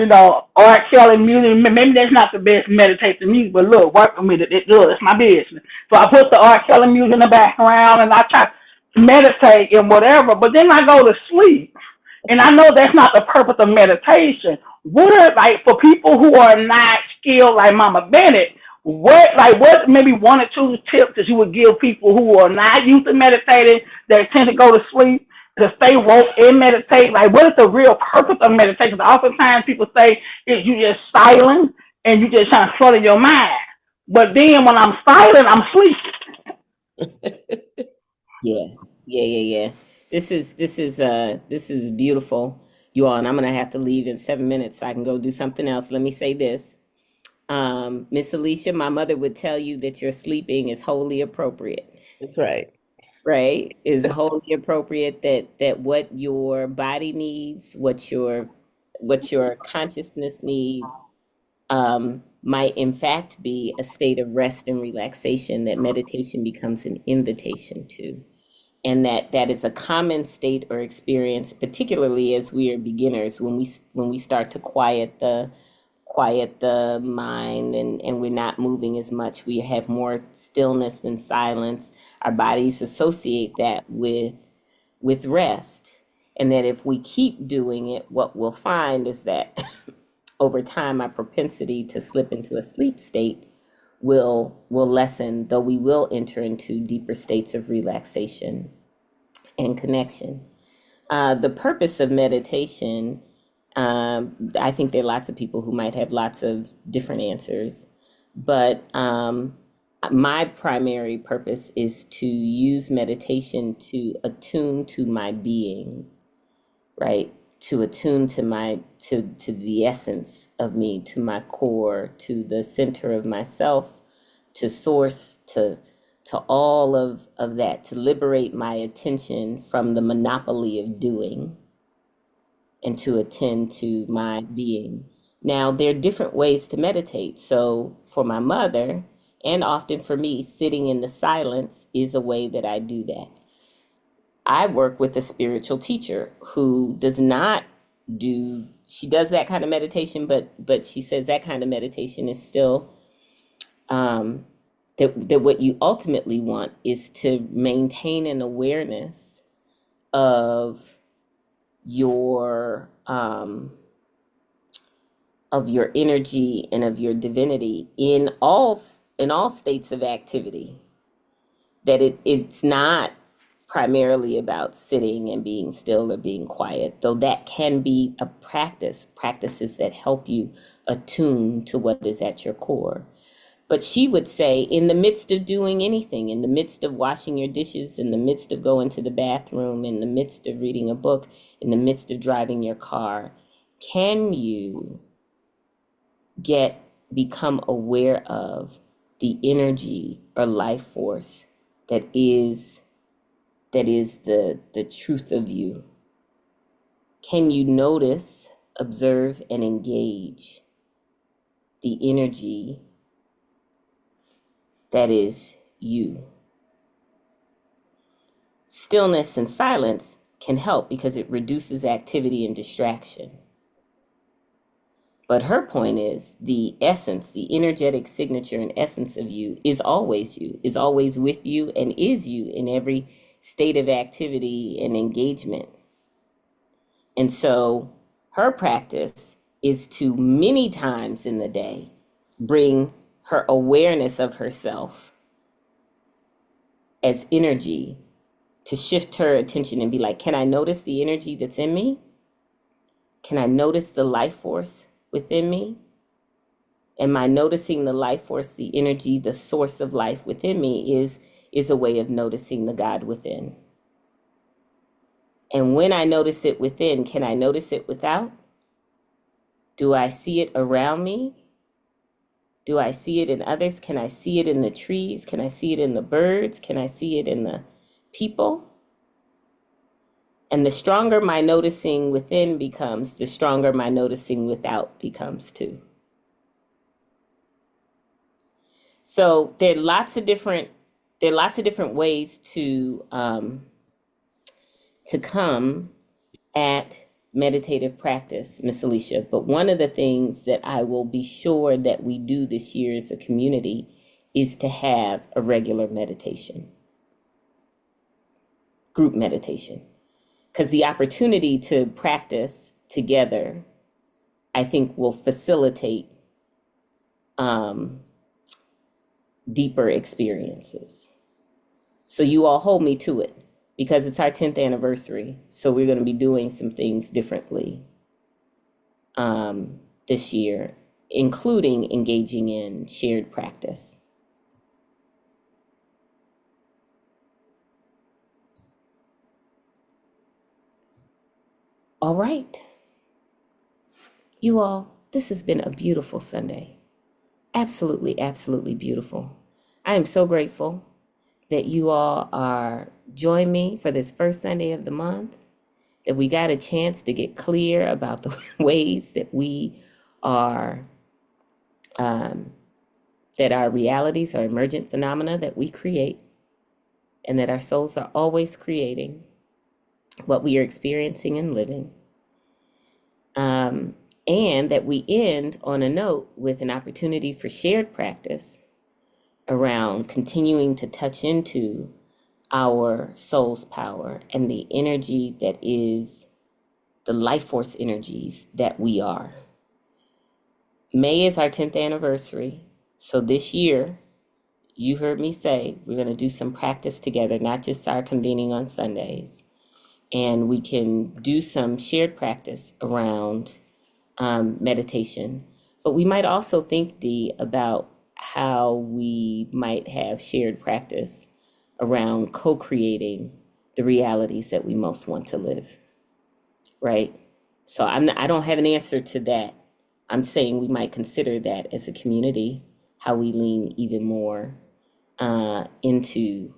R. Kelly music. Maybe that's not the best meditation music, but look, work with me. It's my business. So I put the R. Kelly music in the background, and I try to meditate and whatever. But then I go to sleep, and I know that's not the purpose of meditation. What are, like, for people who are not skilled like Mama Bennett? What maybe one or two tips that you would give people who are not used to meditating, that tend to go to sleep, to stay woke and meditate? Like, what is the real purpose of meditation? Oftentimes people say you just silent and you just trying to clutter your mind. But then when I'm silent, I'm sleeping. Yeah. This is beautiful, you all, and I'm gonna have to leave in 7 minutes so I can go do something else. Let me say this. Miss Alicia, my mother would tell you that your sleeping is wholly appropriate. That's right. Right? Is wholly appropriate, that what your body needs, what your consciousness needs, might in fact be a state of rest and relaxation that meditation becomes an invitation to. And that is a common state or experience, particularly as we are beginners, when we start to quiet the mind, and we're not moving as much. We have more stillness and silence. Our bodies associate that with rest. And that if we keep doing it, what we'll find is that over time, our propensity to slip into a sleep state will lessen, though we will enter into deeper states of relaxation and connection. The purpose of meditation, I think there are lots of people who might have lots of different answers, but my primary purpose is to use meditation to attune to my being, right? To attune to the essence of me, to my core, to the center of myself, to source, to all of that, to liberate my attention from the monopoly of doing, and to attend to my being. Now, there are different ways to meditate. So for my mother, and often for me, sitting in the silence is a way that I do that. I work with a spiritual teacher who does not do, she does that kind of meditation, but she says that kind of meditation is still, that what you ultimately want is to maintain an awareness of your energy and of your divinity in all states of activity. That it's not primarily about sitting and being still or being quiet, though that can be a practices that help you attune to what is at your core. But she would say, in the midst of doing anything, in the midst of washing your dishes, in the midst of going to the bathroom, in the midst of reading a book, in the midst of driving your car, can you become aware of the energy or life force that is the truth of you? Can you notice, observe, and engage the energy that is you? Stillness and silence can help because it reduces activity and distraction. But her point is the essence, the energetic signature and essence of you is always with you, and is you in every state of activity and engagement. And so her practice is to many times in the day bring her awareness of herself as energy, to shift her attention and be like, can I notice the energy that's in me? Can I notice the life force within me? Am I noticing the life force, the energy, the source of life within me is a way of noticing the God within. And when I notice it within, can I notice it without? Do I see it around me? Do I see it in others? Can I see it in the trees? Can I see it in the birds? Can I see it in the people? And the stronger my noticing within becomes, the stronger my noticing without becomes too. So there are lots of different ways to come at meditative practice, Miss Alicia. But one of the things that I will be sure that we do this year as a community is to have a regular meditation, group meditation. Because the opportunity to practice together, I think, will facilitate deeper experiences. So you all hold me to it, because it's our 10th anniversary. So we're going to be doing some things differently this year, including engaging in shared practice. All right. You all, this has been a beautiful Sunday. Absolutely, absolutely beautiful. I am so grateful that you all are joining me for this first Sunday of the month, that we got a chance to get clear about the ways that we are, that our realities are emergent phenomena that we create, and that our souls are always creating what we are experiencing and living. And that we end on a note with an opportunity for shared practice around continuing to touch into our soul's power and the energy that is the life force energies that we are. May is our 10th anniversary. So this year, you heard me say, we're going to do some practice together, not just our convening on Sundays. And we can do some shared practice around meditation. But we might also think, Dee, about how we might have shared practice around co-creating the realities that we most want to live, right? So I don't have an answer to that. I'm saying we might consider that as a community, how we lean even more into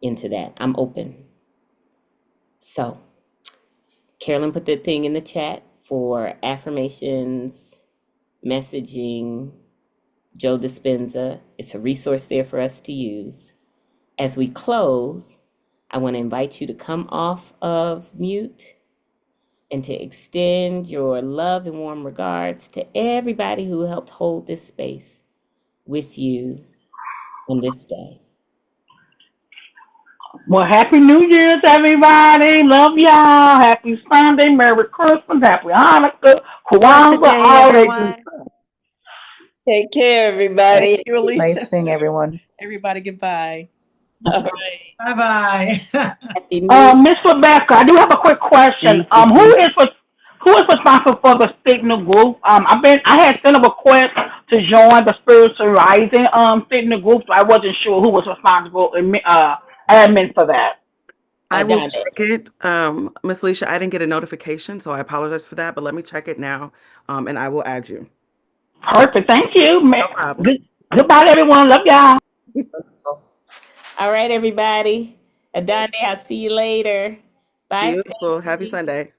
that. I'm open. So Carolyn put the thing in the chat for affirmations, messaging, Joe Dispenza. It's a resource there for us to use. As we close, I want to invite you to come off of mute and to extend your love and warm regards to everybody who helped hold this space with you on this day. Well, Happy New Year's, everybody. Love y'all. Happy Sunday. Merry Christmas. Happy Hanukkah. Kwanzaa. Holidays. Take care, everybody. Thank you, Alicia. Nice seeing everyone. Everybody, goodbye. All right. Bye-bye. Happy New Miss Rebecca, I do have a quick question. Thank you. Who is responsible for the signal group? I had sent a request to join the Spiritual Rising signal group, so I wasn't sure who was responsible admin for that. I will Adante. check it. Miss Alicia, I didn't get a notification, so I apologize for that, but let me check it now, and I will add you. Perfect. Thank you. No problem. Goodbye, everyone. Love y'all. All right, everybody. Adante, I'll see you later. Bye. Beautiful. Happy Sunday.